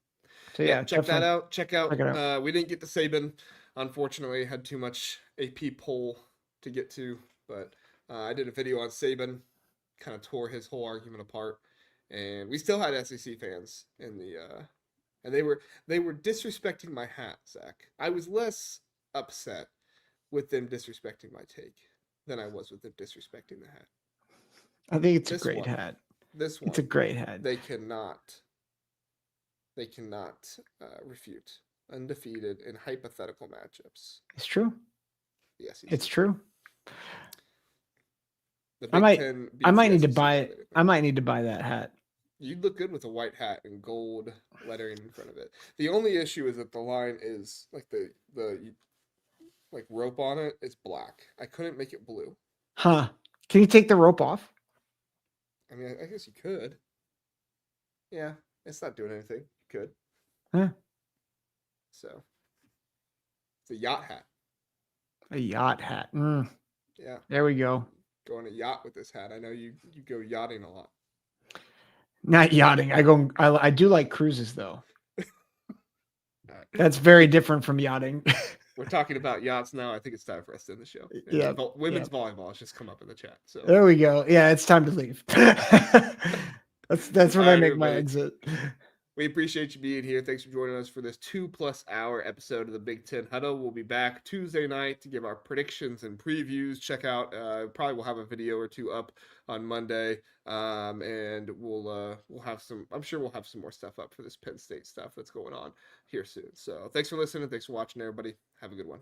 [SPEAKER 2] So yeah,
[SPEAKER 1] check that out. Check out. We didn't get to Saban, unfortunately. Had too much AP poll to get to, but I did a video on Saban, kind of tore his whole argument apart, and we still had SEC fans in the, and they were disrespecting my hat, Zach. I was less upset with them disrespecting my take than I was with them disrespecting the hat.
[SPEAKER 2] I think it's a great hat.
[SPEAKER 1] This one,
[SPEAKER 2] it's a great hat.
[SPEAKER 1] They cannot refute. Undefeated in hypothetical matchups.
[SPEAKER 2] It's true.
[SPEAKER 1] Yes,
[SPEAKER 2] it's true.
[SPEAKER 1] I
[SPEAKER 2] might need to buy it. I might need to buy that hat.
[SPEAKER 1] You'd look good with a white hat and gold lettering in front of it. The only issue is that the line is like the like rope on it is black. I couldn't make it blue.
[SPEAKER 2] Huh? Can you take the rope off?
[SPEAKER 1] I mean, I guess you could. Yeah, it's not doing anything. You could.
[SPEAKER 2] Huh?
[SPEAKER 1] So it's a yacht hat.
[SPEAKER 2] A yacht hat.
[SPEAKER 1] Yeah.
[SPEAKER 2] There we go.
[SPEAKER 1] Go on a yacht with this hat. I know you go yachting a lot.
[SPEAKER 2] Not yachting. I do like cruises though. That's very different from yachting.
[SPEAKER 1] We're talking about yachts now. I think it's time for us to end the show.
[SPEAKER 2] Yeah.
[SPEAKER 1] Women's volleyball has just come up in the chat. So
[SPEAKER 2] there we go. Yeah, it's time to leave. That's when I make my exit.
[SPEAKER 1] We appreciate you being here. Thanks for joining us for this 2+ hour episode of the Big Ten Huddle. We'll be back Tuesday night to give our predictions and previews. Check out, probably we'll have a video or two up on Monday, and we'll have some. I'm sure we'll have some more stuff up for this Penn State stuff that's going on here soon. So thanks for listening. Thanks for watching, everybody. Have a good one.